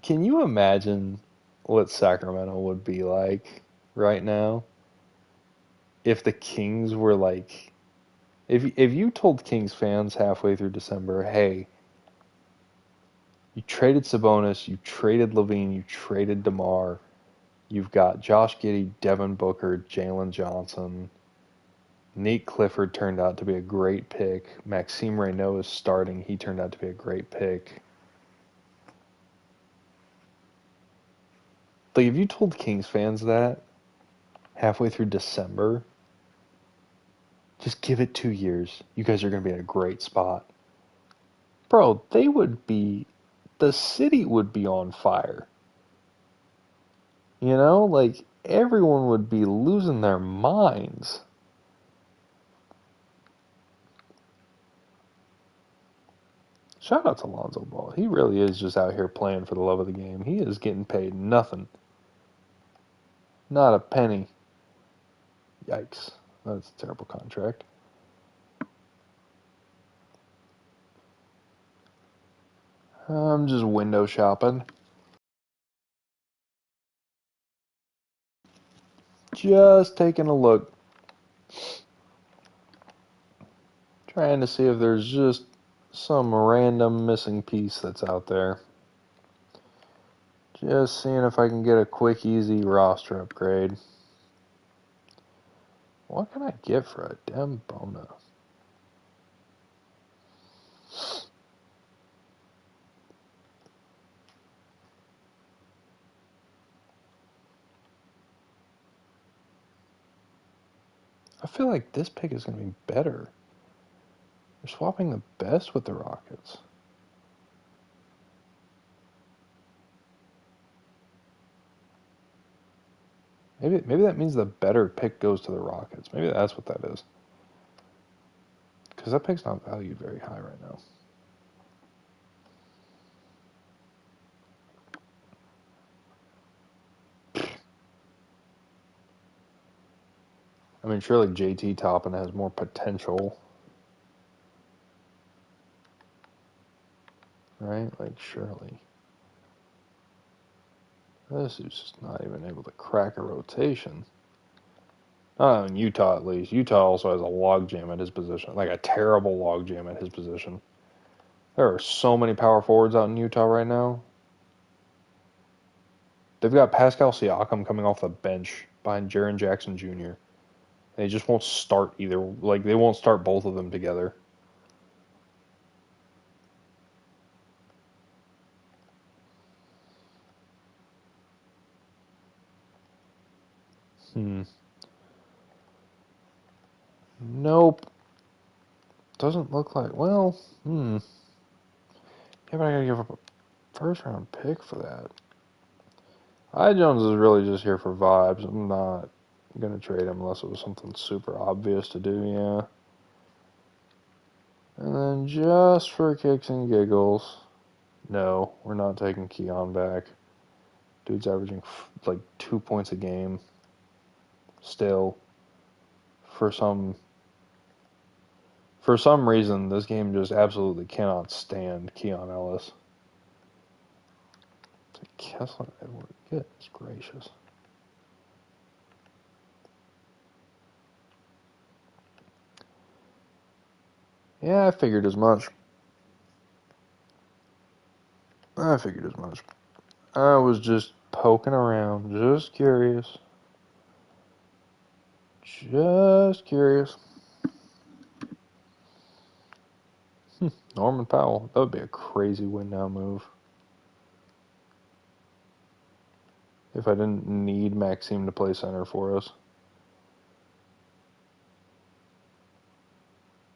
can you imagine what Sacramento would be like right now if the Kings were like, if you told Kings fans halfway through December, hey, you traded Sabonis, you traded Levine, you traded DeMar, you've got Josh Giddey, Devin Booker, Jalen Johnson, Nate Clifford turned out to be a great pick, Maxime Raynaud is starting, he turned out to be a great pick. Like, if you told Kings fans that halfway through December, just give it 2 years. You guys are going to be in a great spot. Bro, the city would be on fire. You know, like, everyone would be losing their minds. Shout out to Lonzo Ball. He really is just out here playing for the love of the game. He is getting paid nothing. Not a penny. Yikes. That's a terrible contract. I'm just window shopping. Just taking a look. Trying to see if there's just some random missing piece that's out there. Just seeing if I can get a quick, easy roster upgrade. What can I get for a Dembona? I feel like this pick is going to be better. They're swapping the best with the Rockets. Maybe that means the better pick goes to the Rockets. Maybe that's what that is. Because that pick's not valued very high right now. I mean, surely JT Toppin has more potential. Right? Like, surely. This is just not even able to crack a rotation. In Utah, at least. Utah also has a logjam at his position. Like, a terrible logjam at his position. There are so many power forwards out in Utah right now. They've got Pascal Siakam coming off the bench behind Jaren Jackson Jr. They just won't start either. Like, they won't start both of them together. Nope. Doesn't look like. Well, Yeah, but I gotta give up a first round pick for that. Jones is really just here for vibes. I'm not gonna trade him unless it was something super obvious to do, yeah. And then just for kicks and giggles, no, we're not taking Keon back. Dude's averaging like 2 points a game. Still, for some reason, this game just absolutely cannot stand Keon Ellis. Kessler Edward, goodness gracious. Yeah, I figured as much. I was just poking around, just curious. Norman Powell, that would be a crazy win now move. If I didn't need Maxime to play center for us.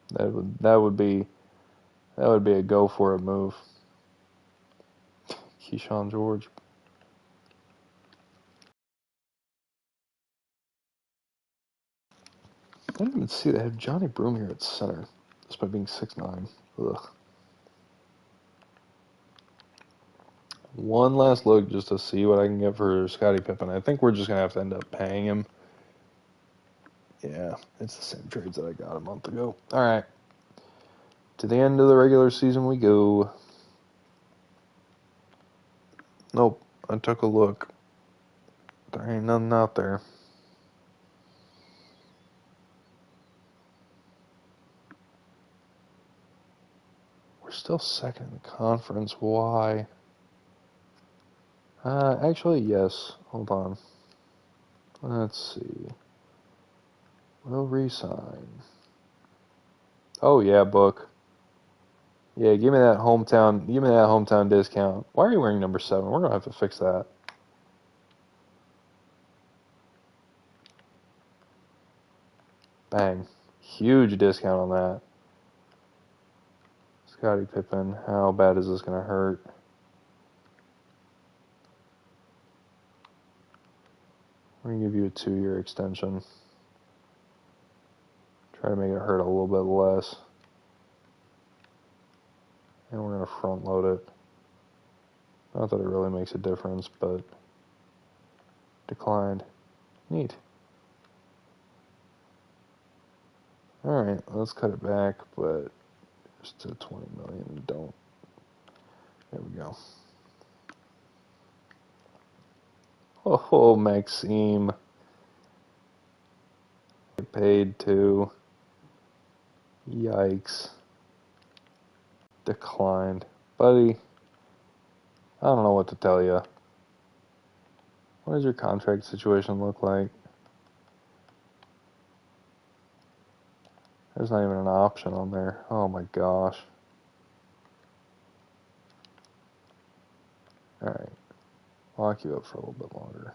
That would be a go for it move. Keyshawn George. I didn't even see they have Johnny Broom here at center, despite being 6'9". Ugh. One last look just to see what I can get for Scottie Pippen. I think we're just gonna have to end up paying him. Yeah, it's the same trades that I got a month ago. All right. To the end of the regular season we go. Nope. I took a look. There ain't nothing out there. We're still second in the conference. Why? Actually, yes. Hold on. Let's see. We'll resign. Oh yeah, Book. Yeah, give me that hometown discount. Why are you wearing number 7? We're gonna have to fix that. Bang. Huge discount on that. Scottie Pippen, how bad is this gonna hurt? We're gonna give you a 2-year extension. Try to make it hurt a little bit less. And we're gonna front load it. Not that it really makes a difference, but declined. Neat. Alright, let's cut it back, but just to 20 million and don't. There we go. Oh, Maxime. Get paid too. Yikes. Declined. Buddy, I don't know what to tell you. What does your contract situation look like? There's not even an option on there. Oh my gosh. Alright. Lock you up for a little bit longer.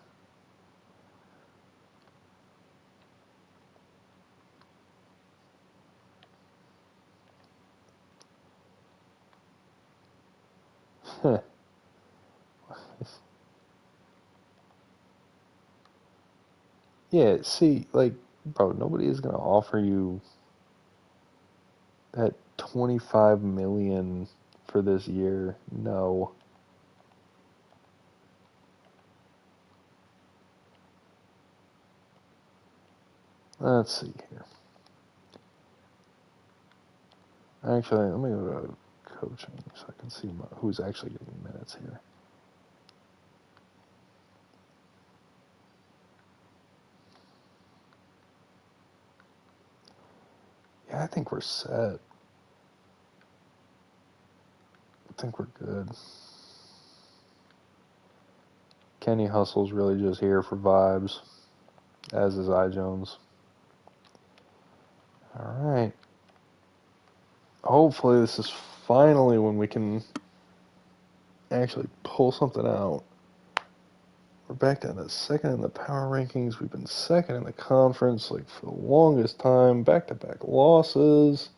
Yeah, see, like, bro, nobody is going to offer you at $25 million for this year. No. Let's see here. Actually, let me go to coaching so I can see who's actually getting minutes here. Yeah, I think we're set. I think we're good. Kenny Hustle's really just here for vibes, as is I Jones. All right. Hopefully this is finally when we can actually pull something out. We're back down to second in the power rankings. We've been second in the conference like for the longest time. Back-to-back losses.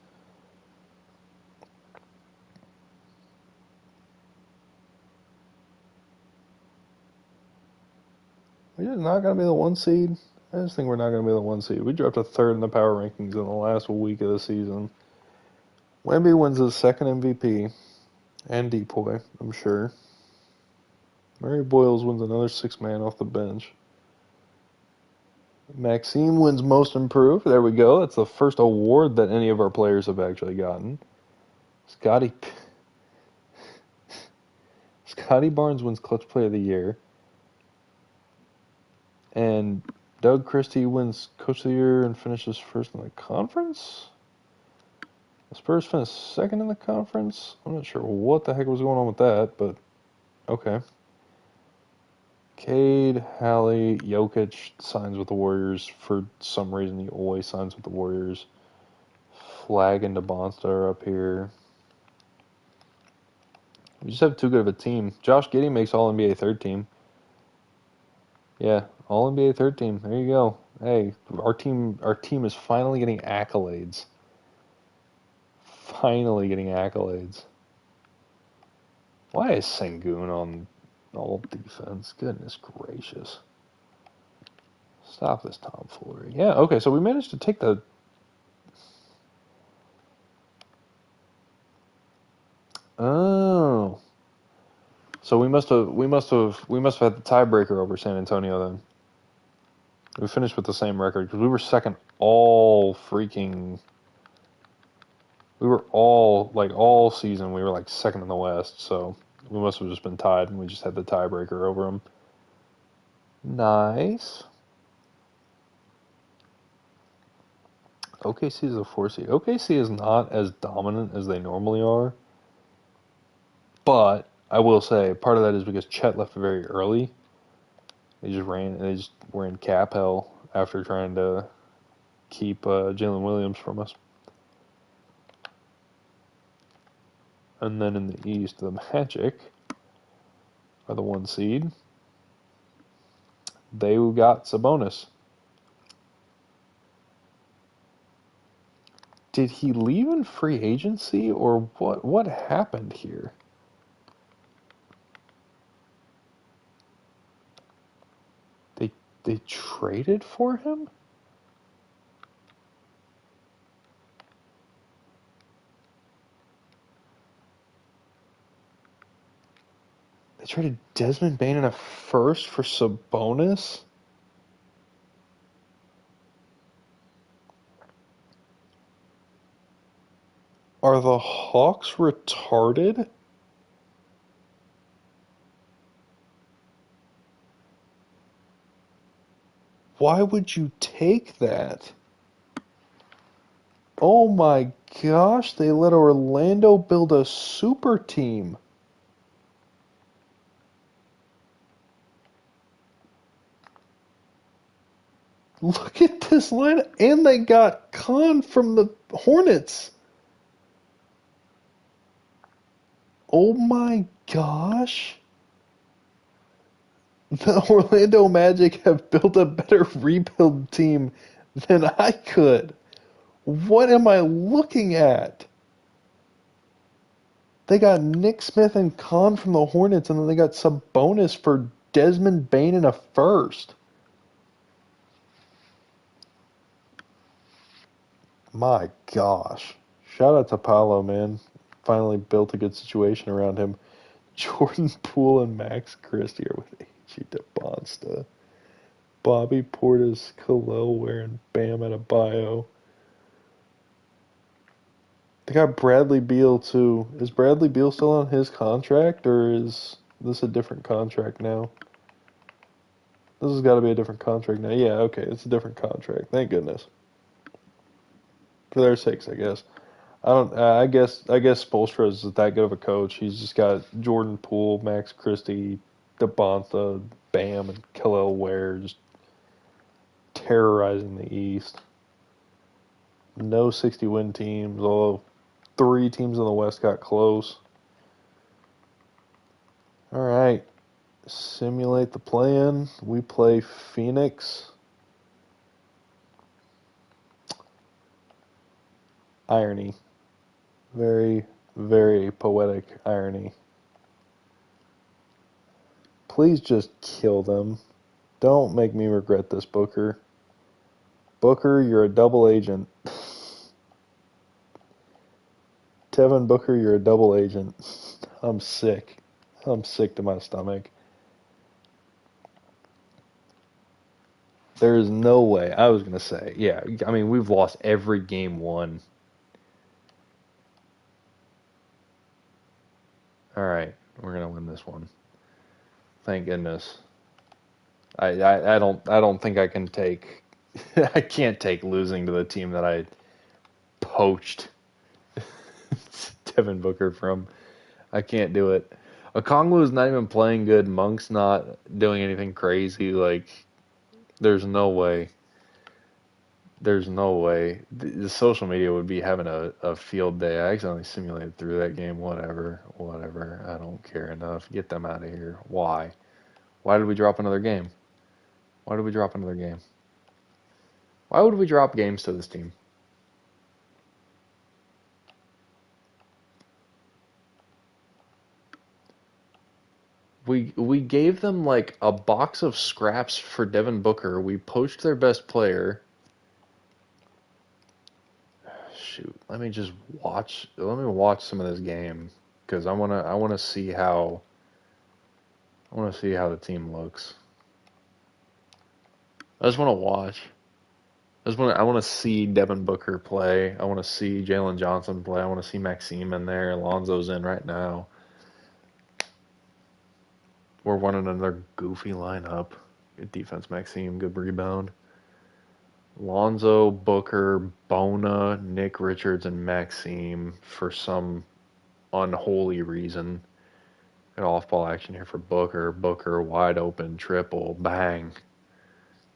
We're just not going to be the 1 seed. I just think we're not going to be the 1 seed. We dropped to third in the power rankings in the last week of the season. Wemby wins his second MVP. And Depoy, I'm sure. Murray Boyles wins another 6-man off the bench. Maxime wins most improved. There we go. That's the first award that any of our players have actually gotten. Scotty Barnes wins clutch player of the year. And Doug Christie wins coach of the year and finishes first in the conference. The Spurs finished second in the conference. I'm not sure what the heck was going on with that, but okay. Cade, Hallie, Jokic signs with the Warriors. For some reason, he always signs with the Warriors. Flag and DeBonsta are up here. We just have too good of a team. Josh Giddey makes All-NBA third team. Yeah, All-NBA third team. There you go. Hey, our team is finally getting accolades. Finally getting accolades. Why is Sengun on all defense? Goodness gracious. Stop this tomfoolery. Yeah, okay, so we managed to take the... Oh. So we must have had the tiebreaker over San Antonio then. We finished with the same record because we were second all freaking... We were all season, we were like second in the West, so we must have just been tied and we just had the tiebreaker over them. Nice. OKC is a 4 seed. OKC is not as dominant as they normally are, but I will say part of that is because Chet left very early. They just were in cap hell after trying to keep Jalen Williams from us. And then in the East, the Magic are the 1 seed. They got Sabonis. Did he leave in free agency or what happened here? They traded for him? They traded Desmond Bane in a first for Sabonis? Are the Hawks retarded? Why would you take that? Oh my gosh, they let Orlando build a super team. Look at this line. And they got Khan from the Hornets. Oh my gosh. The Orlando Magic have built a better rebuild team than I could. What am I looking at? They got Nick Smith and Khan from the Hornets, and then they got Sabonis for Desmond Bane in a first. My gosh. Shout out to Paolo, man. Finally built a good situation around him. Jordan Poole and Max Christie are with A.G. DeBonsta. Bobby Portis, Khalil Ware, and Bam Adebayo. They got Bradley Beal, too. Is Bradley Beal still on his contract, or is this a different contract now? This has got to be a different contract now. Yeah, okay, it's a different contract. Thank goodness. For their sakes, I guess. I don't. I guess Spoelstra is that good of a coach. He's just got Jordan Poole, Max Christie, DeBonta, Bam, and Khalil Ware just terrorizing the East. No 60-win teams, although 3 teams in the West got close. All right. Simulate the plan. We play Phoenix. Irony. Very, very poetic irony. Please just kill them. Don't make me regret this, Booker. Booker, you're a double agent. Devin Booker, you're a double agent. I'm sick. I'm sick to my stomach. There is no way. I was going to say, yeah, I mean, we've lost every game won. All right, we're going to win this one. Thank goodness. I don't think I can take I can't take losing to the team that I poached Devin Booker from. I can't do it. Okongwu's not even playing good. Monk's not doing anything crazy. Like, there's no way. There's no way. The social media would be having a field day. I accidentally simulated through that game. Whatever. I don't care enough. Get them out of here. Why? Why did we drop another game? Why did we drop another game? Why would we drop games to this team? We gave them like a box of scraps for Devin Booker. We poached their best player. Shoot, let me watch some of this game because I wanna see how the team looks. I just want to watch. I want to see Devin Booker play. I want to see Jalen Johnson play. I want to see Maxime in there. Alonzo's in right now. We're running another goofy lineup. Good defense, Maxime. Good rebound. Lonzo, Booker, Bona, Nick Richards, and Maxime for some unholy reason. Got off-ball action here for Booker. Booker wide open triple. Bang.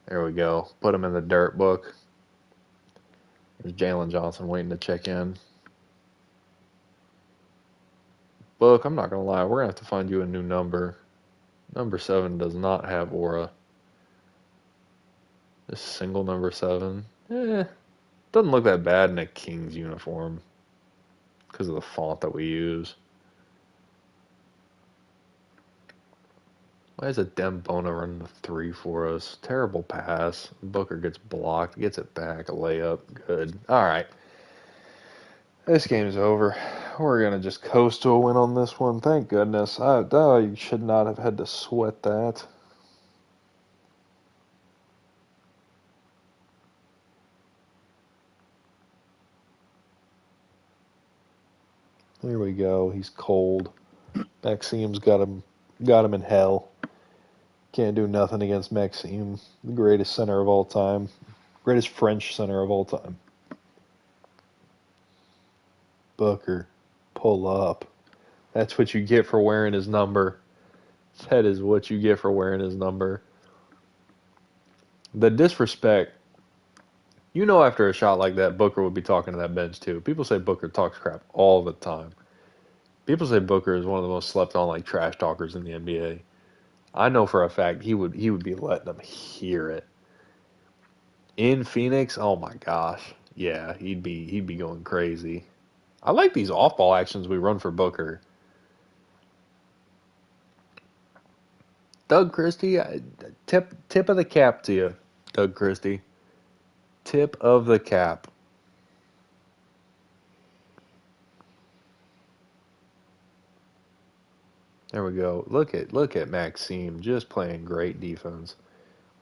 There we go. Put him in the dirt book. There's Jalen Johnson waiting to check in. Book, I'm not going to lie. We're going to have to find you a new number. Number 7 does not have aura. This single number 7. Doesn't look that bad in a Kings uniform. Because of the font that we use. Why is a Dembona running the 3 for us? Terrible pass. Booker gets blocked. Gets it back. A layup. Good. Alright. This game is over. We're going to just coast to a win on this one. Thank goodness. I should not have had to sweat that. There we go. He's cold. Maxime's got him in hell. Can't do nothing against Maxime, the greatest center of all time. Greatest French center of all time. Booker, pull up. That's what you get for wearing his number. That is what you get for wearing his number. The disrespect. You know, after a shot like that, Booker would be talking to that bench too. People say Booker talks crap all the time. People say Booker is one of the most slept on like trash talkers in the NBA. I know for a fact he would be letting them hear it. In Phoenix, oh my gosh. Yeah, he'd be going crazy. I like these off-ball actions we run for Booker. Doug Christie, tip of the cap to you, Doug Christie. Tip of the cap. There we go. Look at Maxime just playing great defense.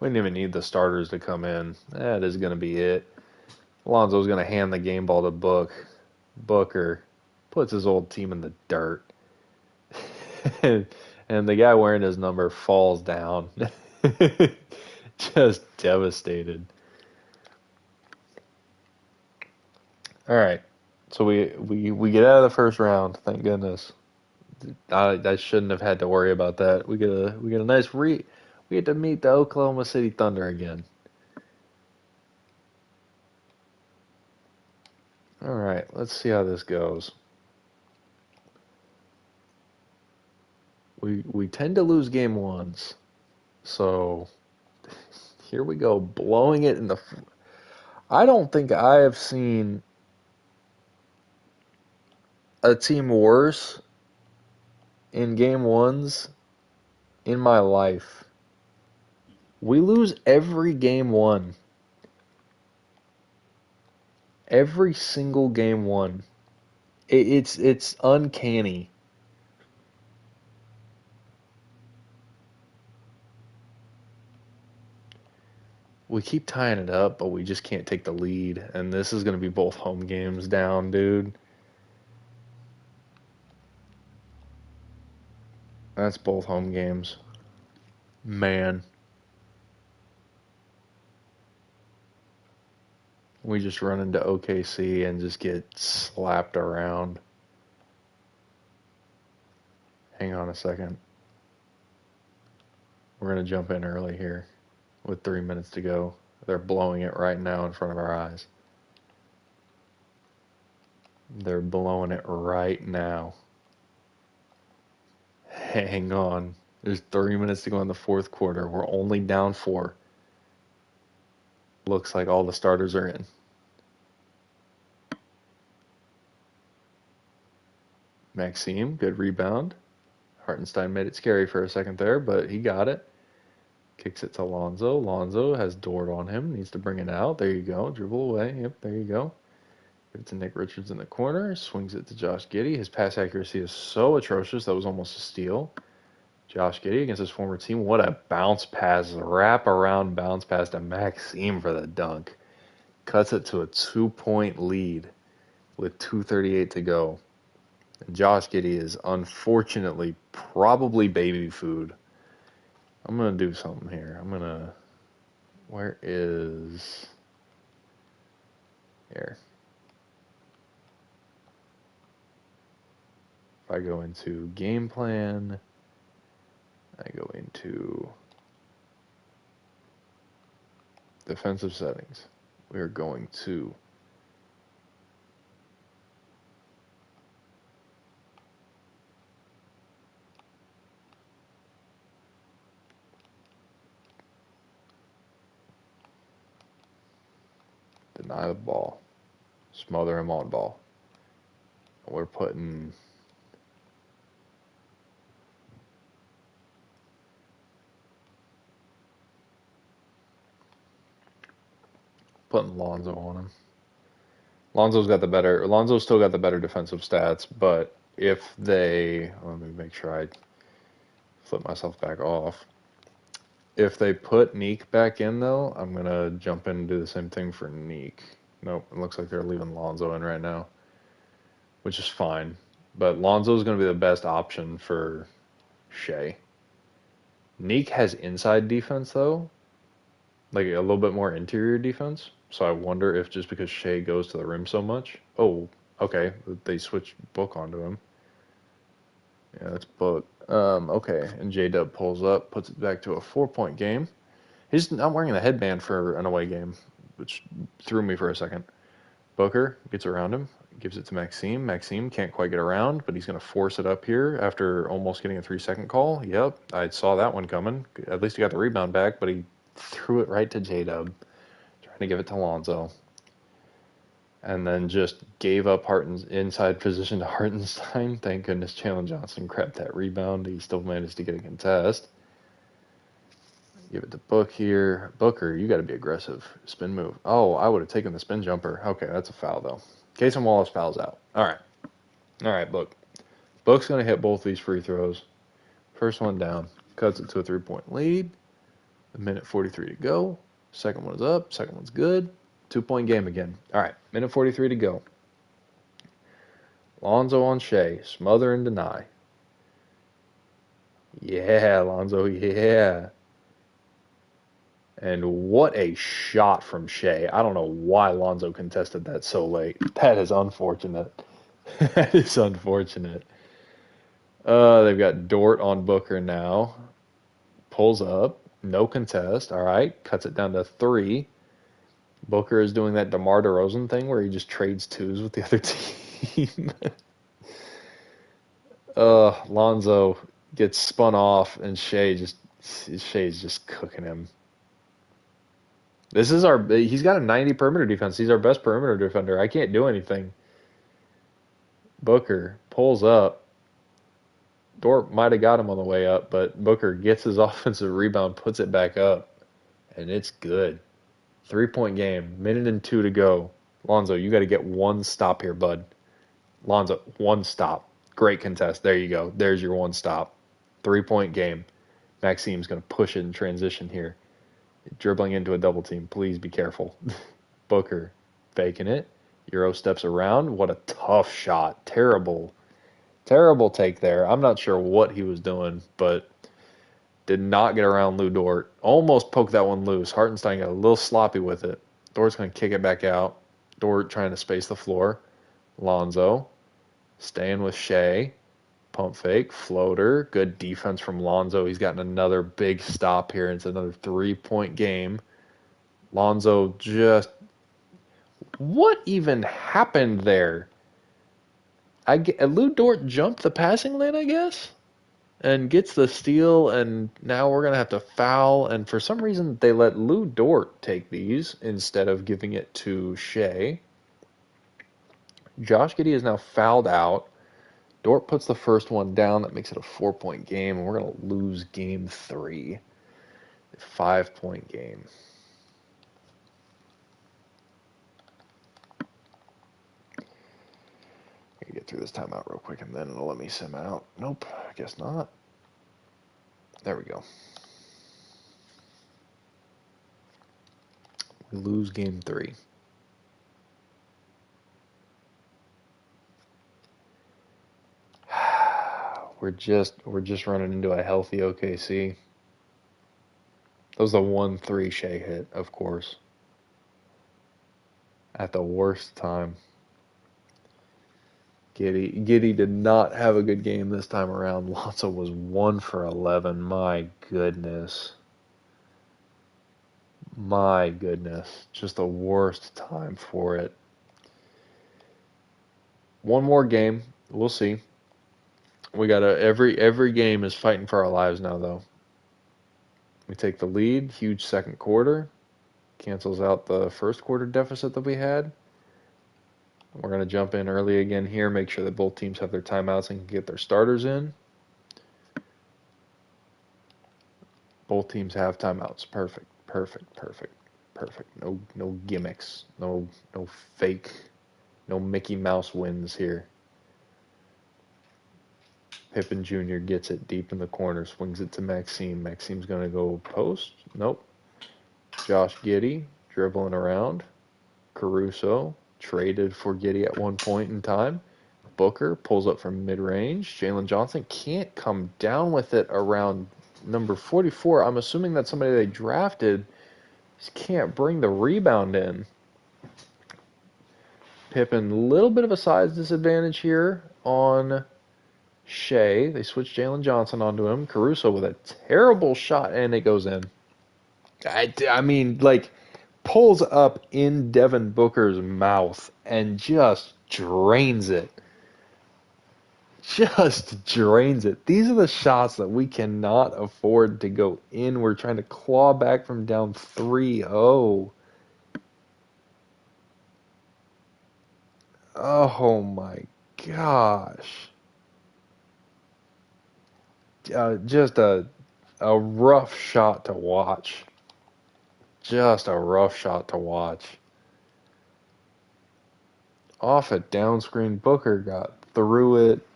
We didn't even need the starters to come in. That is going to be it. Alonzo's going to hand the game ball to Booker puts his old team in the dirt. and the guy wearing his number falls down. Just devastated. All right. So we get out of the first round, thank goodness. I shouldn't have had to worry about that. We get a nice we get to meet the Oklahoma City Thunder again. All right, let's see how this goes. We tend to lose game ones, so here we go, blowing it in the. I don't think I have seen a team worse in game ones in my life. We lose every game one. Every single game one. It's uncanny. We keep tying it up, but we just can't take the lead. And this is going to be both home games down, dude. That's both home games. Man. We just run into OKC and just get slapped around. Hang on a second. We're going to jump in early here with 3 minutes to go. They're blowing it right now in front of our eyes. They're blowing it right now. Hang on. There's 3 minutes to go in the fourth quarter. We're only down 4. Looks like all the starters are in. Maxime, good rebound. Hartenstein made it scary for a second there, but he got it. Kicks it to Lonzo. Lonzo has Dort on him. Needs to bring it out. There you go. Dribble away. Yep, there you go. Give it to Nick Richards in the corner. Swings it to Josh Giddey. His pass accuracy is so atrocious. That was almost a steal. Josh Giddey against his former team. What a bounce pass. Wrap around bounce pass to Maxime for the dunk. Cuts it to a 2-point lead with 2:38 to go. And Josh Giddey is unfortunately probably baby food. I'm going to do something here. Where is... Here. If I go into game plan, I go into defensive settings. We are going to deny the ball, smother him on ball. We're putting Lonzo on him. Lonzo's still got the better defensive stats, but if they, let me make sure I flip myself back off. If they put Neek back in, though, I'm going to jump in and do the same thing for Neek. Nope, it looks like they're leaving Lonzo in right now, which is fine. But Lonzo's going to be the best option for Shea. Neek has inside defense, though, like a little bit more interior defense. So I wonder if just because Shea goes to the rim so much. Oh, okay, they switched Book onto him. Yeah, that's Book. Okay, and J-Dub pulls up, puts it back to a 4-point game. He's not wearing the headband for an away game, which threw me for a second. Booker gets around him, gives it to Maxime. Maxime can't quite get around, but he's going to force it up here after almost getting a 3-second call. Yep, I saw that one coming. At least he got the rebound back, but he threw it right to J-Dub, trying to give it to Lonzo. And then just gave up Harten's inside position to Hartenstein. Thank goodness Jalen Johnson grabbed that rebound. He still managed to get a contest. Give it to Book here. Booker, you got to be aggressive. Spin move. Oh, I would have taken the spin jumper. Okay, that's a foul, though. Casey Wallace fouls out. All right, Book. Book's going to hit both these free throws. First one down. Cuts it to a 3-point lead. A minute 43 to go. Second one is up. Second one's good. 2-point game again. All right. Minute 43 to go. Lonzo on Shea. Smother and deny. Yeah, Lonzo. Yeah. And what a shot from Shea. I don't know why Lonzo contested that so late. That is unfortunate. That is unfortunate. They've got Dort on Booker now. Pulls up. No contest. All right. Cuts it down to 3. Booker is doing that DeMar DeRozan thing where he just trades twos with the other team. Lonzo gets spun off, and Shea's just cooking him. He's got a 90 perimeter defense. He's our best perimeter defender. I can't do anything. Booker pulls up. Dort might have got him on the way up, but Booker gets his offensive rebound, puts it back up, and it's good. 3-point game. Minute and 2 to go. Lonzo, you got to get one stop here, bud. Lonzo, one stop. Great contest. There you go. There's your one stop. 3-point game. Maxime's going to push it in transition here. Dribbling into a double team. Please be careful. Booker faking it. Euro steps around. What a tough shot. Terrible take there. I'm not sure what he was doing, but did not get around Lou Dort. Almost poked that one loose. Hartenstein got a little sloppy with it. Dort's going to kick it back out. Dort trying to space the floor. Lonzo staying with Shea. Pump fake. Floater. Good defense from Lonzo. He's gotten another big stop here. It's another 3-point game. Lonzo just... What even happened there? Lou Dort jumped the passing lane, I guess, and gets the steal, and now we're going to have to foul. And for some reason, they let Lou Dort take these instead of giving it to Shea. Josh Giddey is now fouled out. Dort puts the first one down. That makes it a 4-point game, and we're going to lose game 3. A 5-point game. Get through this timeout real quick, and then it'll let me sim out. Nope, I guess not. There we go. We lose game 3. We're just running into a healthy OKC. That was the 1-3 Shea hit, of course. At the worst time. Giddey did not have a good game this time around. Lonzo was 1 for 11. My goodness. My goodness. Just the worst time for it. One more game. We'll see. We got every game is fighting for our lives now, though. We take the lead. Huge second quarter. Cancels out the first quarter deficit that we had. We're going to jump in early again here, make sure that both teams have their timeouts and can get their starters in. Both teams have timeouts. Perfect. No gimmicks. No fake. No Mickey Mouse wins here. Pippen Jr. gets it deep in the corner, swings it to Maxime. Maxime's going to go post. Nope. Josh Giddey dribbling around. Caruso traded for Giddey at one point in time. Booker pulls up from mid-range. Jalen Johnson can't come down with it around number 44. I'm assuming that's somebody they drafted. Just can't bring the rebound in. Pippen, little bit of a size disadvantage here on Shea. They switch Jalen Johnson onto him. Caruso with a terrible shot, and it goes in. I mean, like, pulls up in Devin Booker's mouth and just drains it. Just drains it. These are the shots that we cannot afford to go in. We're trying to claw back from down 3-0. Oh my gosh. Just a rough shot to watch. Just a rough shot to watch. Off a down screen, Booker got through it.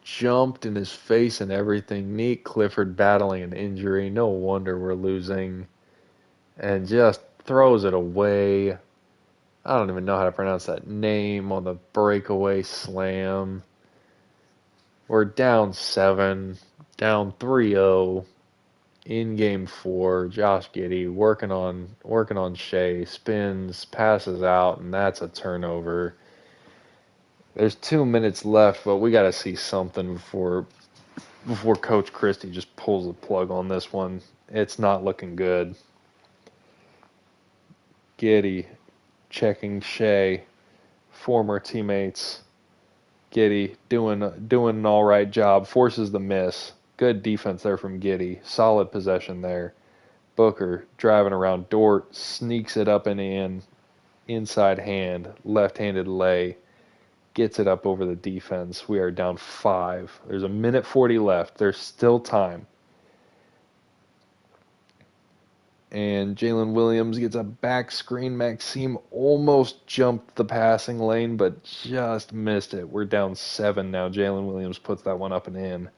jumped in his face and everything. Neat Clifford battling an injury. No wonder we're losing. And just throws it away. I don't even know how to pronounce that name on the breakaway slam. We're down 7, down 3-0 in game 4. Josh Giddey working on Shea, spins, passes out, and that's a turnover. There's 2 minutes left, but we got to see something before Coach Christie just pulls the plug on this one. It's not looking good. Giddey checking Shea, former teammates. Giddey doing an all right job, forces the miss. Good defense there from Giddey. Solid possession there. Booker driving around Dort, sneaks it up and in, inside hand, left-handed lay, gets it up over the defense. We are down 5. There's a minute 40 left. There's still time. And Jalen Williams gets a back screen. Maxime almost jumped the passing lane, but just missed it. We're down 7 now. Jalen Williams puts that one up and in.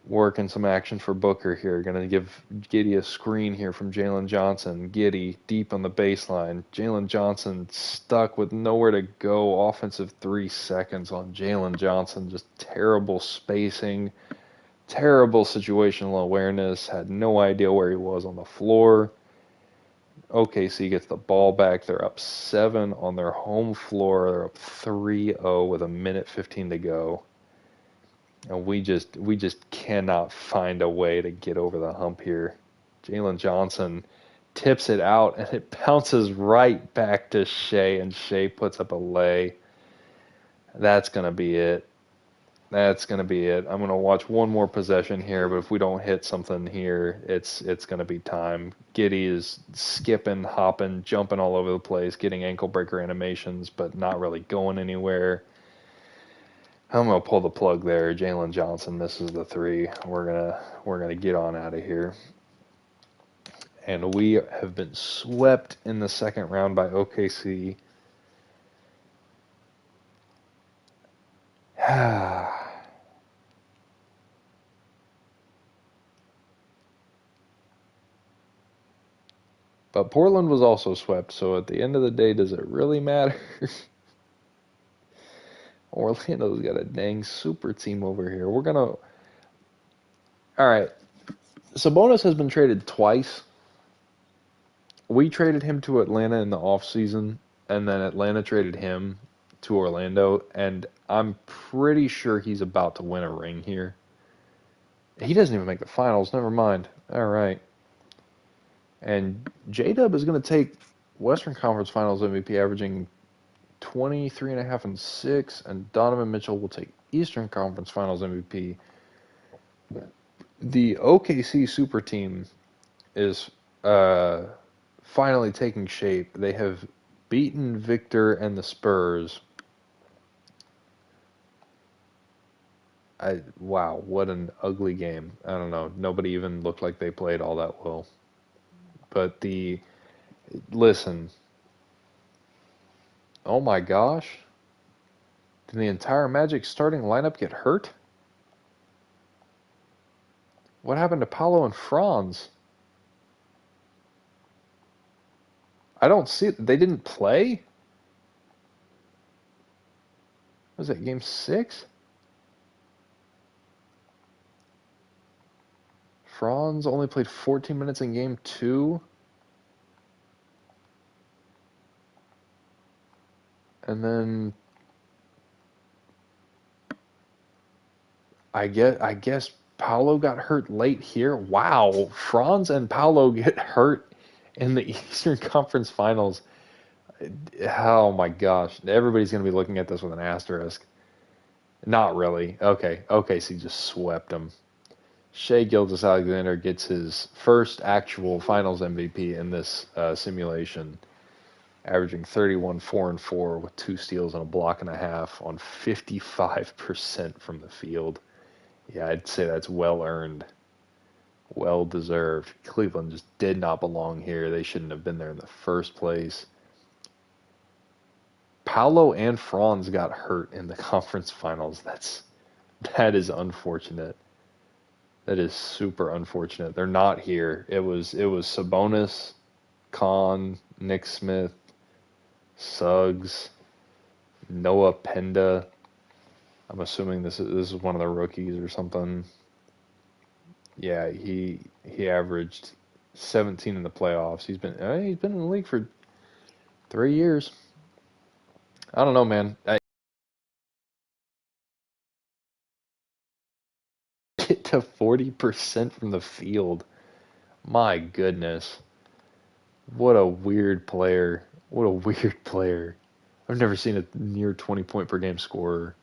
Working some action for Booker here. Going to give Giddey a screen here from Jalen Johnson. Giddey deep on the baseline. Jalen Johnson stuck with nowhere to go. Offensive 3 seconds on Jalen Johnson. Just terrible spacing. Terrible situational awareness. Had no idea where he was on the floor. OKC gets the ball back. They're up 7 on their home floor. They're up 3-0 with a minute 15 to go. And we just cannot find a way to get over the hump here. Jalen Johnson tips it out, and it bounces right back to Shea, and Shea puts up a lay. That's going to be it. That's going to be it. I'm going to watch one more possession here, but if we don't hit something here, it's going to be time. Giddey is skipping, hopping, jumping all over the place, getting ankle breaker animations, but not really going anywhere. I'm going to pull the plug there. Jalen Johnson misses the 3. We're gonna get on out of here. And we have been swept in the second round by OKC. But Portland was also swept, so at the end of the day, does it really matter? Orlando's got a dang super team over here. All right. Sabonis has been traded twice. We traded him to Atlanta in the offseason, and then Atlanta traded him to Orlando, and I'm pretty sure he's about to win a ring here. He doesn't even make the finals. Never mind. All right. And J-Dub is going to take Western Conference Finals MVP, averaging 23.5 and 6, and Donovan Mitchell will take Eastern Conference Finals MVP. The OKC super team is finally taking shape. They have beaten Victor and the Spurs. Wow, what an ugly game. I don't know. Nobody even looked like they played all that well. But listen. Oh my gosh. Did the entire Magic starting lineup get hurt? What happened to Paolo and Franz? I don't see it. They didn't play? Was it game 6? Franz only played 14 minutes in game 2. And then I guess Paolo got hurt late here. Wow, Franz and Paolo get hurt in the Eastern Conference Finals. Oh my gosh, everybody's going to be looking at this with an asterisk. Not really. Okay, so he just swept them. Shea Gilgeous-Alexander gets his first actual Finals MVP in this simulation, averaging 31, 4 and 4 with 2 steals and a block and a half on 55% from the field. Yeah, I'd say that's well earned, well deserved. Cleveland just did not belong here. They shouldn't have been there in the first place. Paolo and Franz got hurt in the conference finals. That is unfortunate. That is super unfortunate. They're not here. It was Sabonis, Kahn, Nick Smith, Suggs, Noah Penda. I'm assuming this is one of the rookies or something. Yeah, he averaged 17 in the playoffs. He's been in the league for 3 years. I don't know, man. I get to 40% from the field. My goodness. What a weird player. What a weird player. I've never seen a near 20 point per game scorer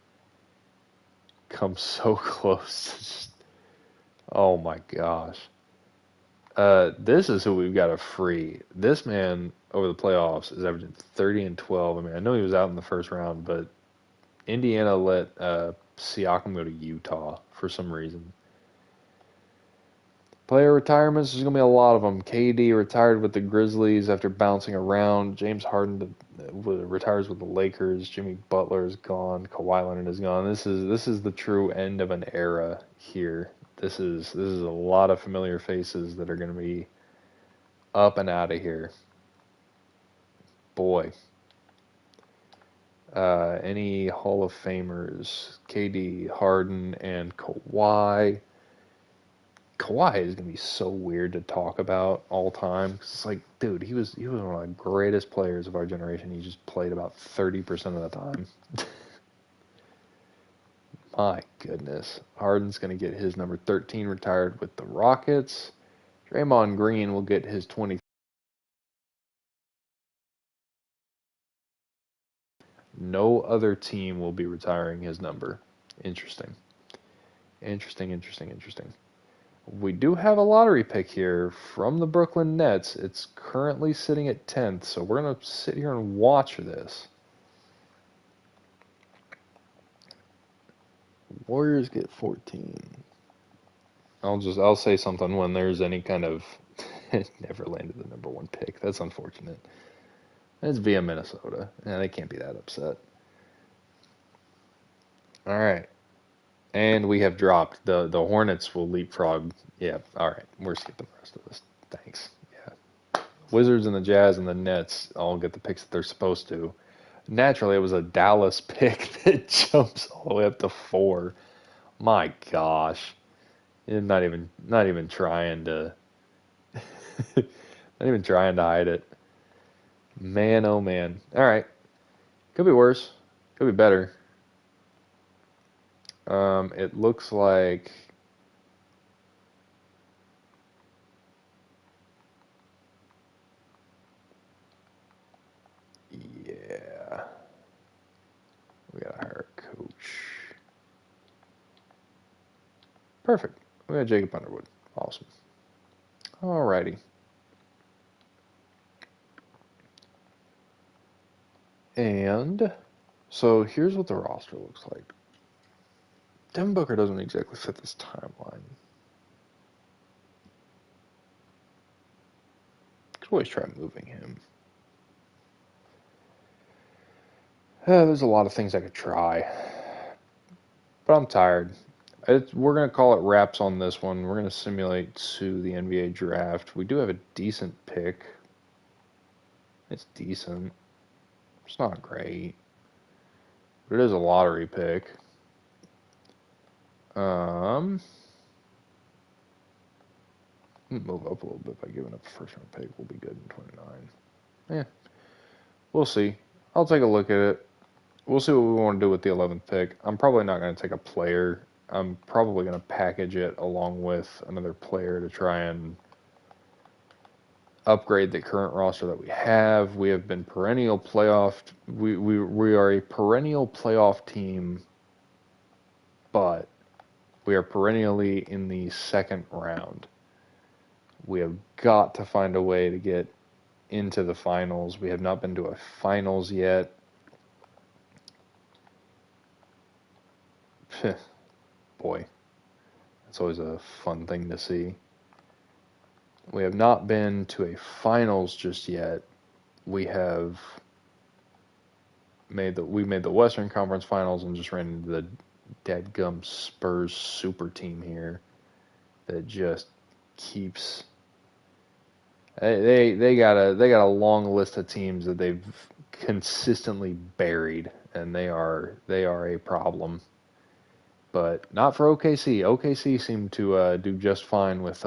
come so close. Oh my gosh. This is who we've got to free. This man over the playoffs is averaging 30 and 12. I mean, I know he was out in the first round, but Indiana let Siakam go to Utah for some reason. Player retirements, there's going to be a lot of them. KD retired with the Grizzlies after bouncing around. James Harden retires with the Lakers. Jimmy Butler is gone. Kawhi Leonard is gone. This is the true end of an era here. This is a lot of familiar faces that are going to be up and out of here. Boy. Any Hall of Famers? KD, Harden, and Kawhi. Kawhi is gonna be so weird to talk about all time. 'Cause it's like, dude, he was one of the greatest players of our generation. He just played about 30% of the time. My goodness, Harden's gonna get his number 13 retired with the Rockets. Draymond Green will get his 20. No other team will be retiring his number. Interesting. Interesting, interesting, interesting. We do have a lottery pick here from the Brooklyn Nets. It's currently sitting at 10th, so we're going to sit here and watch this. Warriors get 14. I'll say something when there's any kind of never landed the number one pick. That's unfortunate. It's via Minnesota. Yeah, they can't be that upset. All right. And we have dropped. The Hornets will leapfrog. Yeah, all right. We're skipping the rest of this. Thanks. Yeah. Wizards and the Jazz and the Nets all get the picks that they're supposed to. Naturally, it was a Dallas pick that jumps all the way up to 4. My gosh. You're not even trying to not even trying to hide it. Man, oh man. All right. Could be worse. Could be better. It looks like yeah. We gotta hire a coach. Perfect. We got Jacob Underwood. Awesome. Alrighty. And so here's what the roster looks like. Devin Booker doesn't exactly fit this timeline. Could always try moving him. There's a lot of things I could try, but I'm tired. We're going to call it wraps on this one. We're going to simulate to the NBA draft. We do have a decent pick. It's decent. It's not great, but it is a lottery pick. Move up a little bit by giving up a first round pick. We'll be good in 29. Yeah, we'll see. I'll take a look at it. We'll see what we want to do with the 11th pick. I'm probably not going to take a player. I'm probably going to package it along with another player to try and upgrade the current roster that we have. We have been perennial playoff. We are a perennial playoff team, but we are perennially in the second round. We have got to find a way to get into the finals. We have not been to a finals yet. Boy, that's always a fun thing to see. We have not been to a finals just yet. We have made the Western Conference Finals and just ran into the dadgum Spurs super team here that just keeps. They got a long list of teams that they've consistently buried, and they are a problem. But not for OKC. OKC seemed to do just fine with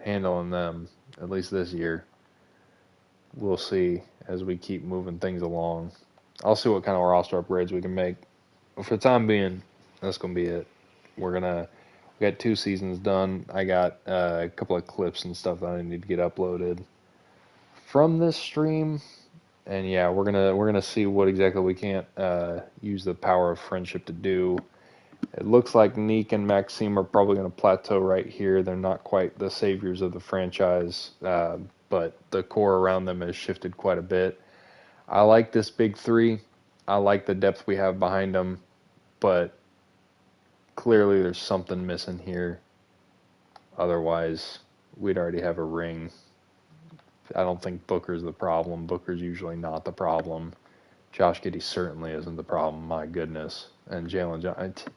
handling them, at least this year. We'll see as we keep moving things along. I'll see what kind of roster upgrades we can make. But for the time being, that's gonna be it. We got 2 seasons done. I got a couple of clips and stuff that I need to get uploaded from this stream, and yeah, we're gonna see what exactly we can't use the power of friendship to do. It looks like Neek and Maxime are probably going to plateau right here. They're not quite the saviors of the franchise, but the core around them has shifted quite a bit. I like this big three. I like the depth we have behind them, but clearly there's something missing here. Otherwise, we'd already have a ring. I don't think Booker's the problem. Booker's usually not the problem. Josh Giddey certainly isn't the problem. My goodness. And Jalen Johnson.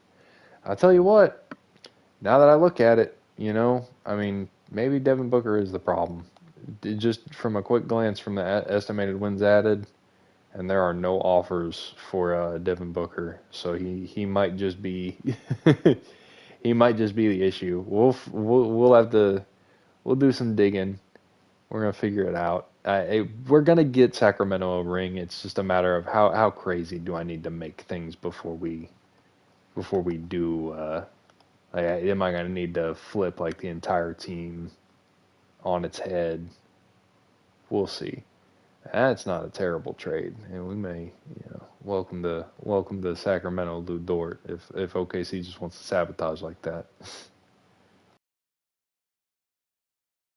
I tell you what, now that I look at it, I mean, maybe Devin Booker is the problem. Just from a quick glance from the estimated wins added, and there are no offers for Devin Booker, so he might just be he might just be the issue. We'll have to do some digging. We're gonna figure it out. We're gonna get Sacramento a ring. It's just a matter of how crazy do I need to make things before we do. Am I going to need to flip like the entire team on its head? We'll see. That's not a terrible trade, and we may, welcome to Sacramento, Lou Dort, if OKC just wants to sabotage like that.